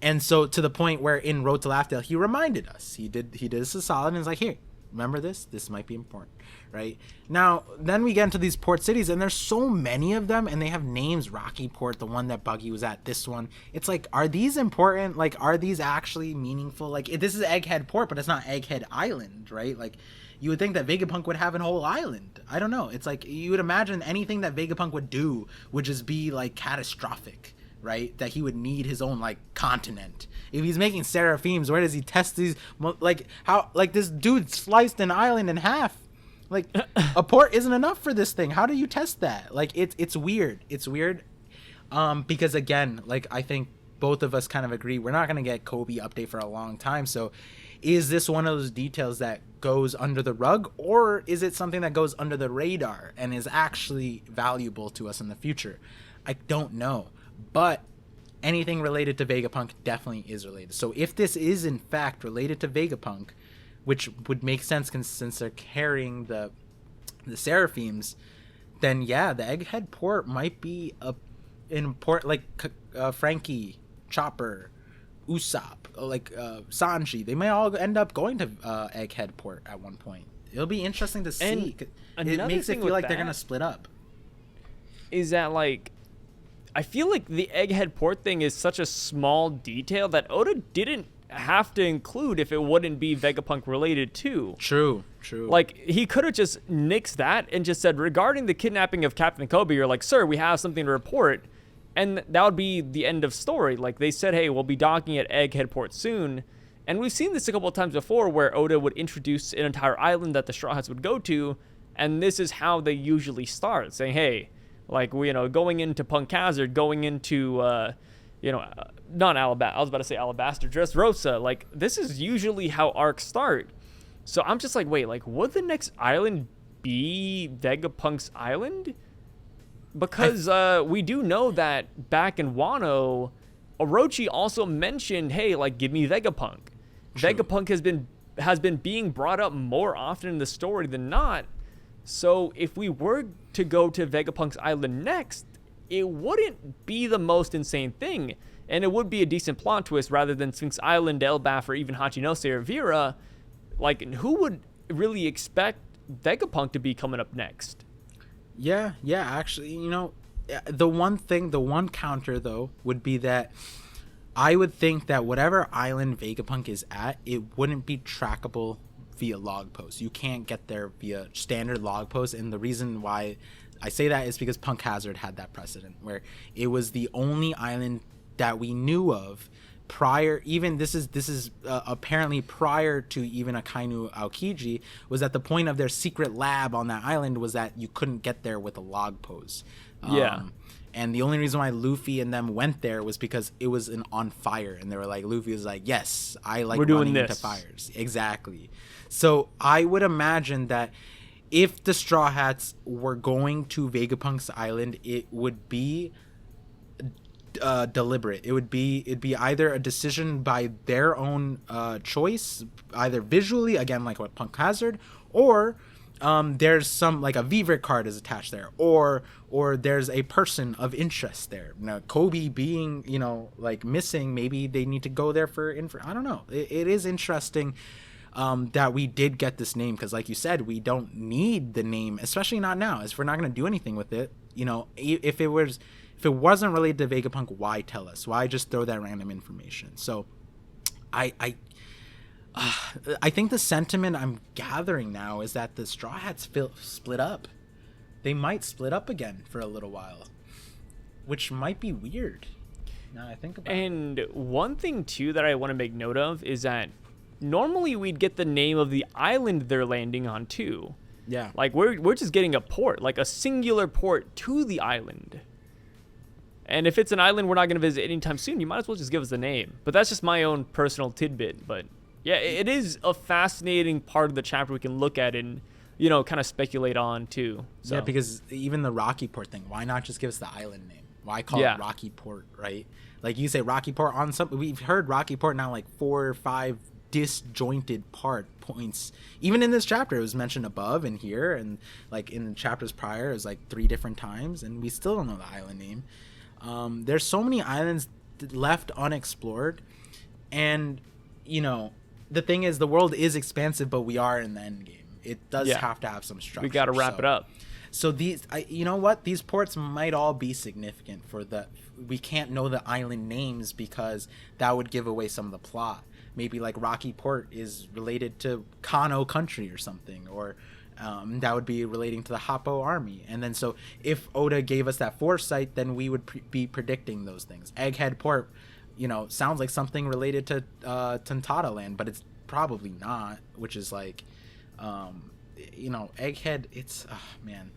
And so, to the point where in Road to Laughdale, he reminded us. He did us a solid, and he's like, here, remember this? This might be important, right? Now, then we get into these port cities, and there's so many of them, and they have names. Rocky Port, the one that Buggy was at, this one. It's like, are these important? Like, are these actually meaningful? Like, this is Egghead Port, but it's not Egghead Island, right? Like, you would think that Vegapunk would have a whole island. I don't know. It's like, you would imagine anything that Vegapunk would do would just be, like, catastrophic, right? That he would need his own, like, continent. If he's making Seraphims, where does he test these? Like, how, like, this dude sliced an island in half. Like, a port isn't enough for this thing. How do you test that? Like, it's weird. It's weird. Because, again, like, I think both of us kind of agree, we're not going to get Koby update for a long time. So is this one of those details that goes under the rug, or is it something that goes under the radar and is actually valuable to us in the future? I don't know. But anything related to Vegapunk definitely is related. So if this is in fact related to Vegapunk, which would make sense since they're carrying the Seraphims, then yeah, the Egghead Port might be an important, like, Frankie, Chopper, Usopp, like, Sanji. They may all end up going to Egghead Port at one point. It'll be interesting to see. It makes it feel like they're gonna split up. Is that, like, I feel like the Egghead Port thing is such a small detail that Oda didn't have to include if it wouldn't be Vegapunk related too. True. Like, he could have just nixed that and just said, regarding the kidnapping of Captain Koby, you're like, sir, we have something to report. And that would be the end of story. Like, they said, hey, we'll be docking at Egghead Port soon. And we've seen this a couple of times before where Oda would introduce an entire island that the Straw Hats would go to. And this is how they usually start, saying, hey, like, we, going into Punk Hazard, going into, not Alabasta. I was about to say Alabaster, Dressrosa. Like, this is usually how arcs start. So I'm just like, wait, like, would the next island be Vegapunk's island? Because we do know that back in Wano, Orochi also mentioned, hey, like, give me Vegapunk. True. Vegapunk has been being brought up more often in the story than not. So if we were to go to Vegapunk's island next, it wouldn't be the most insane thing. And it would be a decent plot twist rather than Sphinx Island, Elbaf, or even Hachinose or Vera. Like, who would really expect Vegapunk to be coming up next? Yeah, actually, the one counter, though, would be that I would think that whatever island Vegapunk is at, it wouldn't be trackable via log post. You can't get there via standard log post, and the reason why I say that is because Punk Hazard had that precedent where it was the only island that we knew of prior, even this is apparently prior to even Akainu Aokiji, was that the point of their secret lab on that island was that you couldn't get there with a log post. And the only reason why Luffy and them went there was because it was on fire, and they were like, Luffy was like, yes, I like running into fires. Exactly. So I would imagine that if the Straw Hats were going to Vegapunk's island, it would be deliberate. It'd be either a decision by their own choice, either visually, again, like what Punk Hazard, or there's some, like a Vivre Card is attached there, or there's a person of interest there. Now, Koby being, like missing, maybe they need to go there for I don't know. It is interesting that we did get this name, because like you said, we don't need the name, especially not now, as we're not going to do anything with it. If it wasn't related to Vegapunk, why tell us? Why just throw that random information? So I think the sentiment I'm gathering now is that the Straw Hats split up. They might split up again for a little while, which might be weird. Now I think about it. And one thing too that I want to make note of is that normally we'd get the name of the island they're landing on too. Yeah. Like we're just getting a port, like a singular port to the island. And if it's an island we're not going to visit anytime soon, you might as well just give us the name. But that's just my own personal tidbit. But yeah, it is a fascinating part of the chapter we can look at and, kind of speculate on too. So. Yeah, because even the Rocky Port thing, why not just give us the island name? Why call it Rocky Port, right? Like you say Rocky Port on some, we've heard Rocky Port now like 4 or 5 disjointed points. Even in this chapter, it was mentioned above and here, and like in the chapters prior, it was like 3 different times, and we still don't know the island name. There's so many islands left unexplored, and the thing is, the world is expansive, but we are in the end game. It does have to have some structure. We got to wrap it up. So these, you know what? These ports might all be significant for we can't know the island names because that would give away some of the plot. Maybe like Rocky Port is related to Kano country or something, or that would be relating to the Happo army. And then so if Oda gave us that foresight, then we would be predicting those things. Egghead Port, sounds like something related to Tontada Land, but it's probably not, which is like, Egghead, it's, man.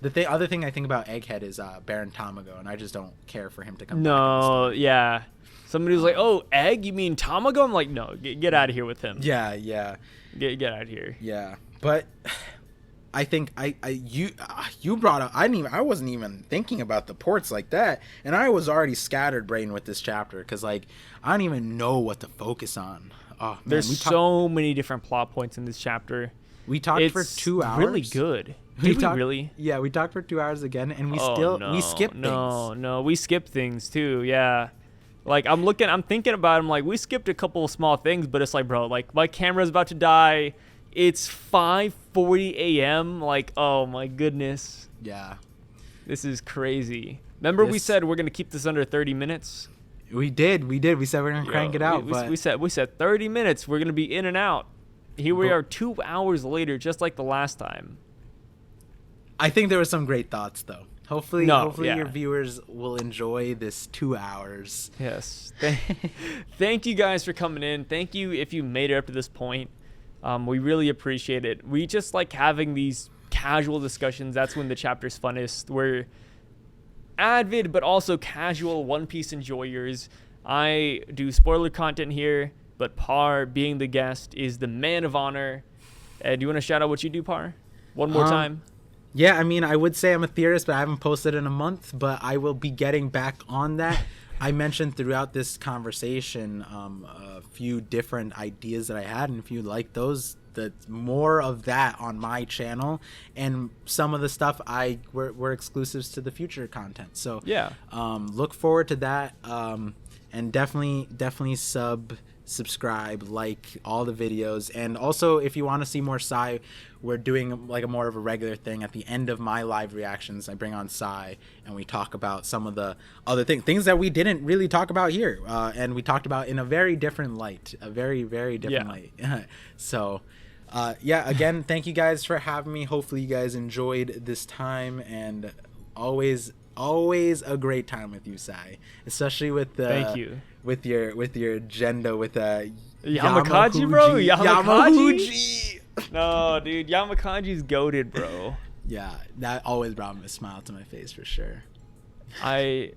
The other thing I think about Egghead is Baron Tamago, and I just don't care for him to come back. No, yeah. Somebody was like, "Oh, Egg? You mean Tamago?" I'm like, "No, get out of here with him." Yeah. Get out of here. Yeah, but I think you brought up. I wasn't even thinking about the ports like that, and I was already scattered brain with this chapter because like I don't even know what to focus on. Oh, man, there's so many different plot points in this chapter. We talked for 2 hours. Really good. Did we really? Yeah, we talked for 2 hours again, and we skipped things. No, we skipped things too. Yeah. Like I'm thinking about it, I'm like, we skipped a couple of small things, but it's like, bro, like my camera's about to die. It's 5:40 a.m. Like, oh my goodness. Yeah. This is crazy. Remember we said we're going to keep this under 30 minutes? We did. We said we're going to crank it out. We said 30 minutes. We're going to be in and out. Here we are 2 hours later, just like the last time. I think there were some great thoughts, though. Hopefully your viewers will enjoy this 2 hours. Yes. Thank you guys for coming in. Thank you if you made it up to this point. We really appreciate it. We just like having these casual discussions. That's when the chapter's funnest. We're avid but also casual One Piece enjoyers. I do spoiler content here, but Par, being the guest, is the man of honor. Do you want to shout out what you do, Par? One more time. Yeah, I mean, I would say I'm a theorist, but I haven't posted in a month, but I will be getting back on that. I mentioned throughout this conversation a few different ideas that I had, and if you like those, more of that on my channel, and some of the stuff were exclusives to the future content. So yeah, look forward to that, and definitely subscribe, like all the videos. And also, if you want to see more Sai, we're doing like a more of a regular thing at the end of my live reactions. I bring on Sai and we talk about some of the other things that we didn't really talk about here, and we talked about in a very different light, a very, very different light. So Yeah, again, thank you guys for having me. Hopefully you guys enjoyed this time, and always a great time with you, Sai, especially with the thank you with your agenda with Yamakaji, bro. Yamakaji. No, dude, Yamakaji's goated, bro. Yeah, that always brought a smile to my face for sure. I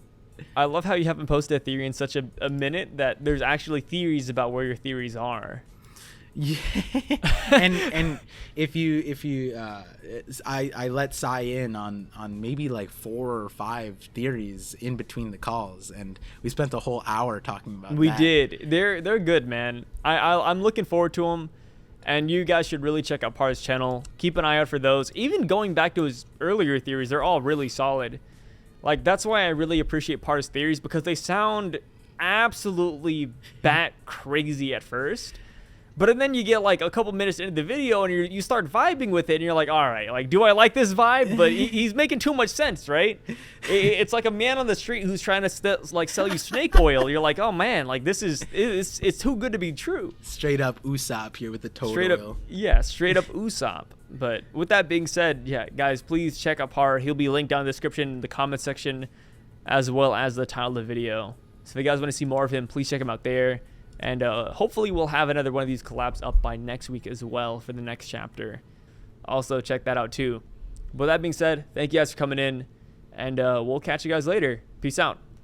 love how you haven't posted a theory in such a minute that there's actually theories about where your theories are. Yeah, and if you I let Sai in on maybe like 4 or 5 theories in between the calls, and we spent a whole hour talking about. We did. They're good, man. I'm looking forward to them, and you guys should really check out Par's channel. Keep an eye out for those. Even going back to his earlier theories, they're all really solid. Like, that's why I really appreciate Par's theories, because they sound absolutely bat crazy at first. But then you get like a couple minutes into the video and you start vibing with it, and you're like, all right, like, do I like this vibe? But he's making too much sense, right? It's like a man on the street who's trying to sell you snake oil. You're like, oh man, like it's too good to be true. Straight up Usopp here with the toad oil. Straight up Usopp. But with that being said, yeah, guys, please check out Par. He'll be linked down in the description, the comment section, as well as the title of the video. So if you guys want to see more of him, please check him out there. And hopefully we'll have another one of these collabs up by next week as well for the next chapter. Also, check that out too. But that being said, thank you guys for coming in, and we'll catch you guys later. Peace out.